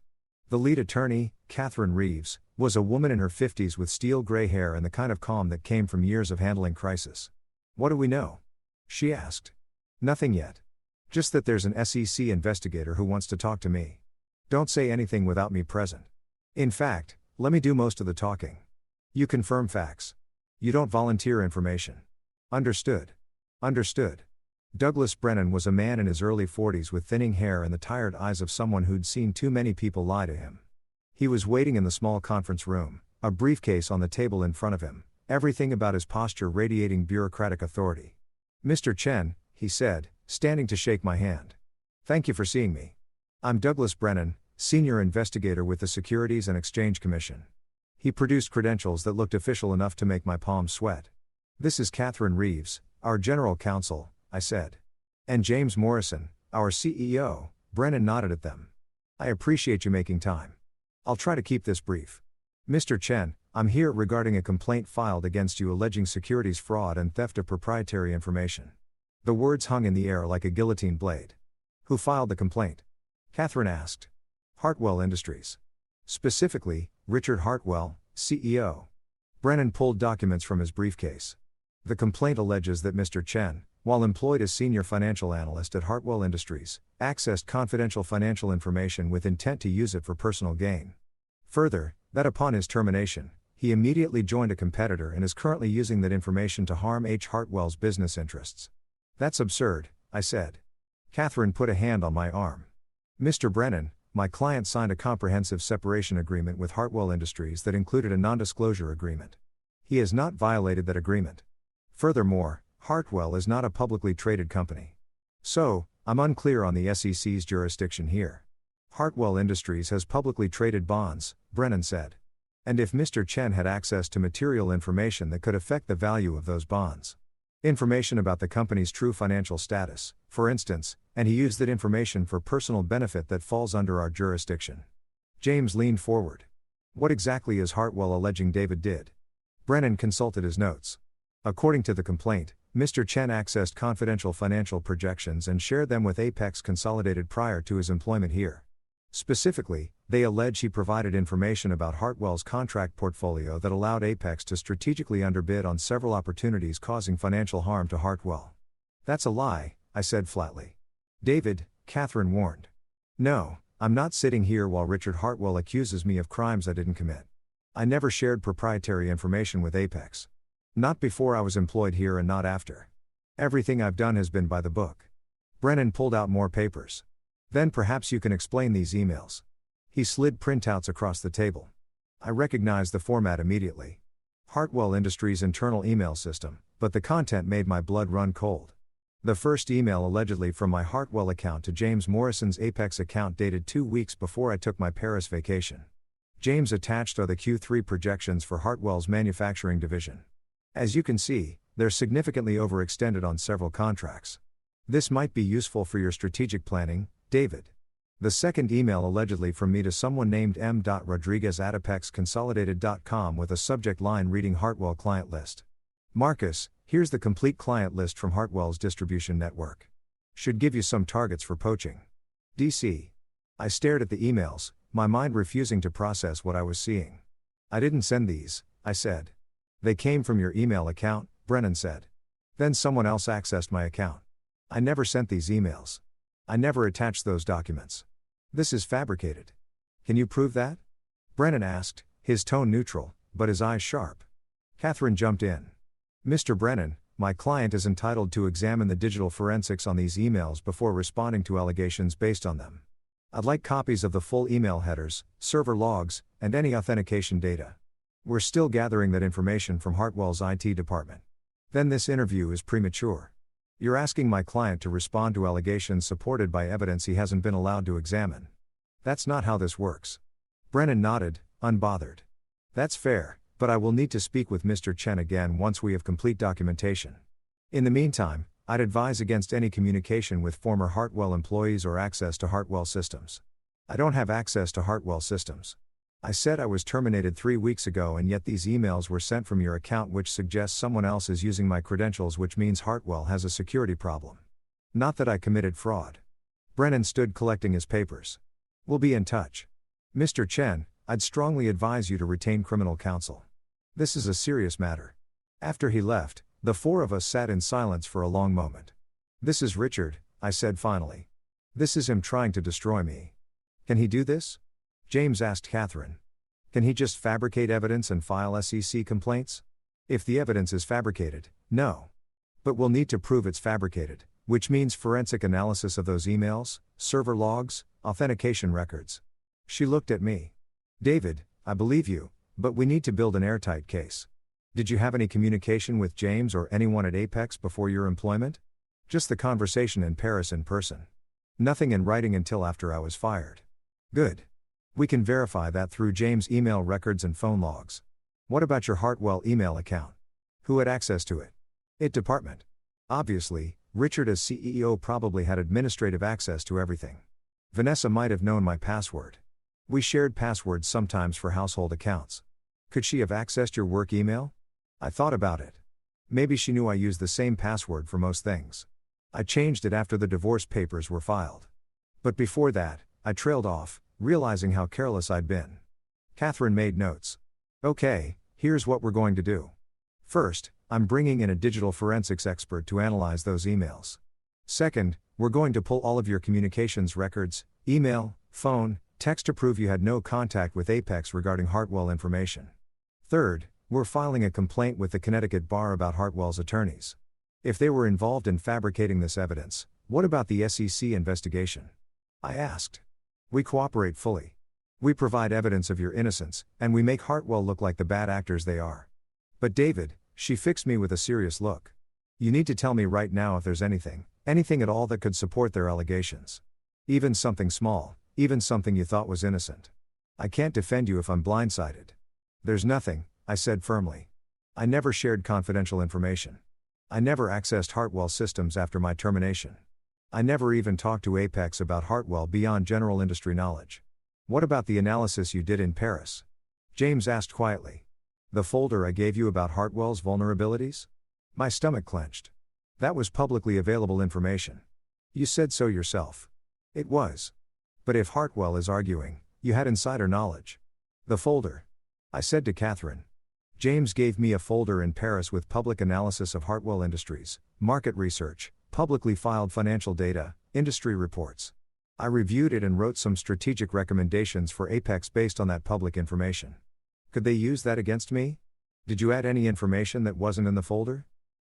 The lead attorney, Catherine Reeves, was a woman in her 50s with steel gray hair and the kind of calm that came from years of handling crisis. What do we know? She asked. Nothing yet. Just that there's an SEC investigator who wants to talk to me. Don't say anything without me present. In fact, let me do most of the talking. You confirm facts. You don't volunteer information. Understood. Understood. Douglas Brennan was a man in his early 40s with thinning hair and the tired eyes of someone who'd seen too many people lie to him. He was waiting in the small conference room, a briefcase on the table in front of him, everything about his posture radiating bureaucratic authority. Mr. Chen, he said, standing to shake my hand. Thank you for seeing me. I'm Douglas Brennan, senior investigator with the Securities and Exchange Commission. He produced credentials that looked official enough to make my palms sweat. This is Catherine Reeves, our general counsel, I said. And James Morrison, our CEO. Brennan nodded at them. I appreciate you making time. I'll try to keep this brief. Mr. Chen, I'm here regarding a complaint filed against you alleging securities fraud and theft of proprietary information. The words hung in the air like a guillotine blade. Who filed the complaint? Catherine asked. Hartwell Industries. Specifically, Richard Hartwell, CEO. Brennan pulled documents from his briefcase. The complaint alleges that Mr. Chen, while employed as senior financial analyst at Hartwell Industries, accessed confidential financial information with intent to use it for personal gain. Further, that upon his termination, he immediately joined a competitor and is currently using that information to harm H. Hartwell's business interests. That's absurd, I said. Catherine put a hand on my arm. Mr. Brennan, my client signed a comprehensive separation agreement with Hartwell Industries that included a non-disclosure agreement. He has not violated that agreement. Furthermore, Hartwell is not a publicly traded company. So, I'm unclear on the SEC's jurisdiction here. Hartwell Industries has publicly traded bonds, Brennan said. And if Mr. Chen had access to material information that could affect the value of those bonds. Information about the company's true financial status, for instance, and he used that information for personal benefit that falls under our jurisdiction. James leaned forward. What exactly is Hartwell alleging David did? Brennan consulted his notes. According to the complaint, Mr. Chen accessed confidential financial projections and shared them with Apex Consolidated prior to his employment here. Specifically, they allege he provided information about Hartwell's contract portfolio that allowed Apex to strategically underbid on several opportunities causing financial harm to Hartwell. That's a lie, I said flatly. David, Catherine warned. No, I'm not sitting here while Richard Hartwell accuses me of crimes I didn't commit. I never shared proprietary information with Apex. Not before I was employed here and not after. Everything I've done has been by the book. Brennan pulled out more papers. Then perhaps you can explain these emails. He slid printouts across the table. I recognized the format immediately. Hartwell Industries' internal email system, but the content made my blood run cold. The first email allegedly from my Hartwell account to James Morrison's Apex account dated 2 weeks before I took my Paris vacation. James attached are the Q3 projections for Hartwell's manufacturing division. As you can see, they're significantly overextended on several contracts. This might be useful for your strategic planning, David. The second email allegedly from me to someone named m.rodriguez@apexconsolidated.com with a subject line reading Hartwell client list. Marcus, here's the complete client list from Hartwell's distribution network. Should give you some targets for poaching. DC. I stared at the emails, my mind refusing to process what I was seeing. I didn't send these, I said. They came from your email account, Brennan said. Then someone else accessed my account. I never sent these emails. I never attached those documents. This is fabricated. Can you prove that? Brennan asked, his tone neutral, but his eyes sharp. Catherine jumped in. Mr. Brennan, my client is entitled to examine the digital forensics on these emails before responding to allegations based on them. I'd like copies of the full email headers, server logs, and any authentication data. We're still gathering that information from Hartwell's IT department. Then this interview is premature. You're asking my client to respond to allegations supported by evidence he hasn't been allowed to examine. That's not how this works. Brennan nodded, unbothered. That's fair, but I will need to speak with Mr. Chen again once we have complete documentation. In the meantime, I'd advise against any communication with former Hartwell employees or access to Hartwell systems. I don't have access to Hartwell systems. I said I was terminated 3 weeks ago, and yet these emails were sent from your account, which suggests someone else is using my credentials, which means Hartwell has a security problem. Not that I committed fraud. Brennan stood collecting his papers. We'll be in touch. Mr. Chen, I'd strongly advise you to retain criminal counsel. This is a serious matter. After he left, the four of us sat in silence for a long moment. This is Richard, I said finally. This is him trying to destroy me. Can he do this? James asked Catherine. Can he just fabricate evidence and file SEC complaints? If the evidence is fabricated, no. But we'll need to prove it's fabricated, which means forensic analysis of those emails, server logs, authentication records. She looked at me. David, I believe you, but we need to build an airtight case. Did you have any communication with James or anyone at Apex before your employment? Just the conversation in Paris in person. Nothing in writing until after I was fired. Good. We can verify that through James' email records and phone logs. What about your Hartwell email account? Who had access to it? IT department. Obviously, Richard as CEO probably had administrative access to everything. Vanessa might have known my password. We shared passwords sometimes for household accounts. Could she have accessed your work email? I thought about it. Maybe she knew I used the same password for most things. I changed it after the divorce papers were filed. But before that, I trailed off, realizing how careless I'd been. Catherine made notes. Okay, here's what we're going to do. First, I'm bringing in a digital forensics expert to analyze those emails. Second, we're going to pull all of your communications records, email, phone, text to prove you had no contact with Apex regarding Hartwell information. Third, we're filing a complaint with the Connecticut Bar about Hartwell's attorneys. If they were involved in fabricating this evidence, what about the SEC investigation? I asked. We cooperate fully. We provide evidence of your innocence, and we make Hartwell look like the bad actors they are. But David, she fixed me with a serious look. You need to tell me right now if there's anything at all that could support their allegations. Even something small, even something you thought was innocent. I can't defend you if I'm blindsided. There's nothing, I said firmly. I never shared confidential information. I never accessed Hartwell systems after my termination. I never even talked to Apex about Hartwell beyond general industry knowledge. What about the analysis you did in Paris? James asked quietly. The folder I gave you about Hartwell's vulnerabilities? My stomach clenched. That was publicly available information. You said so yourself. It was. But if Hartwell is arguing, you had insider knowledge. The folder. I said to Catherine. James gave me a folder in Paris with public analysis of Hartwell Industries, market research, publicly filed financial data, industry reports. I reviewed it and wrote some strategic recommendations for Apex based on that public information. Could they use that against me? Did you add any information that wasn't in the folder?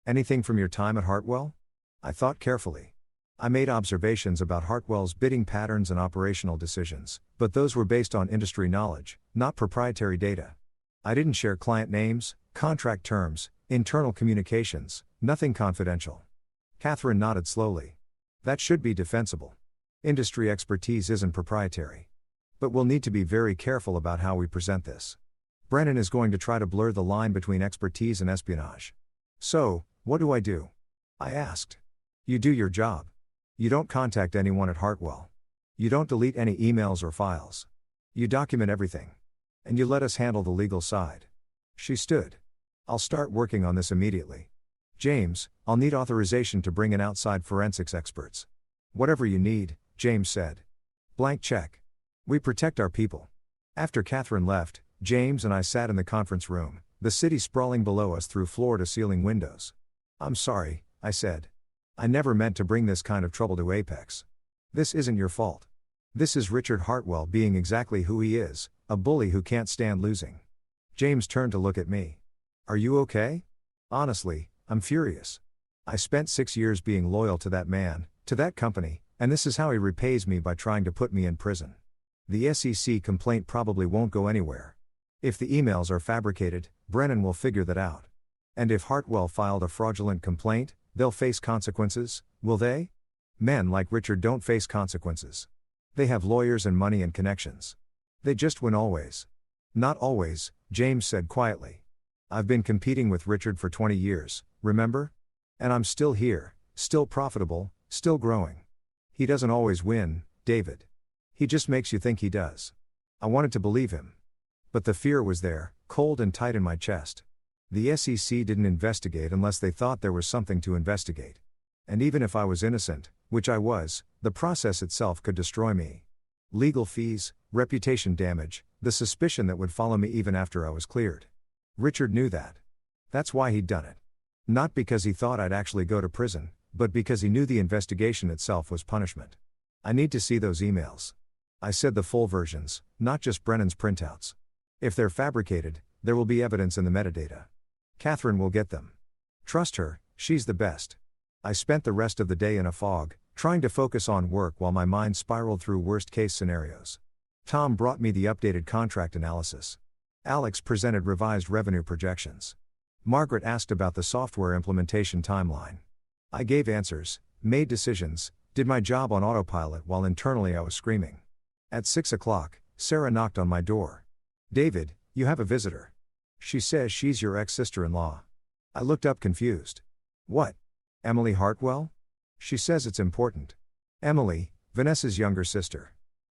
Anything from your time at Hartwell? I thought carefully. I made observations about Hartwell's bidding patterns and operational decisions, but those were based on industry knowledge, not proprietary data. I didn't share client names, contract terms, internal communications, nothing confidential. Catherine nodded slowly. That should be defensible. Industry expertise isn't proprietary. But we'll need to be very careful about how we present this. Brennan is going to try to blur the line between expertise and espionage. So, what do? I asked. You do your job. You don't contact anyone at Hartwell. You don't delete any emails or files. You document everything. And you let us handle the legal side. She stood. I'll start working on this immediately. James, I'll need authorization to bring in outside forensics experts. Whatever you need, James said. Blank check. We protect our people. After Catherine left, James and I sat in the conference room, the city sprawling below us through floor-to-ceiling windows. "I'm sorry," I said. "I never meant to bring this kind of trouble to Apex. This isn't your fault. This is Richard Hartwell being exactly who he is, a bully who can't stand losing." James turned to look at me. "Are you okay?" "Honestly, I'm furious. I spent 6 years being loyal to that man, to that company, and this is how he repays me by trying to put me in prison. The SEC complaint probably won't go anywhere. If the emails are fabricated, Brennan will figure that out. And if Hartwell filed a fraudulent complaint, they'll face consequences, will they? Men like Richard don't face consequences. They have lawyers and money and connections. They just win always." "Not always," James said quietly. "I've been competing with Richard for 20 years, remember? And I'm still here, still profitable, still growing. He doesn't always win, David. He just makes you think he does." I wanted to believe him. But the fear was there, cold and tight in my chest. The SEC didn't investigate unless they thought there was something to investigate. And even if I was innocent, which I was, the process itself could destroy me. Legal fees, reputation damage, the suspicion that would follow me even after I was cleared. Richard knew that. That's why he'd done it. Not because he thought I'd actually go to prison, but because he knew the investigation itself was punishment. "I need to see those emails." I said the full versions, not just Brennan's printouts. "If they're fabricated, there will be evidence in the metadata. Catherine will get them. Trust her, she's the best." I spent the rest of the day in a fog, trying to focus on work while my mind spiraled through worst-case scenarios. Tom brought me the updated contract analysis. Alex presented revised revenue projections. Margaret asked about the software implementation timeline. I gave answers, made decisions, did my job on autopilot while internally I was screaming. At 6 o'clock, Sarah knocked on my door. "David, you have a visitor. She says she's your ex-sister-in-law." I looked up confused. "What? Emily Hartwell?" "She says it's important." Emily, Vanessa's younger sister.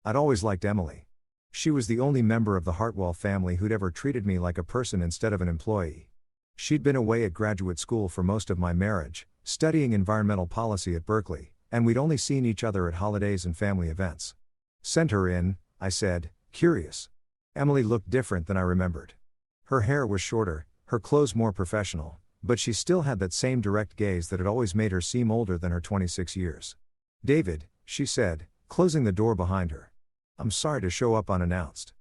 I'd always liked Emily. She was the only member of the Hartwell family who'd ever treated me like a person instead of an employee. She'd been away at graduate school for most of my marriage, studying environmental policy at Berkeley, and we'd only seen each other at holidays and family events. "Send her in," I said, curious. Emily looked different than I remembered. Her hair was shorter, her clothes more professional, but she still had that same direct gaze that had always made her seem older than her 26 years. "David," she said, closing the door behind her. "I'm sorry to show up unannounced.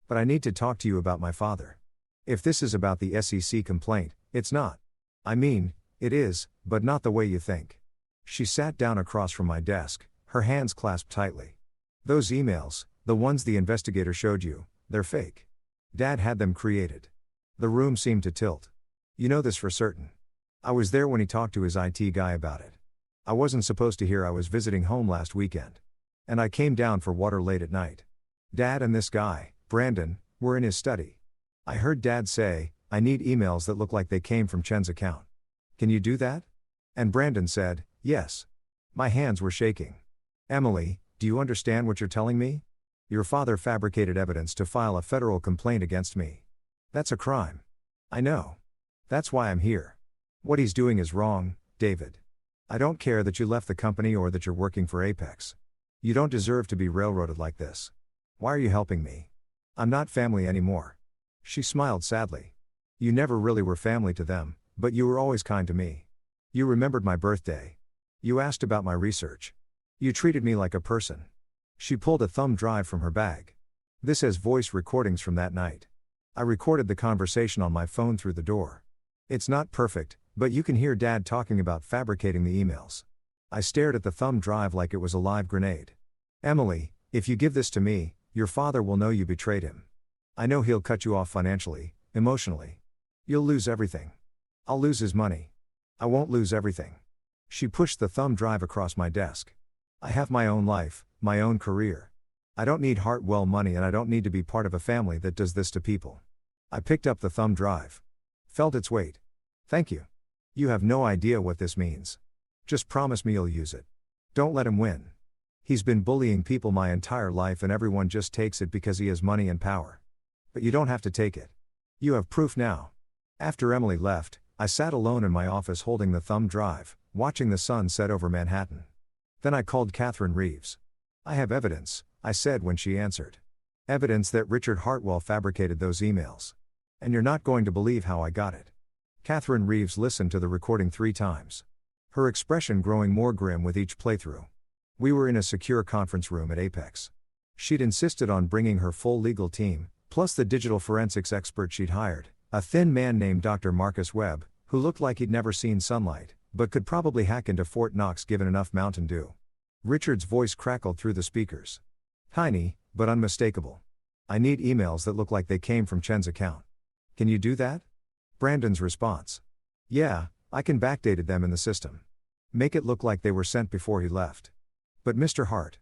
But I need to talk to you about my father. If this is about the SEC complaint, it's not. I mean, it is, but not the way you think." She sat down across from my desk, her hands clasped tightly. "Those emails, the ones the investigator showed you, they're fake. Dad had them created." The room seemed to tilt. "You know this for certain." I was there when he talked to his IT guy about it. I wasn't supposed to hear I was visiting home last weekend. And I came down for water late at night. Dad and this guy, Brandon, were in his study. I heard Dad say, "I need emails that look like they came from Chen's account. Can you do that?" And Brandon said, "Yes." My hands were shaking. "Emily, do you understand what you're telling me? Your father fabricated evidence to file a federal complaint against me. That's a crime. I know. That's why I'm here. What he's doing is wrong, David. I don't care that you left the company or that you're working for Apex. You don't deserve to be railroaded like this. Why are you helping me? I'm not family anymore." She smiled sadly. "You never really were family to them, but you were always kind to me. You remembered my birthday. You asked about my research. You treated me like a person." She pulled a thumb drive from her bag. "This has voice recordings from that night. I recorded the conversation on my phone through the door. It's not perfect, but you can hear Dad talking about fabricating the emails." I stared at the thumb drive like it was a live grenade. "Emily, if you give this to me, your father will know you betrayed him. I know he'll cut you off financially, emotionally. You'll lose everything. I'll lose his money. I won't lose everything." She pushed the thumb drive across my desk. "I have my own life, my own career. I don't need Hartwell money and I don't need to be part of a family that does this to people." I picked up the thumb drive. Felt its weight. "Thank you. You have no idea what this means. Just promise me you'll use it. Don't let him win. He's been bullying people my entire life and everyone just takes it because he has money and power. But you don't have to take it. You have proof now." After Emily left, I sat alone in my office holding the thumb drive, watching the sun set over Manhattan. Then I called Catherine Reeves. "I have evidence," I said when she answered. "Evidence that Richard Hartwell fabricated those emails. And you're not going to believe how I got it. Catherine Reeves listened to the recording 3 times. Her expression growing more grim with each playthrough. We were in a secure conference room at Apex. She'd insisted on bringing her full legal team, plus the digital forensics expert she'd hired, a thin man named Dr. Marcus Webb, who looked like he'd never seen sunlight, but could probably hack into Fort Knox given enough Mountain Dew. Richard's voice crackled through the speakers. Tiny, but unmistakable. I need emails that look like they came from Chen's account. Can you do that? Brandon's response. Yeah, I can backdate them in the system. Make it look like they were sent before he left. But Mr. Hart.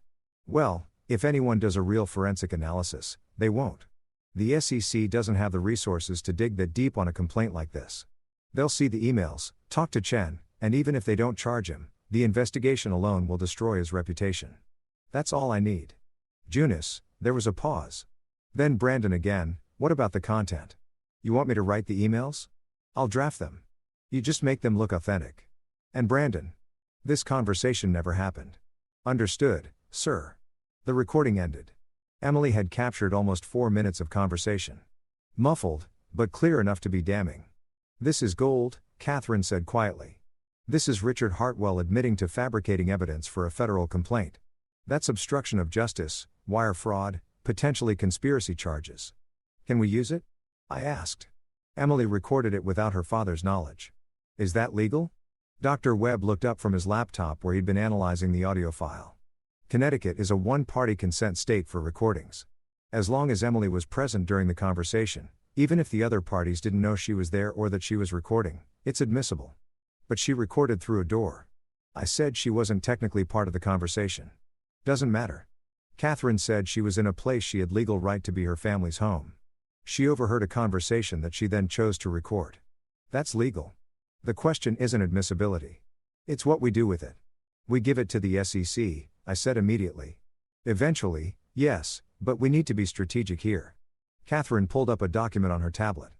Well, if anyone does a real forensic analysis, they won't. The SEC doesn't have the resources to dig that deep on a complaint like this. They'll see the emails, talk to Chen, and even if they don't charge him, the investigation alone will destroy his reputation. That's all I need. Junis, there was a pause. Then Brandon again, what about the content? You want me to write the emails? I'll draft them. You just make them look authentic. And Brandon. This conversation never happened. Understood, sir. The recording ended. Emily had captured almost 4 minutes of conversation. Muffled, but clear enough to be damning. This is gold, Catherine said quietly. This is Richard Hartwell admitting to fabricating evidence for a federal complaint. That's obstruction of justice, wire fraud, potentially conspiracy charges. Can we use it? I asked. Emily recorded it without her father's knowledge. Is that legal? Dr. Webb looked up from his laptop where he'd been analyzing the audio file. Connecticut is a one-party consent state for recordings. As long as Emily was present during the conversation, even if the other parties didn't know she was there or that she was recording, it's admissible. But she recorded through a door. I said she wasn't technically part of the conversation. Doesn't matter. Catherine said she was in a place she had legal right to be her family's home. She overheard a conversation that she then chose to record. That's legal. The question isn't admissibility. It's what we do with it. We give it to the SEC, I said immediately. Eventually, yes, but we need to be strategic here. Catherine pulled up a document on her tablet.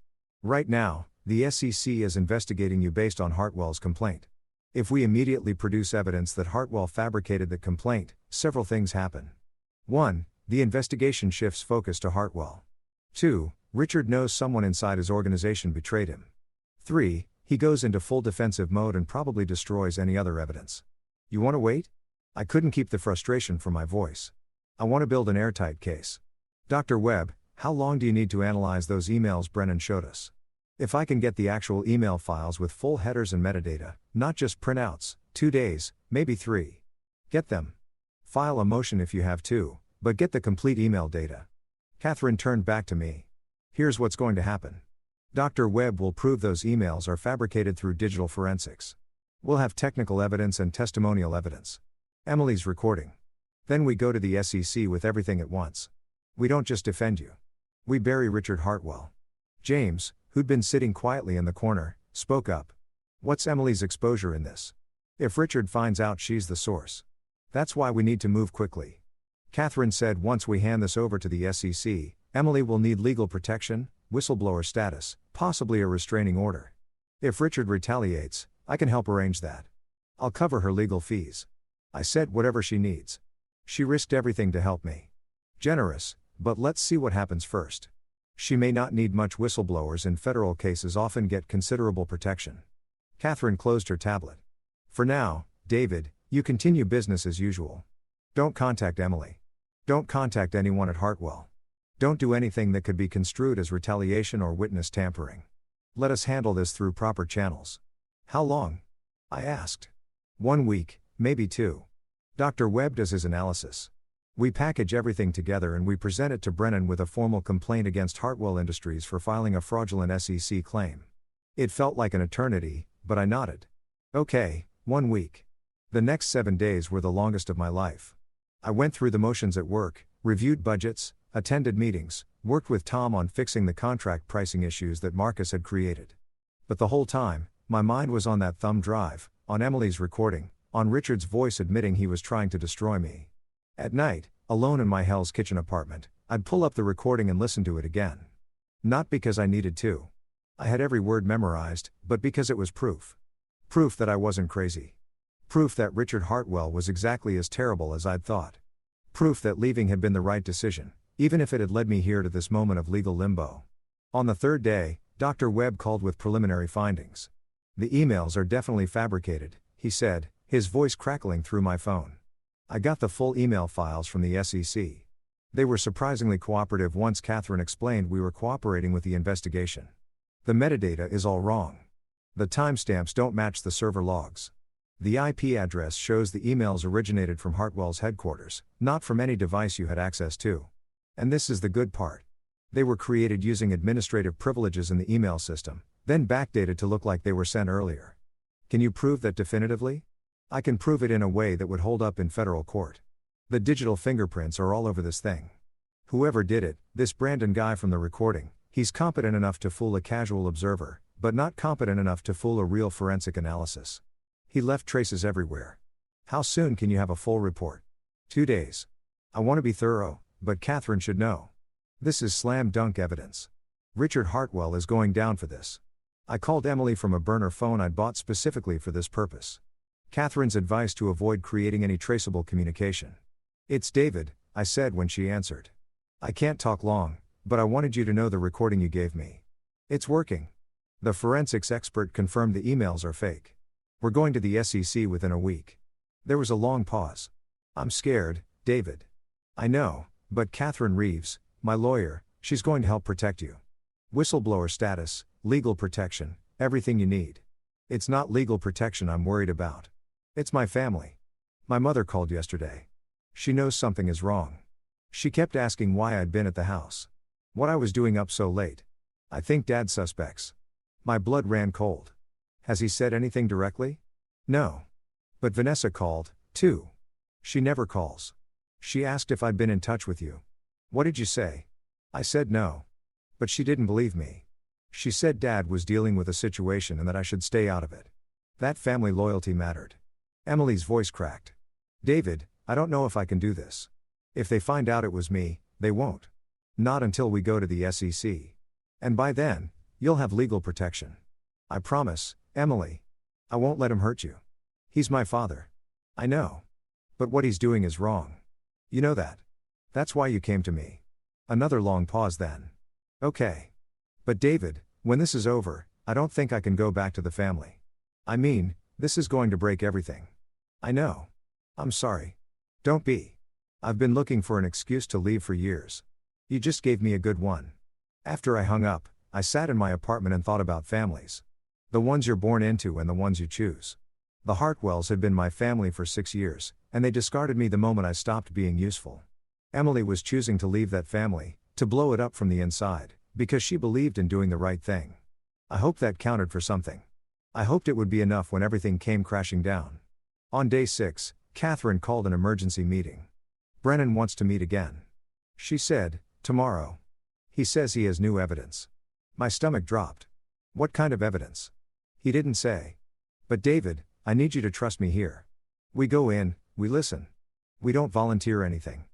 Right now, the SEC is investigating you based on Hartwell's complaint. If we immediately produce evidence that Hartwell fabricated the complaint, several things happen. 1. The investigation shifts focus to Hartwell. 2. Richard knows someone inside his organization betrayed him. 3. He goes into full defensive mode and probably destroys any other evidence. You want to wait? I couldn't keep the frustration from my voice. I want to build an airtight case. Dr. Webb, how long do you need to analyze those emails Brennan showed us? If I can get the actual email files with full headers and metadata, not just printouts, 2 days, maybe 3. Get them. File a motion if you have to, but get the complete email data. Catherine turned back to me. Here's what's going to happen. Dr. Webb will prove those emails are fabricated through digital forensics. We'll have technical evidence and testimonial evidence. Emily's recording. Then we go to the SEC with everything at once. We don't just defend you. We bury Richard Hartwell. James, who'd been sitting quietly in the corner, spoke up. What's Emily's exposure in this? If Richard finds out she's the source. That's why we need to move quickly. Catherine said once we hand this over to the SEC, Emily will need legal protection, whistleblower status, possibly a restraining order. If Richard retaliates, I can help arrange that. I'll cover her legal fees. I said whatever she needs. She risked everything to help me. Generous, but let's see what happens first. She may not need much. Whistleblowers in federal cases often get considerable protection. Catherine closed her tablet. For now, David, you continue business as usual. Don't contact Emily. Don't contact anyone at Hartwell. Don't do anything that could be construed as retaliation or witness tampering. Let us handle this through proper channels. How long? I asked. 1 week, maybe 2. Dr. Webb does his analysis. We package everything together and we present it to Brennan with a formal complaint against Hartwell Industries for filing a fraudulent SEC claim. It felt like an eternity, but I nodded. Okay, 1 week. The next 7 days were the longest of my life. I went through the motions at work, reviewed budgets, attended meetings, worked with Tom on fixing the contract pricing issues that Marcus had created. But the whole time, my mind was on that thumb drive, on Emily's recording, on Richard's voice admitting he was trying to destroy me. At night, alone in my Hell's Kitchen apartment, I'd pull up the recording and listen to it again. Not because I needed to. I had every word memorized, but because it was proof. Proof that I wasn't crazy. Proof that Richard Hartwell was exactly as terrible as I'd thought. Proof that leaving had been the right decision, even if it had led me here to this moment of legal limbo. On the third day, Dr. Webb called with preliminary findings. "The emails are definitely fabricated," he said, his voice crackling through my phone. I got the full email files from the SEC. They were surprisingly cooperative once Catherine explained we were cooperating with the investigation. "The metadata is all wrong. The timestamps don't match the server logs. The IP address shows the emails originated from Hartwell's headquarters, not from any device you had access to. And this is the good part. They were created using administrative privileges in the email system, then backdated to look like they were sent earlier. Can you prove that definitively? I can prove it in a way that would hold up in federal court. The digital fingerprints are all over this thing. Whoever did it, this Brandon guy from the recording, he's competent enough to fool a casual observer, but not competent enough to fool a real forensic analysis. He left traces everywhere. How soon can you have a full report?" 2 days. I want to be thorough, but Catherine should know. This is slam dunk evidence. Richard Hartwell is going down for this. I called Emily from a burner phone I'd bought specifically for this purpose. Catherine's advice to avoid creating any traceable communication. "It's David," I said when she answered. "I can't talk long, but I wanted you to know the recording you gave me. It's working. The forensics expert confirmed the emails are fake. We're going to the SEC within a week." There was a long pause. "I'm scared, David." "I know, but Catherine Reeves, my lawyer, she's going to help protect you. Whistleblower status, legal protection, everything you need. It's not legal protection I'm worried about. It's my family. My mother called yesterday. She knows something is wrong. She kept asking why I'd been at the house. What I was doing up so late. I think Dad suspects." My blood ran cold. "Has he said anything directly?" "No. But Vanessa called, too. She never calls. She asked if I'd been in touch with you. What did you say?" I said no. But she didn't believe me. She said Dad was dealing with a situation and that I should stay out of it. That family loyalty mattered. Emily's voice cracked. "David, I don't know if I can do this. If they find out it was me, they won't. Not until we go to the SEC. And by then, you'll have legal protection. I promise, Emily. I won't let him hurt you. He's my father. I know. But what he's doing is wrong. You know that. That's why you came to me." Another long pause then. "Okay. But David, when this is over, I don't think I can go back to the family. I mean, this is going to break everything." "I know. I'm sorry. Don't be. I've been looking for an excuse to leave for years. You just gave me a good one." After I hung up, I sat in my apartment and thought about families. The ones you're born into and the ones you choose. The Hartwells had been my family for 6 years, and they discarded me the moment I stopped being useful. Emily was choosing to leave that family, to blow it up from the inside, because she believed in doing the right thing. I hoped that counted for something. I hoped it would be enough when everything came crashing down. On day 6, Catherine called an emergency meeting. "Brennan wants to meet again," she said, "tomorrow. He says he has new evidence." My stomach dropped. "What kind of evidence?" He didn't say. "But David, I need you to trust me here. We go in, we listen. We don't volunteer anything.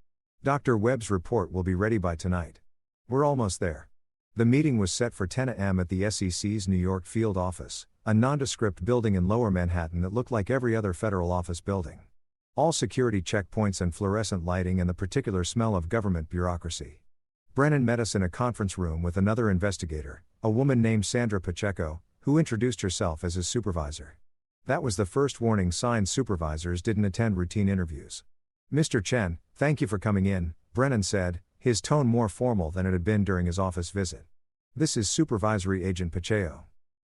Dr. Webb's report will be ready by tonight. We're almost there." The meeting was set for 10 a.m. at the SEC's New York field office, a nondescript building in Lower Manhattan that looked like every other federal office building. All security checkpoints and fluorescent lighting and the particular smell of government bureaucracy. Brennan met us in a conference room with another investigator, a woman named Sandra Pacheco, who introduced herself as his supervisor. That was the first warning sign supervisors didn't attend routine interviews. "Mr. Chen, thank you for coming in," Brennan said, his tone more formal than it had been during his office visit. "This is Supervisory Agent Pacheco.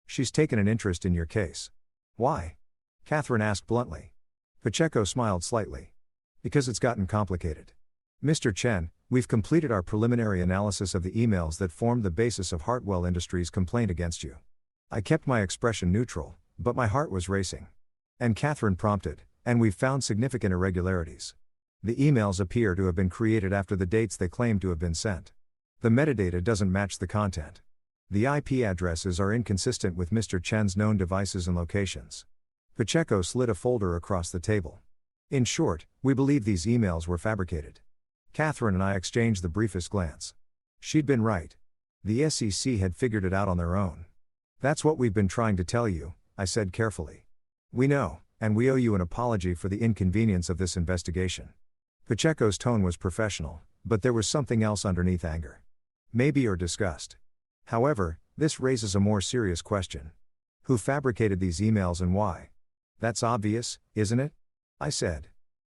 She's taken an interest in your case." "Why?" Catherine asked bluntly. Pacheco smiled slightly. "Because it's gotten complicated. Mr. Chen, we've completed our preliminary analysis of the emails that formed the basis of Hartwell Industries' complaint against you." I kept my expression neutral, but my heart was racing. And Catherine prompted, "And we've found significant irregularities. The emails appear to have been created after the dates they claim to have been sent. The metadata doesn't match the content. The IP addresses are inconsistent with Mr. Chen's known devices and locations." Pacheco slid a folder across the table. "In short, we believe these emails were fabricated." Catherine and I exchanged the briefest glance. She'd been right. The SEC had figured it out on their own. "That's what we've been trying to tell you," I said carefully. "We know, and we owe you an apology for the inconvenience of this investigation." Pacheco's tone was professional, but there was something else underneath: anger. Maybe or disgust. However, this raises a more serious question. Who fabricated these emails and why? That's obvious, isn't it? I said.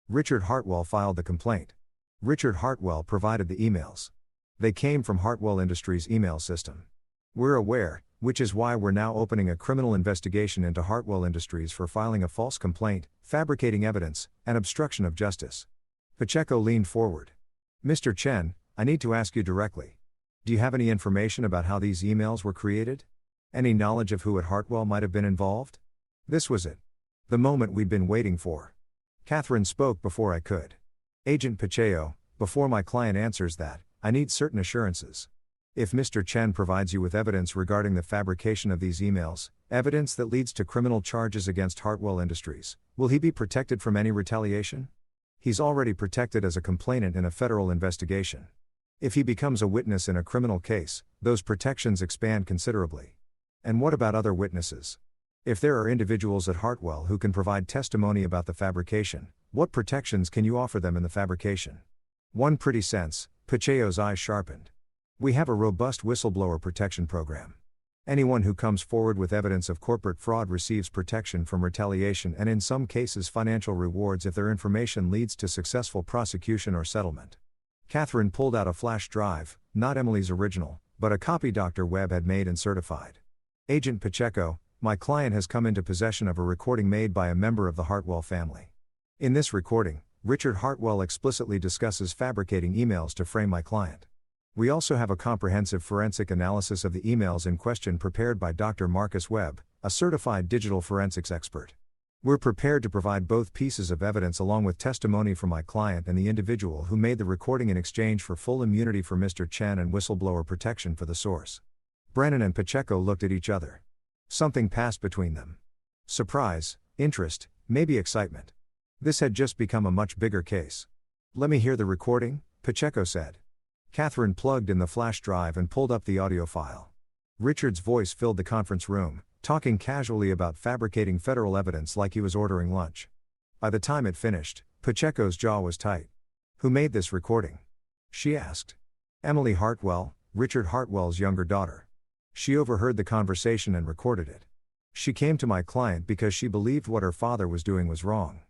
Richard Hartwell filed the complaint. Richard Hartwell provided the emails. They came from Hartwell Industries' email system. We're aware, which is why we're now opening a criminal investigation into Hartwell Industries for filing a false complaint, fabricating evidence, and obstruction of justice. Pacheco leaned forward. Mr. Chen, I need to ask you directly. Do you have any information about how these emails were created? Any knowledge of who at Hartwell might have been involved? This was it. The moment we'd been waiting for. Catherine spoke before I could. Agent Pacheco, before my client answers that, I need certain assurances. If Mr. Chen provides you with evidence regarding the fabrication of these emails, evidence that leads to criminal charges against Hartwell Industries, will he be protected from any retaliation? He's already protected as a complainant in a federal investigation. If he becomes a witness in a criminal case, those protections expand considerably. And what about other witnesses? If there are individuals at Hartwell who can provide testimony about the fabrication, what protections can you offer them in the fabrication? One pretty sense, Pacheco's eyes sharpened. We have a robust whistleblower protection program. Anyone who comes forward with evidence of corporate fraud receives protection from retaliation and in some cases financial rewards if their information leads to successful prosecution or settlement. Catherine pulled out a flash drive, not Emily's original, but a copy Dr. Webb had made and certified. Agent Pacheco, my client has come into possession of a recording made by a member of the Hartwell family. In this recording, Richard Hartwell explicitly discusses fabricating emails to frame my client. We also have a comprehensive forensic analysis of the emails in question prepared by Dr. Marcus Webb, a certified digital forensics expert. We're prepared to provide both pieces of evidence along with testimony from my client and the individual who made the recording in exchange for full immunity for Mr. Chen and whistleblower protection for the source. Brennan and Pacheco looked at each other. Something passed between them. Surprise, interest, maybe excitement. This had just become a much bigger case. Let me hear the recording, Pacheco said. Catherine plugged in the flash drive and pulled up the audio file. Richard's voice filled the conference room, talking casually about fabricating federal evidence like he was ordering lunch. By the time it finished, Pacheco's jaw was tight. Who made this recording? She asked. Emily Hartwell, Richard Hartwell's younger daughter. She overheard the conversation and recorded it. She came to my client because she believed what her father was doing was wrong.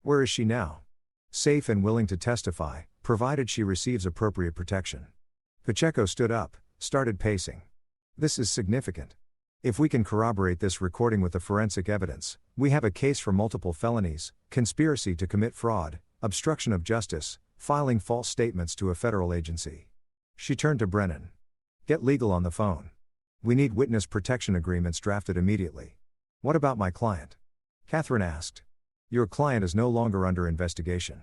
Where is she now? Safe and willing to testify, provided she receives appropriate protection. Pacheco stood up, started pacing. This is significant. If we can corroborate this recording with the forensic evidence, we have a case for multiple felonies, conspiracy to commit fraud, obstruction of justice, filing false statements to a federal agency. She turned to Brennan. Get legal on the phone. We need witness protection agreements drafted immediately. What about my client? Catherine asked. Your client is no longer under investigation.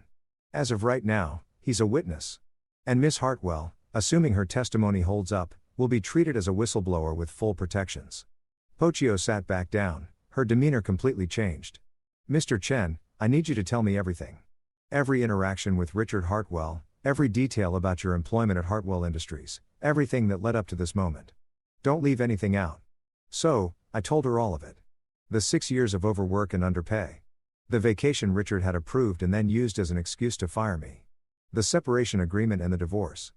As of right now, he's a witness. And Miss Hartwell, assuming her testimony holds up, will be treated as a whistleblower with full protections. Pacheco sat back down, her demeanor completely changed. Mr. Chen, I need you to tell me everything. Every interaction with Richard Hartwell, every detail about your employment at Hartwell Industries, everything that led up to this moment. Don't leave anything out. So, I told her all of it. The 6 years of overwork and underpay. The vacation Richard had approved and then used as an excuse to fire me. The separation agreement and the divorce.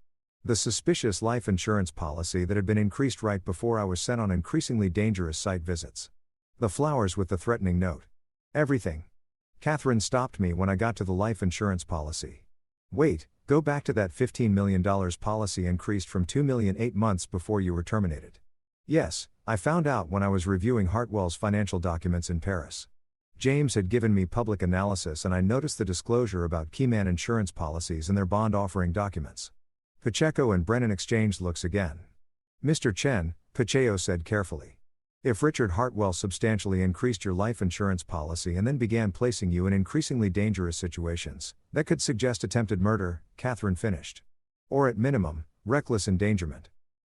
The suspicious life insurance policy that had been increased right before I was sent on increasingly dangerous site visits. The flowers with the threatening note. Everything. Catherine stopped me when I got to the life insurance policy. Wait, go back to that $15 million policy increased from $2 million 8 months before you were terminated. Yes, I found out when I was reviewing Hartwell's financial documents in Paris. James had given me public analysis and I noticed the disclosure about Keyman insurance policies and their bond offering documents. Pacheco and Brennan exchanged looks again. Mr. Chen, Pacheco said carefully. If Richard Hartwell substantially increased your life insurance policy and then began placing you in increasingly dangerous situations, that could suggest attempted murder, Catherine finished. Or at minimum, reckless endangerment.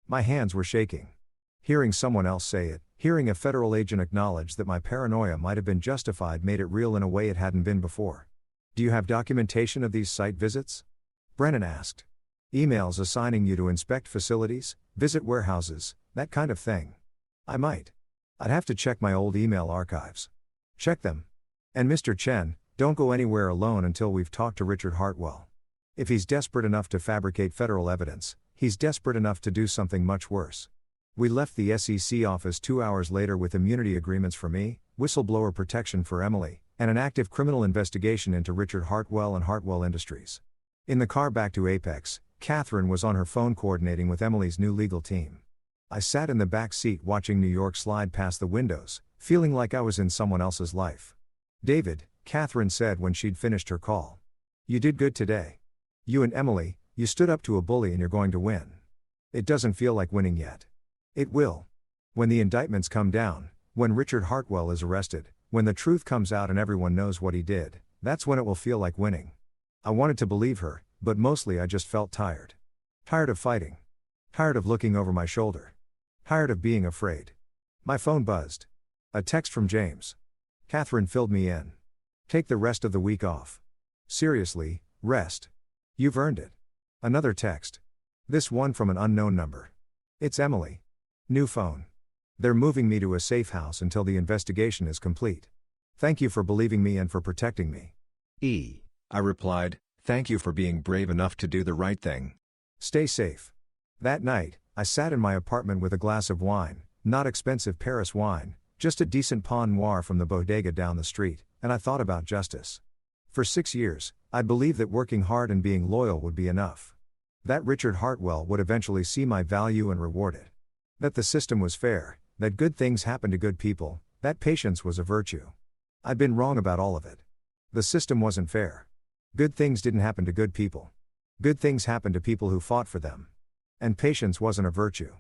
My hands were shaking. Hearing someone else say it, hearing a federal agent acknowledge that my paranoia might have been justified made it real in a way it hadn't been before. Do you have documentation of these site visits? Brennan asked. Emails assigning you to inspect facilities, visit warehouses, that kind of thing. I might. I'd have to check my old email archives. Check them. And Mr. Chen, don't go anywhere alone until we've talked to Richard Hartwell. If he's desperate enough to fabricate federal evidence, he's desperate enough to do something much worse. We left the SEC office 2 hours later with immunity agreements for me, whistleblower protection for Emily, and an active criminal investigation into Richard Hartwell and Hartwell Industries. In the car back to Apex, Catherine was on her phone coordinating with Emily's new legal team. I sat in the back seat watching New York slide past the windows, feeling like I was in someone else's life. "David," Catherine said when she'd finished her call. "You did good today. You and Emily, you stood up to a bully and you're going to win. It doesn't feel like winning yet. It will. When the indictments come down, when Richard Hartwell is arrested, when the truth comes out and everyone knows what he did, that's when it will feel like winning." I wanted to believe her, but mostly I just felt tired. Tired of fighting. Tired of looking over my shoulder. Tired of being afraid. My phone buzzed. A text from James. Catherine filled me in. "Take the rest of the week off. Seriously, rest. You've earned it." Another text. This one from an unknown number. "It's Emily. New phone. They're moving me to a safe house until the investigation is complete. Thank you for believing me and for protecting me." I replied, "Thank you for being brave enough to do the right thing. Stay safe." That night, I sat in my apartment with a glass of wine, not expensive Paris wine, just a decent Pinot Noir from the bodega down the street, and I thought about justice. For 6 years, I believed that working hard and being loyal would be enough. That Richard Hartwell would eventually see my value and reward it. That the system was fair, that good things happen to good people, that patience was a virtue. I'd been wrong about all of it. The system wasn't fair. Good things didn't happen to good people. Good things happened to people who fought for them. And patience wasn't a virtue.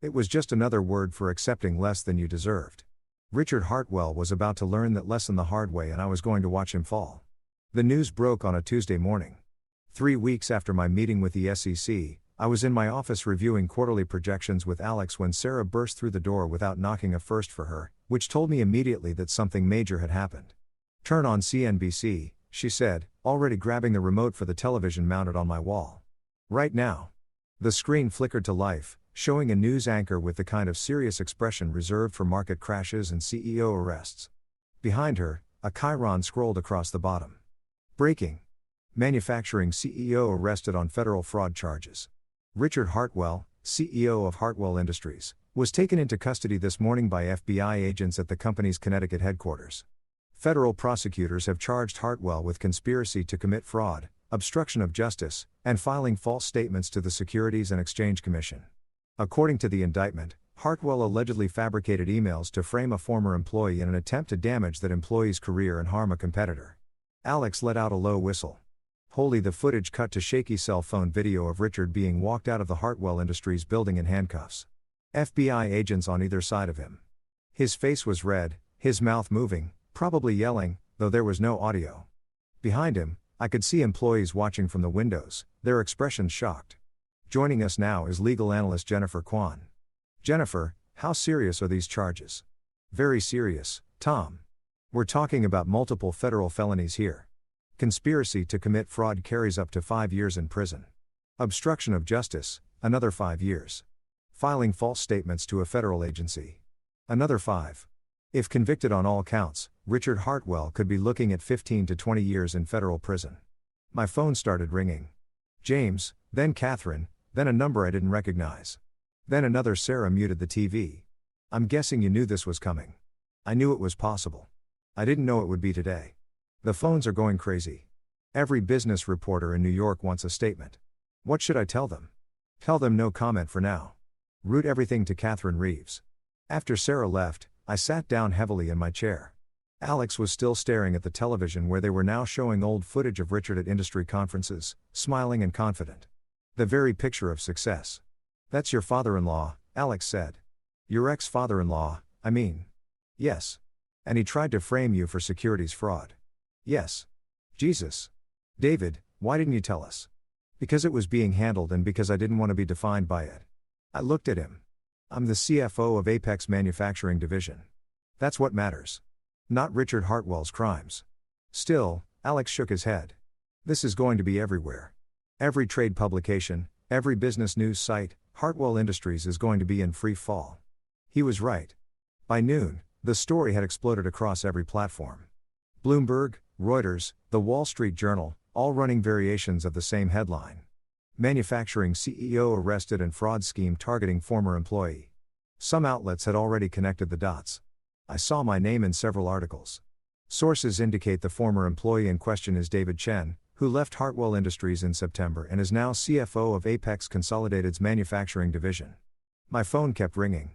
It was just another word for accepting less than you deserved. Richard Hartwell was about to learn that lesson the hard way, and I was going to watch him fall. The news broke on a Tuesday morning. 3 weeks after my meeting with the SEC, I was in my office reviewing quarterly projections with Alex when Sarah burst through the door without knocking, a first for her, which told me immediately that something major had happened. "Turn on CNBC," she said, already grabbing the remote for the television mounted on my wall. "Right now." The screen flickered to life, showing a news anchor with the kind of serious expression reserved for market crashes and CEO arrests. Behind her, a chyron scrolled across the bottom. "Breaking. Manufacturing CEO arrested on federal fraud charges. Richard Hartwell, CEO of Hartwell Industries, was taken into custody this morning by FBI agents at the company's Connecticut headquarters. Federal prosecutors have charged Hartwell with conspiracy to commit fraud, obstruction of justice, and filing false statements to the Securities and Exchange Commission. According to the indictment, Hartwell allegedly fabricated emails to frame a former employee in an attempt to damage that employee's career and harm a competitor." Alex let out a low whistle. Holy, the footage cut to shaky cell phone video of Richard being walked out of the Hartwell Industries building in handcuffs. FBI agents on either side of him. His face was red, his mouth moving, probably yelling, though there was no audio. Behind him, I could see employees watching from the windows, their expressions shocked. Joining us now is legal analyst Jennifer Kwan. Jennifer, how serious are these charges? Very serious, Tom. We're talking about multiple federal felonies here. Conspiracy to commit fraud carries up to 5 years in prison. Obstruction of justice, another 5 years. Filing false statements to a federal agency. Another 5. If convicted on all counts, Richard Hartwell could be looking at 15 to 20 years in federal prison. My phone started ringing. James, then Catherine, then a number I didn't recognize. Then another. Sarah muted the TV. "I'm guessing you knew this was coming." I knew it was possible. I didn't know it would be today. The phones are going crazy. Every business reporter in New York wants a statement. What should I tell them? Tell them no comment for now. Root everything to Catherine Reeves. After Sarah left, I sat down heavily in my chair. Alex was still staring at the television where they were now showing old footage of Richard at industry conferences, smiling and confident. The very picture of success. "That's your father-in-law," Alex said. "Your ex-father-in-law, I mean." "Yes. And he tried to frame you for securities fraud." "Yes." "Jesus. David, why didn't you tell us?" "Because it was being handled and because I didn't want to be defined by it." I looked at him. "I'm the CFO of Apex Manufacturing Division. That's what matters. Not Richard Hartwell's crimes." Still, Alex shook his head. "This is going to be everywhere. Every trade publication, every business news site, Hartwell Industries is going to be in free fall." He was right. By noon, the story had exploded across every platform. Bloomberg, Reuters, The Wall Street Journal, all running variations of the same headline. Manufacturing CEO arrested and fraud scheme targeting former employee. Some outlets had already connected the dots. I saw my name in several articles. Sources indicate the former employee in question is David Chen, who left Hartwell Industries in September and is now CFO of Apex Consolidated's manufacturing division. My phone kept ringing.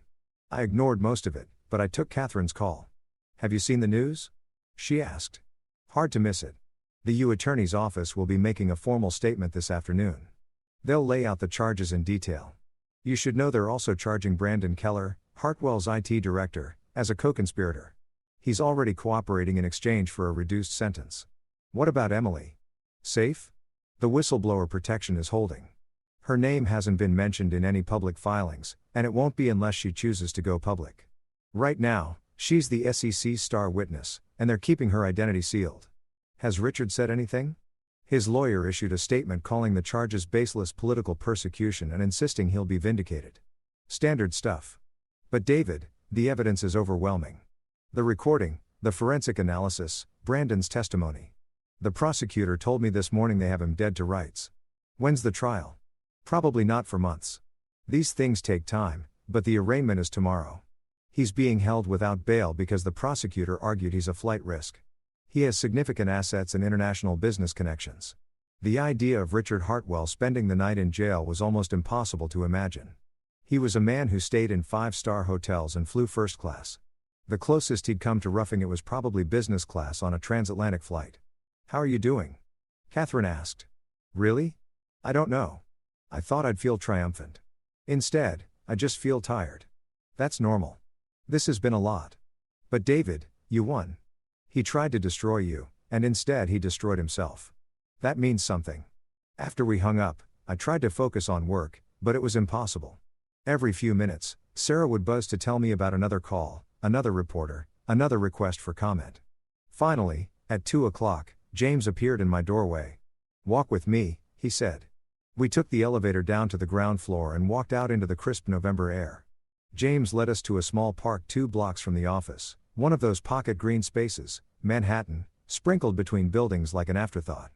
I ignored most of it, but I took Catherine's call. "Have you seen the news?" she asked. "Hard to miss it. The U Attorney's Office will be making a formal statement this afternoon. They'll lay out the charges in detail. You should know they're also charging Brandon Keller, Hartwell's IT director, as a co-conspirator. He's already cooperating in exchange for a reduced sentence." "What about Emily? Safe?" "The whistleblower protection is holding. Her name hasn't been mentioned in any public filings, and it won't be unless she chooses to go public. Right now, she's the SEC's star witness, and they're keeping her identity sealed." "Has Richard said anything?" His lawyer issued a statement calling the charges baseless political persecution and insisting he'll be vindicated. Standard stuff. "But David, the evidence is overwhelming. The recording, the forensic analysis, Brandon's testimony. The prosecutor told me this morning they have him dead to rights." "When's the trial?" "Probably not for months. These things take time, but the arraignment is tomorrow. He's being held without bail because the prosecutor argued he's a flight risk. He has significant assets and international business connections. The idea of Richard Hartwell spending the night in jail was almost impossible to imagine. He was a man who stayed in 5-star hotels and flew first class. The closest he'd come to roughing it was probably business class on a transatlantic flight." "How are you doing?" Catherine asked. "Really? I don't know. I thought I'd feel triumphant. Instead, I just feel tired. That's normal. This has been a lot. But David, you won. He tried to destroy you, and instead he destroyed himself. That means something. After we hung up, I tried to focus on work, but it was impossible. Every few minutes, Sarah would buzz to tell me about another call, another reporter, another request for comment. Finally, at 2 o'clock, James appeared in my doorway. "Walk with me," he said. We took the elevator down to the ground floor and walked out into the crisp November air. James led us to a small park 2 blocks from the office, one of those pocket green spaces, Manhattan, sprinkled between buildings like an afterthought.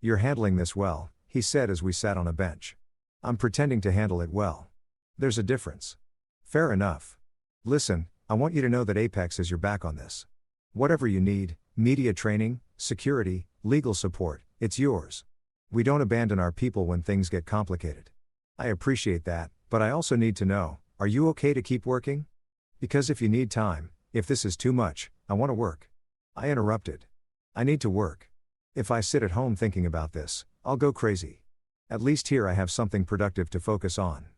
"You're handling this well," he said as we sat on a bench. "I'm pretending to handle it well. There's a difference." "Fair enough. Listen, I want you to know that Apex is your back on this. Whatever you need, media training, security, legal support, it's yours. We don't abandon our people when things get complicated." "I appreciate that, but I also need to know, are you okay to keep working? Because if you need time, if this is too much, I want to work." I interrupted. "I need to work. If I sit at home thinking about this, I'll go crazy. At least here I have something productive to focus on."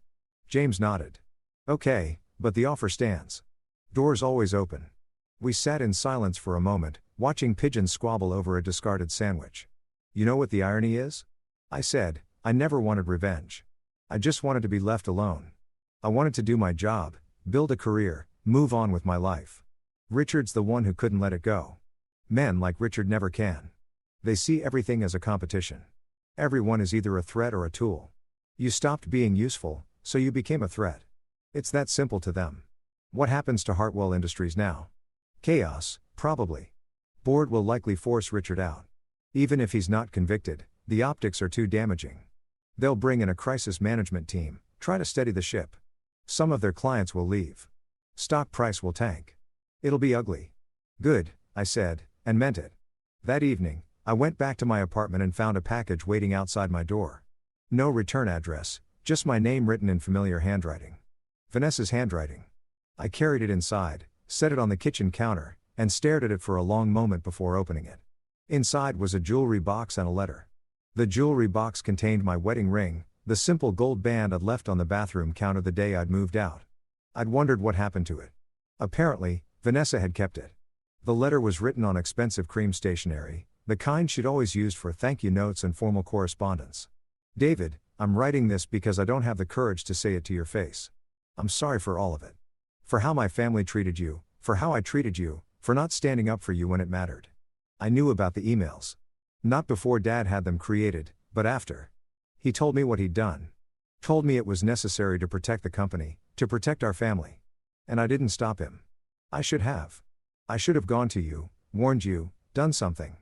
James nodded. "Okay, but the offer stands. Doors always open." We sat in silence for a moment, watching pigeons squabble over a discarded sandwich. "You know what the irony is?" I said. "I never wanted revenge. I just wanted to be left alone. I wanted to do my job, build a career, move on with my life. Richard's the one who couldn't let it go. Men like Richard never can. They see everything as a competition. Everyone is either a threat or a tool. You stopped being useful, so you became a threat. It's that simple to them. What happens to Hartwell Industries now? Chaos, probably. Board will likely force Richard out. Even if he's not convicted, the optics are too damaging. They'll bring in a crisis management team, try to steady the ship. Some of their clients will leave. Stock price will tank. It'll be ugly." "Good," I said, and meant it. That evening, I went back to my apartment and found a package waiting outside my door. No return address, just my name written in familiar handwriting. Vanessa's handwriting. I carried it inside, set it on the kitchen counter, and stared at it for a long moment before opening it. Inside was a jewelry box and a letter. The jewelry box contained my wedding ring, the simple gold band I'd left on the bathroom counter the day I'd moved out. I'd wondered what happened to it. Apparently, Vanessa had kept it. The letter was written on expensive cream stationery, the kind she'd always used for thank you notes and formal correspondence. "David, I'm writing this because I don't have the courage to say it to your face. I'm sorry for all of it. For how my family treated you, for how I treated you, for not standing up for you when it mattered. I knew about the emails. Not before Dad had them created, but after. He told me what he'd done. Told me it was necessary to protect the company, to protect our family. And I didn't stop him. I should have. I should have gone to you, warned you, done something.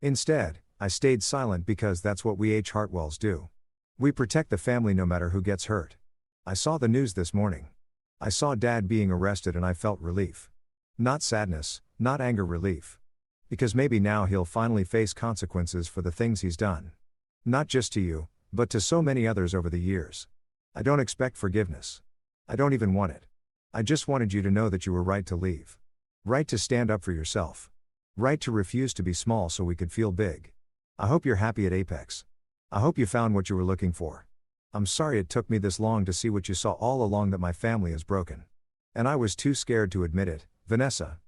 Instead, I stayed silent because that's what we H. Hartwells do. We protect the family no matter who gets hurt. I saw the news this morning. I saw Dad being arrested and I felt relief. Not sadness, not anger, relief. Because maybe now he'll finally face consequences for the things he's done. Not just to you, but to so many others over the years. I don't expect forgiveness. I don't even want it. I just wanted you to know that you were right to leave. Right to stand up for yourself. Right to refuse to be small so we could feel big. I hope you're happy at Apex. I hope you found what you were looking for. I'm sorry it took me this long to see what you saw all along, that my family is broken. And I was too scared to admit it, Vanessa.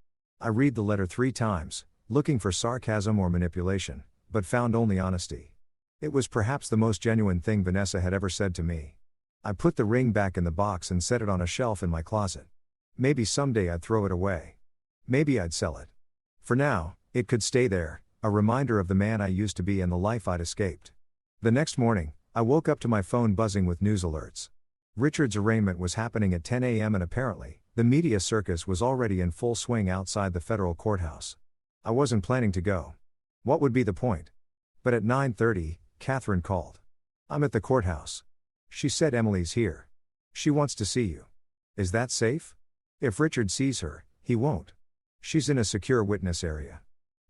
I read the letter 3 times, looking for sarcasm or manipulation, but found only honesty. It was perhaps the most genuine thing Vanessa had ever said to me. I put the ring back in the box and set it on a shelf in my closet. Maybe someday I'd throw it away. Maybe I'd sell it. For now, it could stay there, a reminder of the man I used to be and the life I'd escaped. The next morning, I woke up to my phone buzzing with news alerts. Richard's arraignment was happening at 10 a.m. and apparently, the media circus was already in full swing outside the federal courthouse. I wasn't planning to go. What would be the point? But at 9:30, Catherine called. I'm at the courthouse. She said Emily's here. She wants to see you. Is that safe? If Richard sees her, he won't. She's in a secure witness area.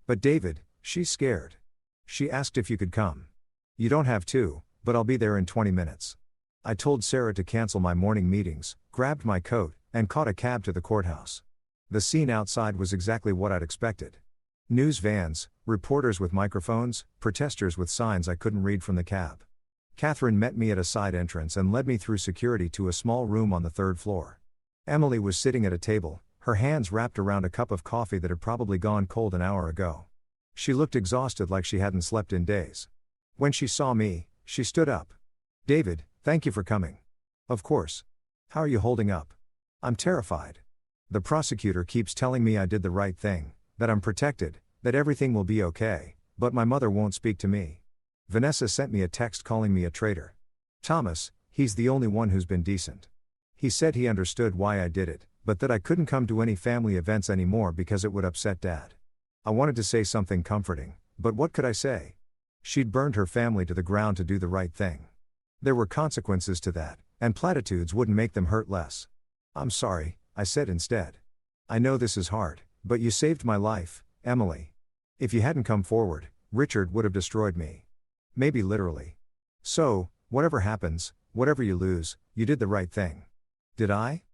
But David, she's scared. She asked if you could come. You don't have to, but I'll be there in 20 minutes. I told Sarah to cancel my morning meetings, grabbed my coat, and caught a cab to the courthouse. The scene outside was exactly what I'd expected. News vans, reporters with microphones, protesters with signs I couldn't read from the cab. Catherine met me at a side entrance and led me through security to a small room on the 3rd floor. Emily was sitting at a table, her hands wrapped around a cup of coffee that had probably gone cold an hour ago. She looked exhausted, like she hadn't slept in days. When she saw me, she stood up. David, thank you for coming. Of course. How are you holding up? I'm terrified. The prosecutor keeps telling me I did the right thing, that I'm protected, that everything will be okay, but my mother won't speak to me. Vanessa sent me a text calling me a traitor. Thomas, he's the only one who's been decent. He said he understood why I did it, but that I couldn't come to any family events anymore because it would upset Dad. I wanted to say something comforting, but what could I say? She'd burned her family to the ground to do the right thing. There were consequences to that, and platitudes wouldn't make them hurt less. I'm sorry, I said instead. I know this is hard, but you saved my life, Emily. If you hadn't come forward, Richard would have destroyed me. Maybe literally. So, whatever happens, whatever you lose, you did the right thing. Did I?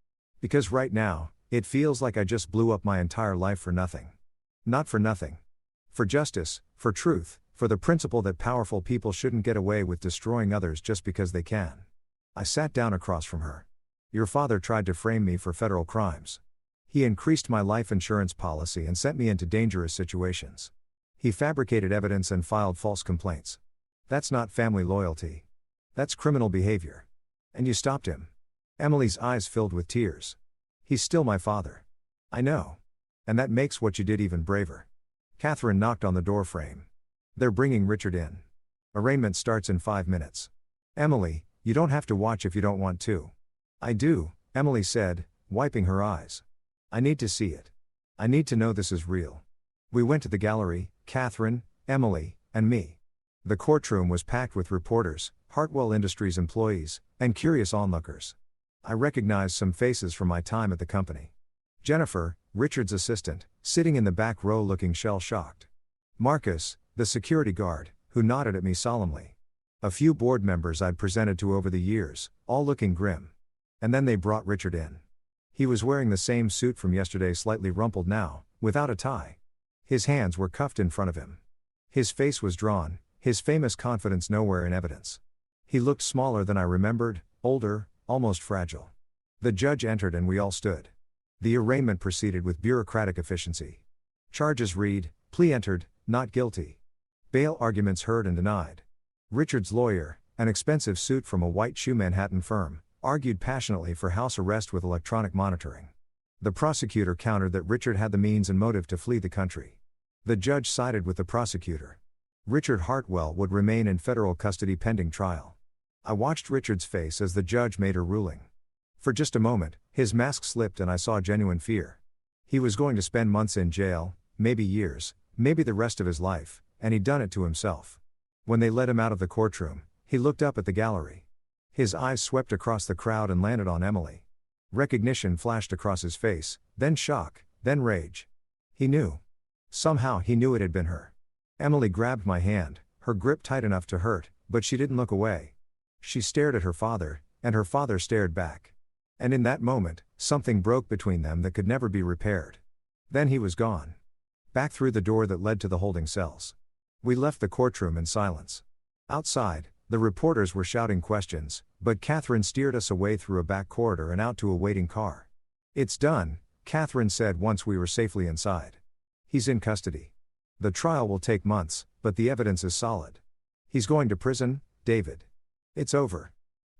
Because right now, it feels like I just blew up my entire life for nothing. Not for nothing. For justice, for truth, for the principle that powerful people shouldn't get away with destroying others just because they can. I sat down across from her. Your father tried to frame me for federal crimes. He increased my life insurance policy and sent me into dangerous situations. He fabricated evidence and filed false complaints. That's not family loyalty. That's criminal behavior. And you stopped him. Emily's eyes filled with tears. He's still my father. I know. And that makes what you did even braver. Catherine knocked on the door frame. They're bringing Richard in. Arraignment starts in 5 minutes. Emily, you don't have to watch if you don't want to. I do, Emily said, wiping her eyes. I need to see it. I need to know this is real. We went to the gallery, Catherine, Emily, and me. The courtroom was packed with reporters, Hartwell Industries employees, and curious onlookers. I recognized some faces from my time at the company. Jennifer, Richard's assistant, sitting in the back row looking shell-shocked. Marcus, the security guard, who nodded at me solemnly. A few board members I'd presented to over the years, all looking grim. And then they brought Richard in. He was wearing the same suit from yesterday, slightly rumpled now, without a tie. His hands were cuffed in front of him. His face was drawn, his famous confidence nowhere in evidence. He looked smaller than I remembered, older, almost fragile. The judge entered and we all stood. The arraignment proceeded with bureaucratic efficiency. Charges read, plea entered, not guilty. Bail arguments heard and denied. Richard's lawyer, an expensive suit from a white shoe Manhattan firm, argued passionately for house arrest with electronic monitoring. The prosecutor countered that Richard had the means and motive to flee the country. The judge sided with the prosecutor. Richard Hartwell would remain in federal custody pending trial. I watched Richard's face as the judge made her ruling. For just a moment, his mask slipped and I saw genuine fear. He was going to spend months in jail, maybe years, maybe the rest of his life, and he'd done it to himself. When they led him out of the courtroom, he looked up at the gallery. His eyes swept across the crowd and landed on Emily. Recognition flashed across his face, then shock, then rage. He knew. Somehow he knew it had been her. Emily grabbed my hand, her grip tight enough to hurt, but she didn't look away. She stared at her father, and her father stared back. And in that moment, something broke between them that could never be repaired. Then he was gone. Back through the door that led to the holding cells. We left the courtroom in silence. Outside, the reporters were shouting questions, but Catherine steered us away through a back corridor and out to a waiting car. "It's done," Catherine said once we were safely inside. "He's in custody. The trial will take months, but the evidence is solid. He's going to prison, David. It's over."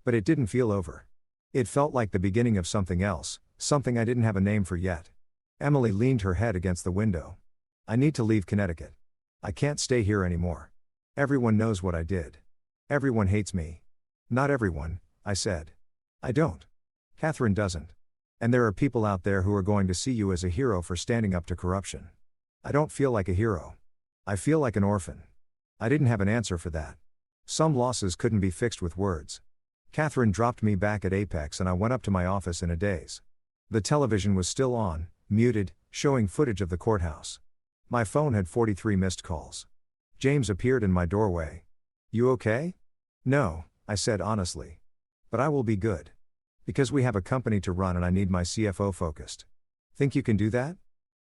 But it didn't feel over. It felt like the beginning of something else, something I didn't have a name for yet. Emily leaned her head against the window. "I need to leave Connecticut. I can't stay here anymore. Everyone knows what I did. Everyone hates me." "Not everyone," I said. "I don't. Catherine doesn't. And there are people out there who are going to see you as a hero for standing up to corruption." "I don't feel like a hero. I feel like an orphan." I didn't have an answer for that. Some losses couldn't be fixed with words. Catherine dropped me back at Apex and I went up to my office in a daze. The television was still on, muted, showing footage of the courthouse. My phone had 43 missed calls. James appeared in my doorway. "You okay?" "No," I said honestly. "But I will be good. Because we have a company to run and I need my CFO focused." "Think you can do that?"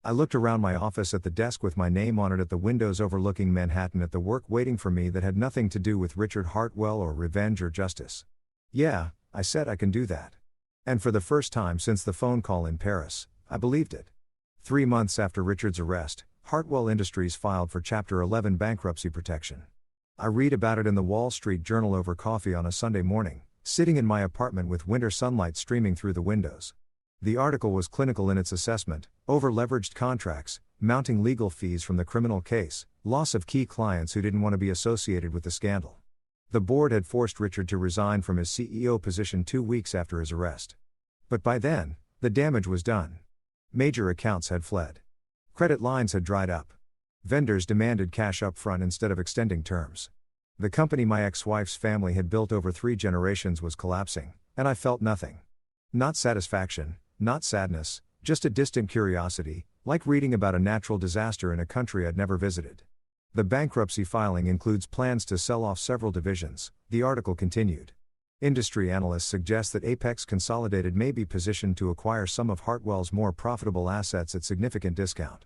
I looked around my office at the desk with my name on it at the windows overlooking Manhattan at the work waiting for me that had nothing to do with Richard Hartwell or revenge or justice. "Yeah," I said, "I can do that." And for the first time since the phone call in Paris, I believed it. 3 months after Richard's arrest, Hartwell Industries filed for Chapter 11 bankruptcy protection. I read about it in the Wall Street Journal over coffee on a Sunday morning, sitting in my apartment with winter sunlight streaming through the windows. The article was clinical in its assessment: over-leveraged contracts, mounting legal fees from the criminal case, loss of key clients who didn't want to be associated with the scandal. The board had forced Richard to resign from his CEO position 2 weeks after his arrest. But by then, the damage was done. Major accounts had fled. Credit lines had dried up. Vendors demanded cash up front instead of extending terms. The company my ex-wife's family had built over 3 generations was collapsing, and I felt nothing. Not satisfaction, not sadness, just a distant curiosity, like reading about a natural disaster in a country I'd never visited. The bankruptcy filing includes plans to sell off several divisions, the article continued. Industry analysts suggest that Apex Consolidated may be positioned to acquire some of Hartwell's more profitable assets at significant discount.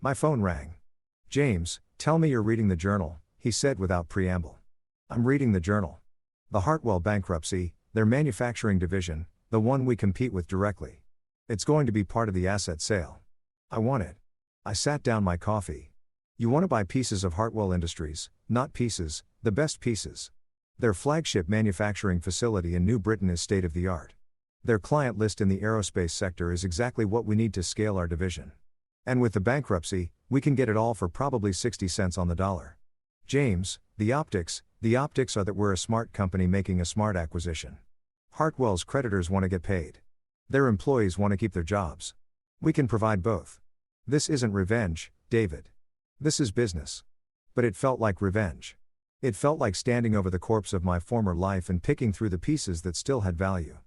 My phone rang. "James, tell me you're reading the journal," he said without preamble. "I'm reading the journal. The Hartwell bankruptcy, their manufacturing division, the one we compete with directly. It's going to be part of the asset sale. I want it." I sat down my coffee. "You want to buy pieces of Hartwell Industries, not pieces, the best pieces. Their flagship manufacturing facility in New Britain is state-of-the-art. Their client list in the aerospace sector is exactly what we need to scale our division. And with the bankruptcy, we can get it all for probably 60 cents on the dollar. James, the optics are that we're a smart company making a smart acquisition. Hartwell's creditors want to get paid. Their employees want to keep their jobs. We can provide both. This isn't revenge, David. This is business." But it felt like revenge. It felt like standing over the corpse of my former life and picking through the pieces that still had value.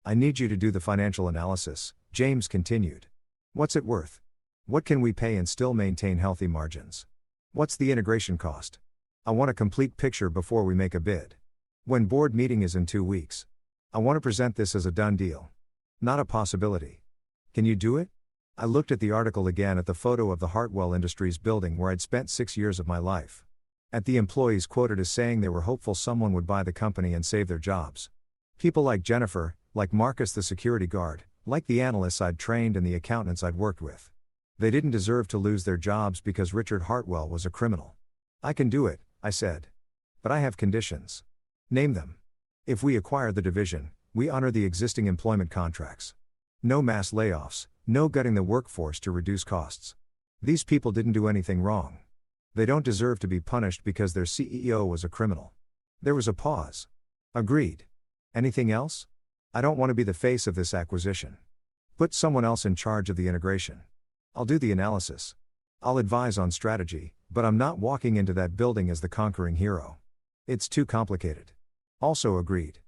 "I need you to do the financial analysis," James continued. "What's it worth? What can we pay and still maintain healthy margins? What's the integration cost? I want a complete picture before we make a bid. When board meeting is in 2 weeks. I want to present this as a done deal. Not a possibility. Can you do it?" I looked at the article again, at the photo of the Hartwell Industries building where I'd spent 6 years of my life. At the employees quoted as saying they were hopeful someone would buy the company and save their jobs. People like Jennifer, like Marcus the security guard, like the analysts I'd trained and the accountants I'd worked with. They didn't deserve to lose their jobs because Richard Hartwell was a criminal. "I can do it," I said. "But I have conditions." "Name them." "If we acquire the division, we honor the existing employment contracts. No mass layoffs, no gutting the workforce to reduce costs. These people didn't do anything wrong. They don't deserve to be punished because their CEO was a criminal." There was a pause. "Agreed. Anything else?" "I don't want to be the face of this acquisition. Put someone else in charge of the integration. I'll do the analysis. I'll advise on strategy, but I'm not walking into that building as the conquering hero. It's too complicated." Also agreed.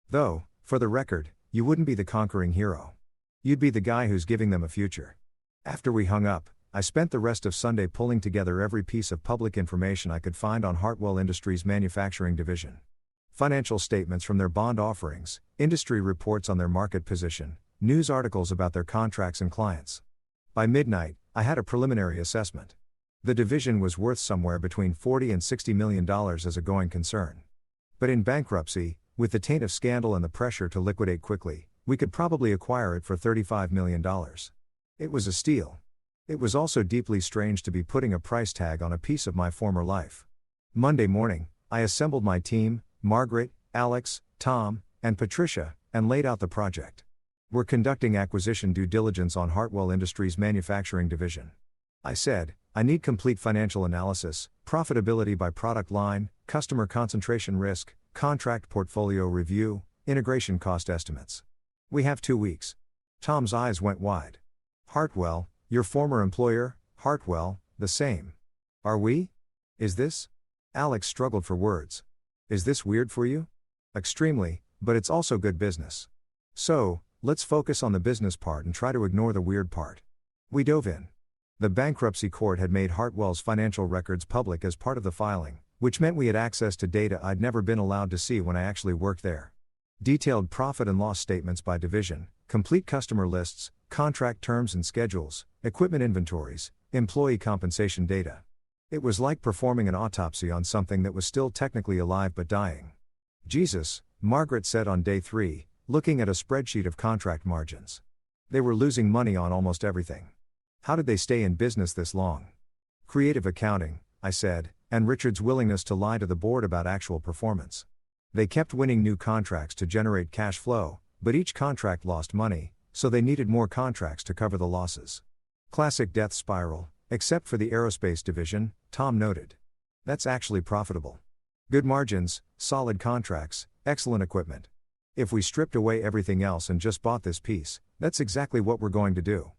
"Though, for the record, you wouldn't be the conquering hero. You'd be the guy who's giving them a future. After we hung up, I spent the rest of Sunday pulling together every piece of public information I could find on Hartwell Industries' manufacturing division. Financial statements from their bond offerings, industry reports on their market position, news articles about their contracts and clients. By midnight, I had a preliminary assessment. The division was worth somewhere between $40 and $60 million as a going concern. But in bankruptcy, with the taint of scandal and the pressure to liquidate quickly, we could probably acquire it for $35 million. It was a steal. It was also deeply strange to be putting a price tag on a piece of my former life. Monday morning, I assembled my team, Margaret, Alex, Tom, and Patricia, and laid out the project. We're conducting acquisition due diligence on Hartwell Industries' manufacturing division. I said, I need complete financial analysis, profitability by product line, customer concentration risk, contract portfolio review, integration cost estimates. We have 2 weeks. Tom's eyes went wide. Hartwell, your former employer, Hartwell, the same. Are we? Is this? Alex struggled for words. Is this weird for you? Extremely, but it's also good business. So, let's focus on the business part and try to ignore the weird part. We dove in. The bankruptcy court had made Hartwell's financial records public as part of the filing, which meant we had access to data I'd never been allowed to see when I actually worked there. Detailed profit and loss statements by division, complete customer lists, contract terms and schedules, equipment inventories, employee compensation data. It was like performing an autopsy on something that was still technically alive but dying. Jesus, Margaret said on day 3, looking at a spreadsheet of contract margins. They were losing money on almost everything. How did they stay in business this long? Creative accounting, I said, and Richard's willingness to lie to the board about actual performance. They kept winning new contracts to generate cash flow, but each contract lost money, so they needed more contracts to cover the losses. Classic death spiral, except for the aerospace division, Tom noted. That's actually profitable. Good margins, solid contracts, excellent equipment. If we stripped away everything else and just bought this piece, that's exactly what we're going to do.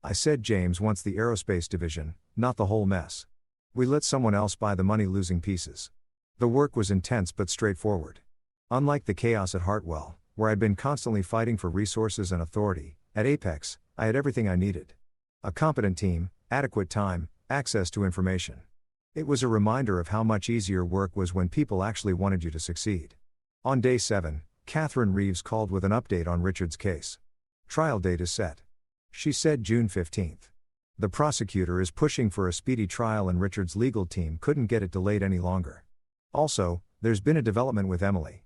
I said James wants the aerospace division, not the whole mess. We let someone else buy the money-losing pieces. The work was intense but straightforward. Unlike the chaos at Hartwell, where I'd been constantly fighting for resources and authority, at Apex, I had everything I needed. A competent team, adequate time, access to information. It was a reminder of how much easier work was when people actually wanted you to succeed. On day 7, Catherine Reeves called with an update on Richard's case. Trial date is set. She said June 15th. The prosecutor is pushing for a speedy trial and Richard's legal team couldn't get it delayed any longer. Also, there's been a development with Emily.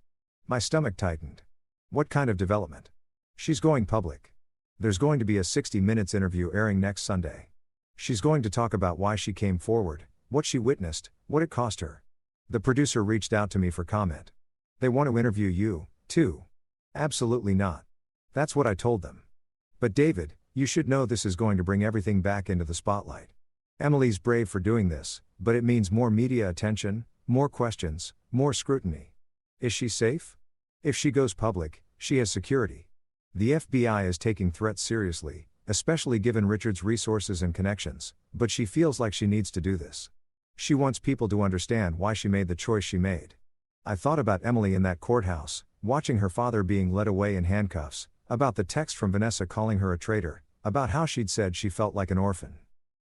My stomach tightened. What kind of development? She's going public. There's going to be a 60 Minutes interview airing next Sunday. She's going to talk about why she came forward, what she witnessed, what it cost her. The producer reached out to me for comment. They want to interview you, too. Absolutely not. That's what I told them. But David, you should know this is going to bring everything back into the spotlight. Emily's brave for doing this, but it means more media attention, more questions, more scrutiny. Is she safe? If she goes public, she has security. The FBI is taking threats seriously, especially given Richard's resources and connections, but she feels like she needs to do this. She wants people to understand why she made the choice she made. I thought about Emily in that courthouse, watching her father being led away in handcuffs, about the text from Vanessa calling her a traitor, about how she'd said she felt like an orphan.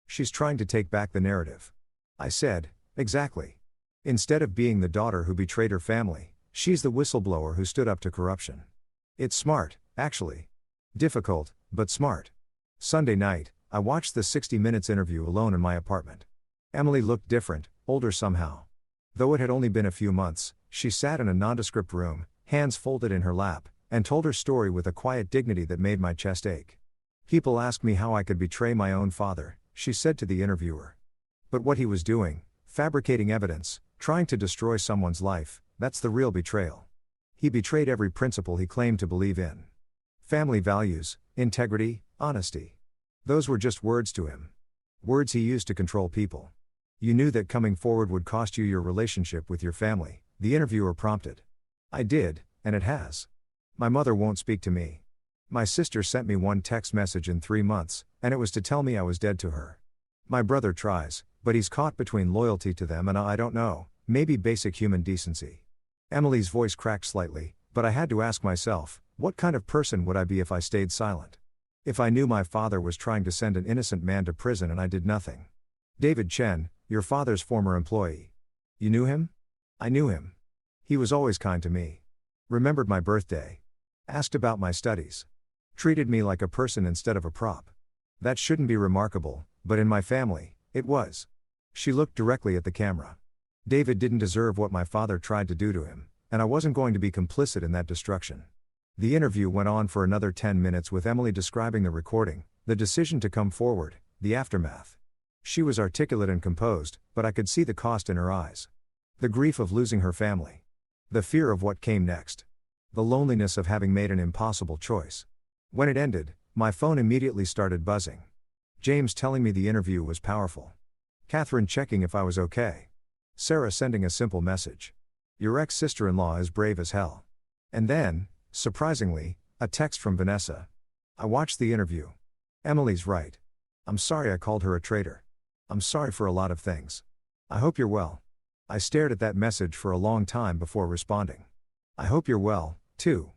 She's trying to take back the narrative. I said, exactly. Instead of being the daughter who betrayed her family, she's the whistleblower who stood up to corruption. It's smart, actually. Difficult, but smart. Sunday night, I watched the 60 Minutes interview alone in my apartment. Emily looked different, older somehow. Though it had only been a few months, she sat in a nondescript room, hands folded in her lap, and told her story with a quiet dignity that made my chest ache. People ask me how I could betray my own father, she said to the interviewer. But what he was doing, fabricating evidence, trying to destroy someone's life, that's the real betrayal. He betrayed every principle he claimed to believe in. Family values, integrity, honesty. Those were just words to him. Words he used to control people. You knew that coming forward would cost you your relationship with your family, the interviewer prompted. I did, and it has. My mother won't speak to me. My sister sent me one text message in 3 months, and it was to tell me I was dead to her. My brother tries, but he's caught between loyalty to them and I don't know, maybe basic human decency. Emily's voice cracked slightly, but I had to ask myself, what kind of person would I be if I stayed silent? If I knew my father was trying to send an innocent man to prison and I did nothing. David Chen, your father's former employee. You knew him? I knew him. He was always kind to me. Remembered my birthday. Asked about my studies. Treated me like a person instead of a prop. That shouldn't be remarkable, but in my family, it was. She looked directly at the camera. David didn't deserve what my father tried to do to him, and I wasn't going to be complicit in that destruction. The interview went on for another 10 minutes with Emily describing the recording, the decision to come forward, the aftermath. She was articulate and composed, but I could see the cost in her eyes. The grief of losing her family. The fear of what came next. The loneliness of having made an impossible choice. When it ended, my phone immediately started buzzing. James telling me the interview was powerful. Catherine checking if I was okay. Sarah sending a simple message. Your ex-sister-in-law is brave as hell. And then, surprisingly, a text from Vanessa. I watched the interview. Emily's right. I'm sorry I called her a traitor. I'm sorry for a lot of things. I hope you're well. I stared at that message for a long time before responding. I hope you're well, too.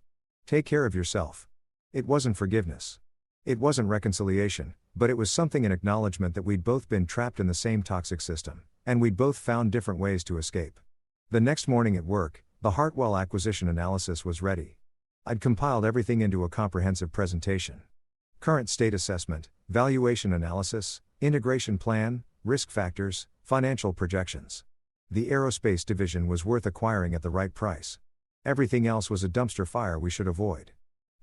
Take care of yourself. It wasn't forgiveness. It wasn't reconciliation, but it was something in acknowledgement that we'd both been trapped in the same toxic system, and we'd both found different ways to escape. The next morning at work, the Hartwell acquisition analysis was ready. I'd compiled everything into a comprehensive presentation. Current state assessment, valuation analysis, integration plan, risk factors, financial projections. The aerospace division was worth acquiring at the right price. Everything else was a dumpster fire we should avoid.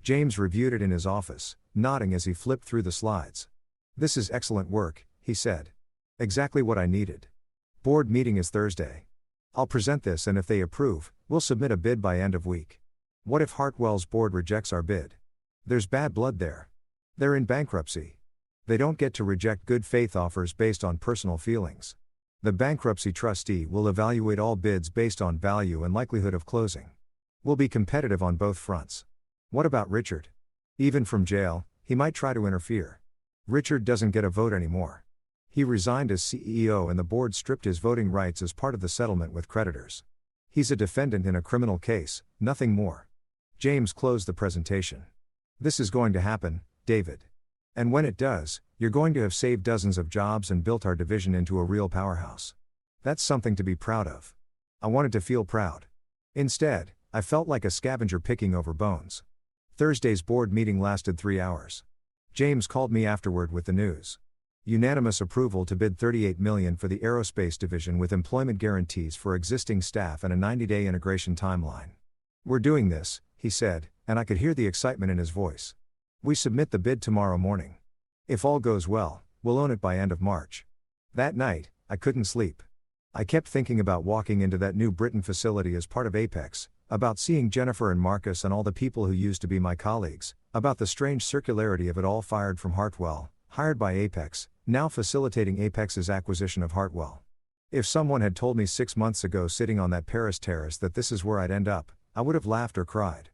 James reviewed it in his office, nodding as he flipped through the slides. This is excellent work, he said. Exactly what I needed. Board meeting is Thursday. I'll present this, and if they approve, we'll submit a bid by end of week. What if Hartwell's board rejects our bid? There's bad blood there. They're in bankruptcy. They don't get to reject good faith offers based on personal feelings. The bankruptcy trustee will evaluate all bids based on value and likelihood of closing. We'll be competitive on both fronts. What about Richard? Even from jail, he might try to interfere. Richard doesn't get a vote anymore. He resigned as CEO and the board stripped his voting rights as part of the settlement with creditors. He's a defendant in a criminal case, nothing more. James closed the presentation. This is going to happen, David. And when it does, you're going to have saved dozens of jobs and built our division into a real powerhouse. That's something to be proud of. I wanted to feel proud. Instead, I felt like a scavenger picking over bones. Thursday's board meeting lasted 3 hours. James called me afterward with the news. Unanimous approval to bid $38 million for the aerospace division with employment guarantees for existing staff and a 90-day integration timeline. We're doing this, he said, and I could hear the excitement in his voice. We submit the bid tomorrow morning. If all goes well, we'll own it by end of March. That night, I couldn't sleep. I kept thinking about walking into that New Britain facility as part of Apex, about seeing Jennifer and Marcus and all the people who used to be my colleagues, about the strange circularity of it all fired from Hartwell, hired by Apex, now facilitating Apex's acquisition of Hartwell. If someone had told me 6 months ago sitting on that Paris terrace that this is where I'd end up, I would have laughed or cried.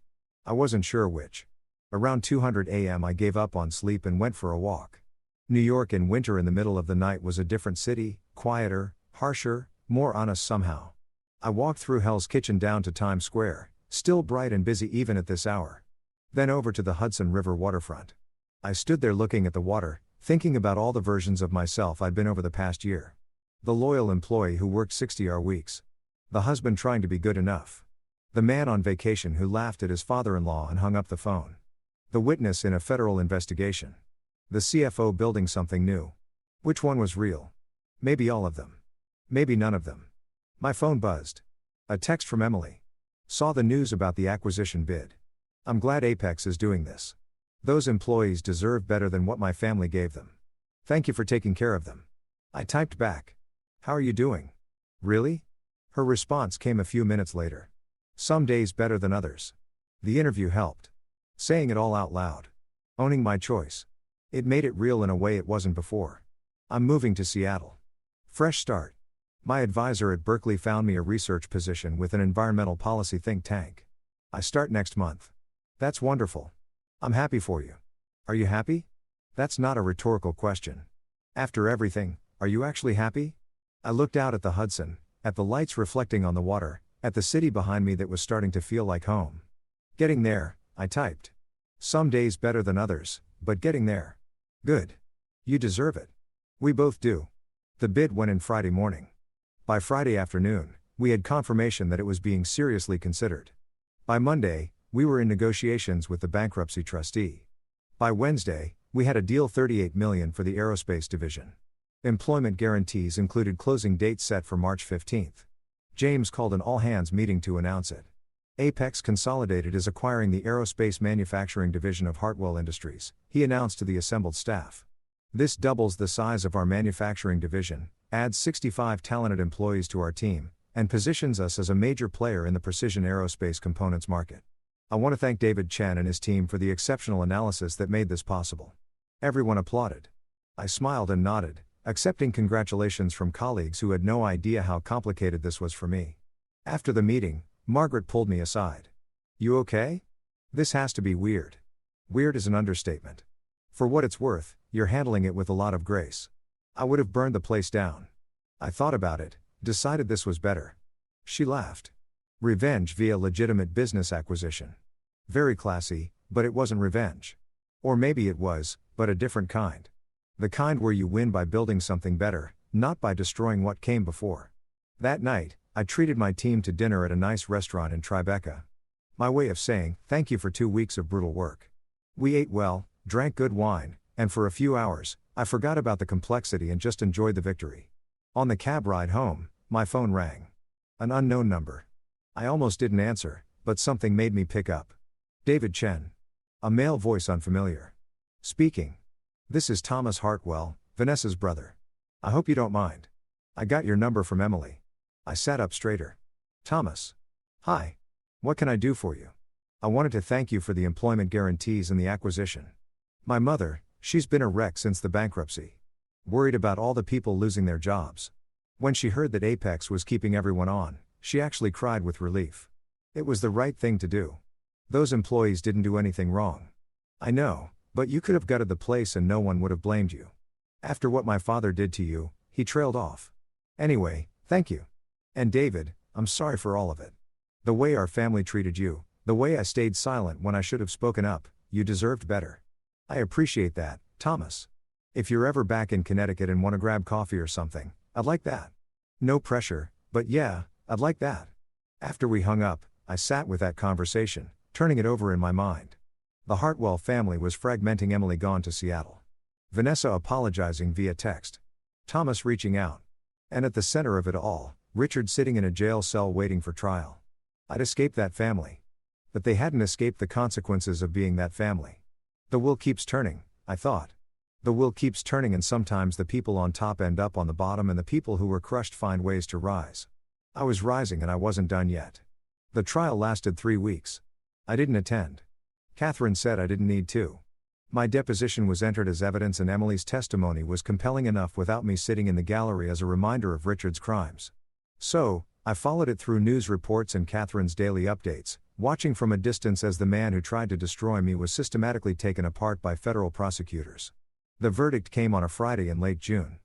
I wasn't sure which. Around 2:00 a.m. I gave up on sleep and went for a walk. New York in winter in the middle of the night was a different city, quieter, harsher, more honest somehow. I walked through Hell's Kitchen down to Times Square, still bright and busy even at this hour. Then over to the Hudson River waterfront. I stood there looking at the water, thinking about all the versions of myself I'd been over the past year. The loyal employee who worked 60-hour weeks. The husband trying to be good enough. The man on vacation who laughed at his father-in-law and hung up the phone. The witness in a federal investigation. The CFO building something new. Which one was real? Maybe all of them. Maybe none of them. My phone buzzed. A text from Emily. Saw the news about the acquisition bid. I'm glad Apex is doing this. Those employees deserve better than what my family gave them. Thank you for taking care of them. I typed back. How are you doing? Really? Her response came a few minutes later. Some days better than others. The interview helped. Saying it all out loud. Owning my choice. It made it real in a way it wasn't before. I'm moving to Seattle. Fresh start. My advisor at Berkeley found me a research position with an environmental policy think tank. I start next month. That's wonderful. I'm happy for you. Are you happy? That's not a rhetorical question. After everything, are you actually happy? I looked out at the Hudson, at the lights reflecting on the water, at the city behind me that was starting to feel like home. Getting there, I typed. Some days better than others, but getting there. Good. You deserve it. We both do. The bid went in Friday morning. By Friday afternoon, we had confirmation that it was being seriously considered. By Monday, we were in negotiations with the bankruptcy trustee. By Wednesday, we had a deal $38 million for the aerospace division. Employment guarantees included closing date set for March 15th. James called an all-hands meeting to announce it. Apex Consolidated is acquiring the aerospace manufacturing division of Hartwell Industries, he announced to the assembled staff. This doubles the size of our manufacturing division, adds 65 talented employees to our team, and positions us as a major player in the precision aerospace components market. I want to thank David Chen and his team for the exceptional analysis that made this possible. Everyone applauded. I smiled and nodded, accepting congratulations from colleagues who had no idea how complicated this was for me. After the meeting, Margaret pulled me aside. You okay? This has to be weird. Weird is an understatement. For what it's worth, you're handling it with a lot of grace. I would have burned the place down. I thought about it, decided this was better. She laughed. Revenge via legitimate business acquisition. Very classy, but it wasn't revenge. Or maybe it was, but a different kind. The kind where you win by building something better, not by destroying what came before. That night, I treated my team to dinner at a nice restaurant in Tribeca. My way of saying, thank you for 2 weeks of brutal work. We ate well, drank good wine, and for a few hours, I forgot about the complexity and just enjoyed the victory. On the cab ride home, my phone rang. An unknown number. I almost didn't answer, but something made me pick up. David Chen. A male voice unfamiliar. Speaking. This is Thomas Hartwell, Vanessa's brother. I hope you don't mind. I got your number from Emily. I sat up straighter. Thomas. Hi. What can I do for you? I wanted to thank you for the employment guarantees and the acquisition. My mother, she's been a wreck since the bankruptcy. Worried about all the people losing their jobs. When she heard that Apex was keeping everyone on, she actually cried with relief. It was the right thing to do. Those employees didn't do anything wrong. I know, but you could have gutted the place and no one would have blamed you. After what my father did to you, he trailed off. Anyway, thank you. And David, I'm sorry for all of it. The way our family treated you, the way I stayed silent when I should have spoken up, you deserved better. I appreciate that, Thomas. If you're ever back in Connecticut and want to grab coffee or something, I'd like that. No pressure, but yeah, I'd like that. After we hung up, I sat with that conversation, turning it over in my mind. The Hartwell family was fragmenting Emily gone to Seattle. Vanessa apologizing via text. Thomas reaching out. And at the center of it all, Richard sitting in a jail cell waiting for trial. I'd escaped that family. But they hadn't escaped the consequences of being that family. The wheel keeps turning, I thought. The wheel keeps turning and sometimes the people on top end up on the bottom and the people who were crushed find ways to rise. I was rising and I wasn't done yet. The trial lasted 3 weeks. I didn't attend. Catherine said I didn't need to. My deposition was entered as evidence and Emily's testimony was compelling enough without me sitting in the gallery as a reminder of Richard's crimes. So, I followed it through news reports and Catherine's daily updates, watching from a distance as the man who tried to destroy me was systematically taken apart by federal prosecutors. The verdict came on a Friday in late June.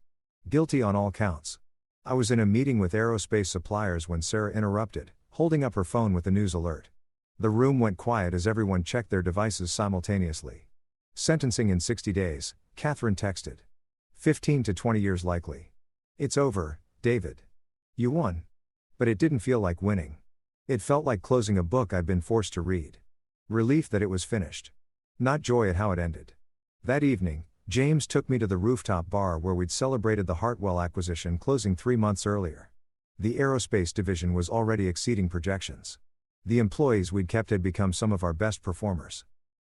Guilty on all counts. I was in a meeting with aerospace suppliers when Sarah interrupted, holding up her phone with a news alert. The room went quiet as everyone checked their devices simultaneously. Sentencing in 60 days, Catherine texted. 15 to 20 years likely. It's over, David. You won. But it didn't feel like winning. It felt like closing a book I'd been forced to read. Relief that it was finished. Not joy at how it ended. That evening, James took me to the rooftop bar where we'd celebrated the Hartwell acquisition closing 3 months earlier. The aerospace division was already exceeding projections. The employees we'd kept had become some of our best performers.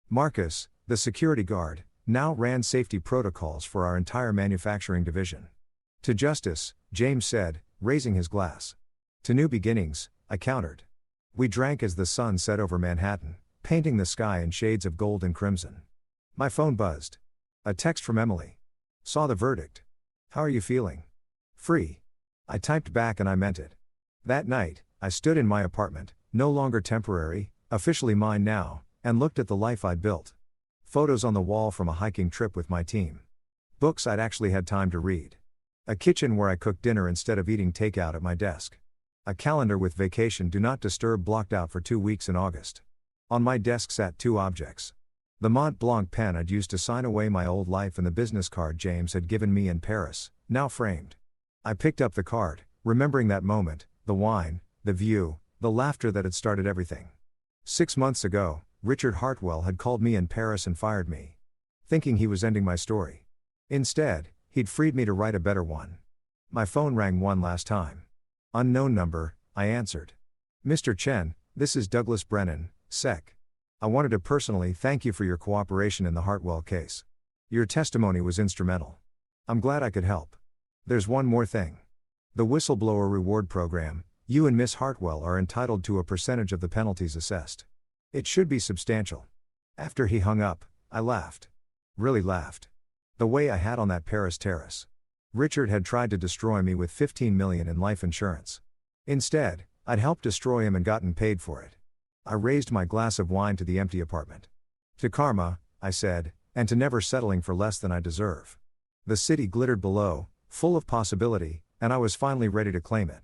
Marcus, the security guard, now ran safety protocols for our entire manufacturing division. To justice, James said, raising his glass. To new beginnings, I countered. We drank as the sun set over Manhattan, painting the sky in shades of gold and crimson. My phone buzzed. A text from Emily. Saw the verdict. How are you feeling? Free. I typed back and I meant it. That night, I stood in my apartment, no longer temporary, officially mine now, and looked at the life I'd built. Photos on the wall from a hiking trip with my team. Books I'd actually had time to read. A kitchen where I cooked dinner instead of eating takeout at my desk. A calendar with vacation do not disturb blocked out for 2 weeks in August. On my desk sat 2 objects. The Mont Blanc pen I'd used to sign away my old life and the business card James had given me in Paris, now framed. I picked up the card, remembering that moment, the wine, the view, the laughter that had started everything. 6 months ago, Richard Hartwell had called me in Paris and fired me, thinking he was ending my story. Instead, he'd freed me to write a better one. My phone rang one last time. Unknown number, I answered. Mr. Chen, this is Douglas Brennan, Sec. I wanted to personally thank you for your cooperation in the Hartwell case. Your testimony was instrumental. I'm glad I could help. There's one more thing. The whistleblower reward program, you and Miss Hartwell are entitled to a percentage of the penalties assessed. It should be substantial. After he hung up, I laughed. Really laughed. The way I had on that Paris terrace. Richard had tried to destroy me with $15 million in life insurance. Instead, I'd helped destroy him and gotten paid for it. I raised my glass of wine to the empty apartment. To karma, I said, and to never settling for less than I deserve. The city glittered below, full of possibility, and I was finally ready to claim it.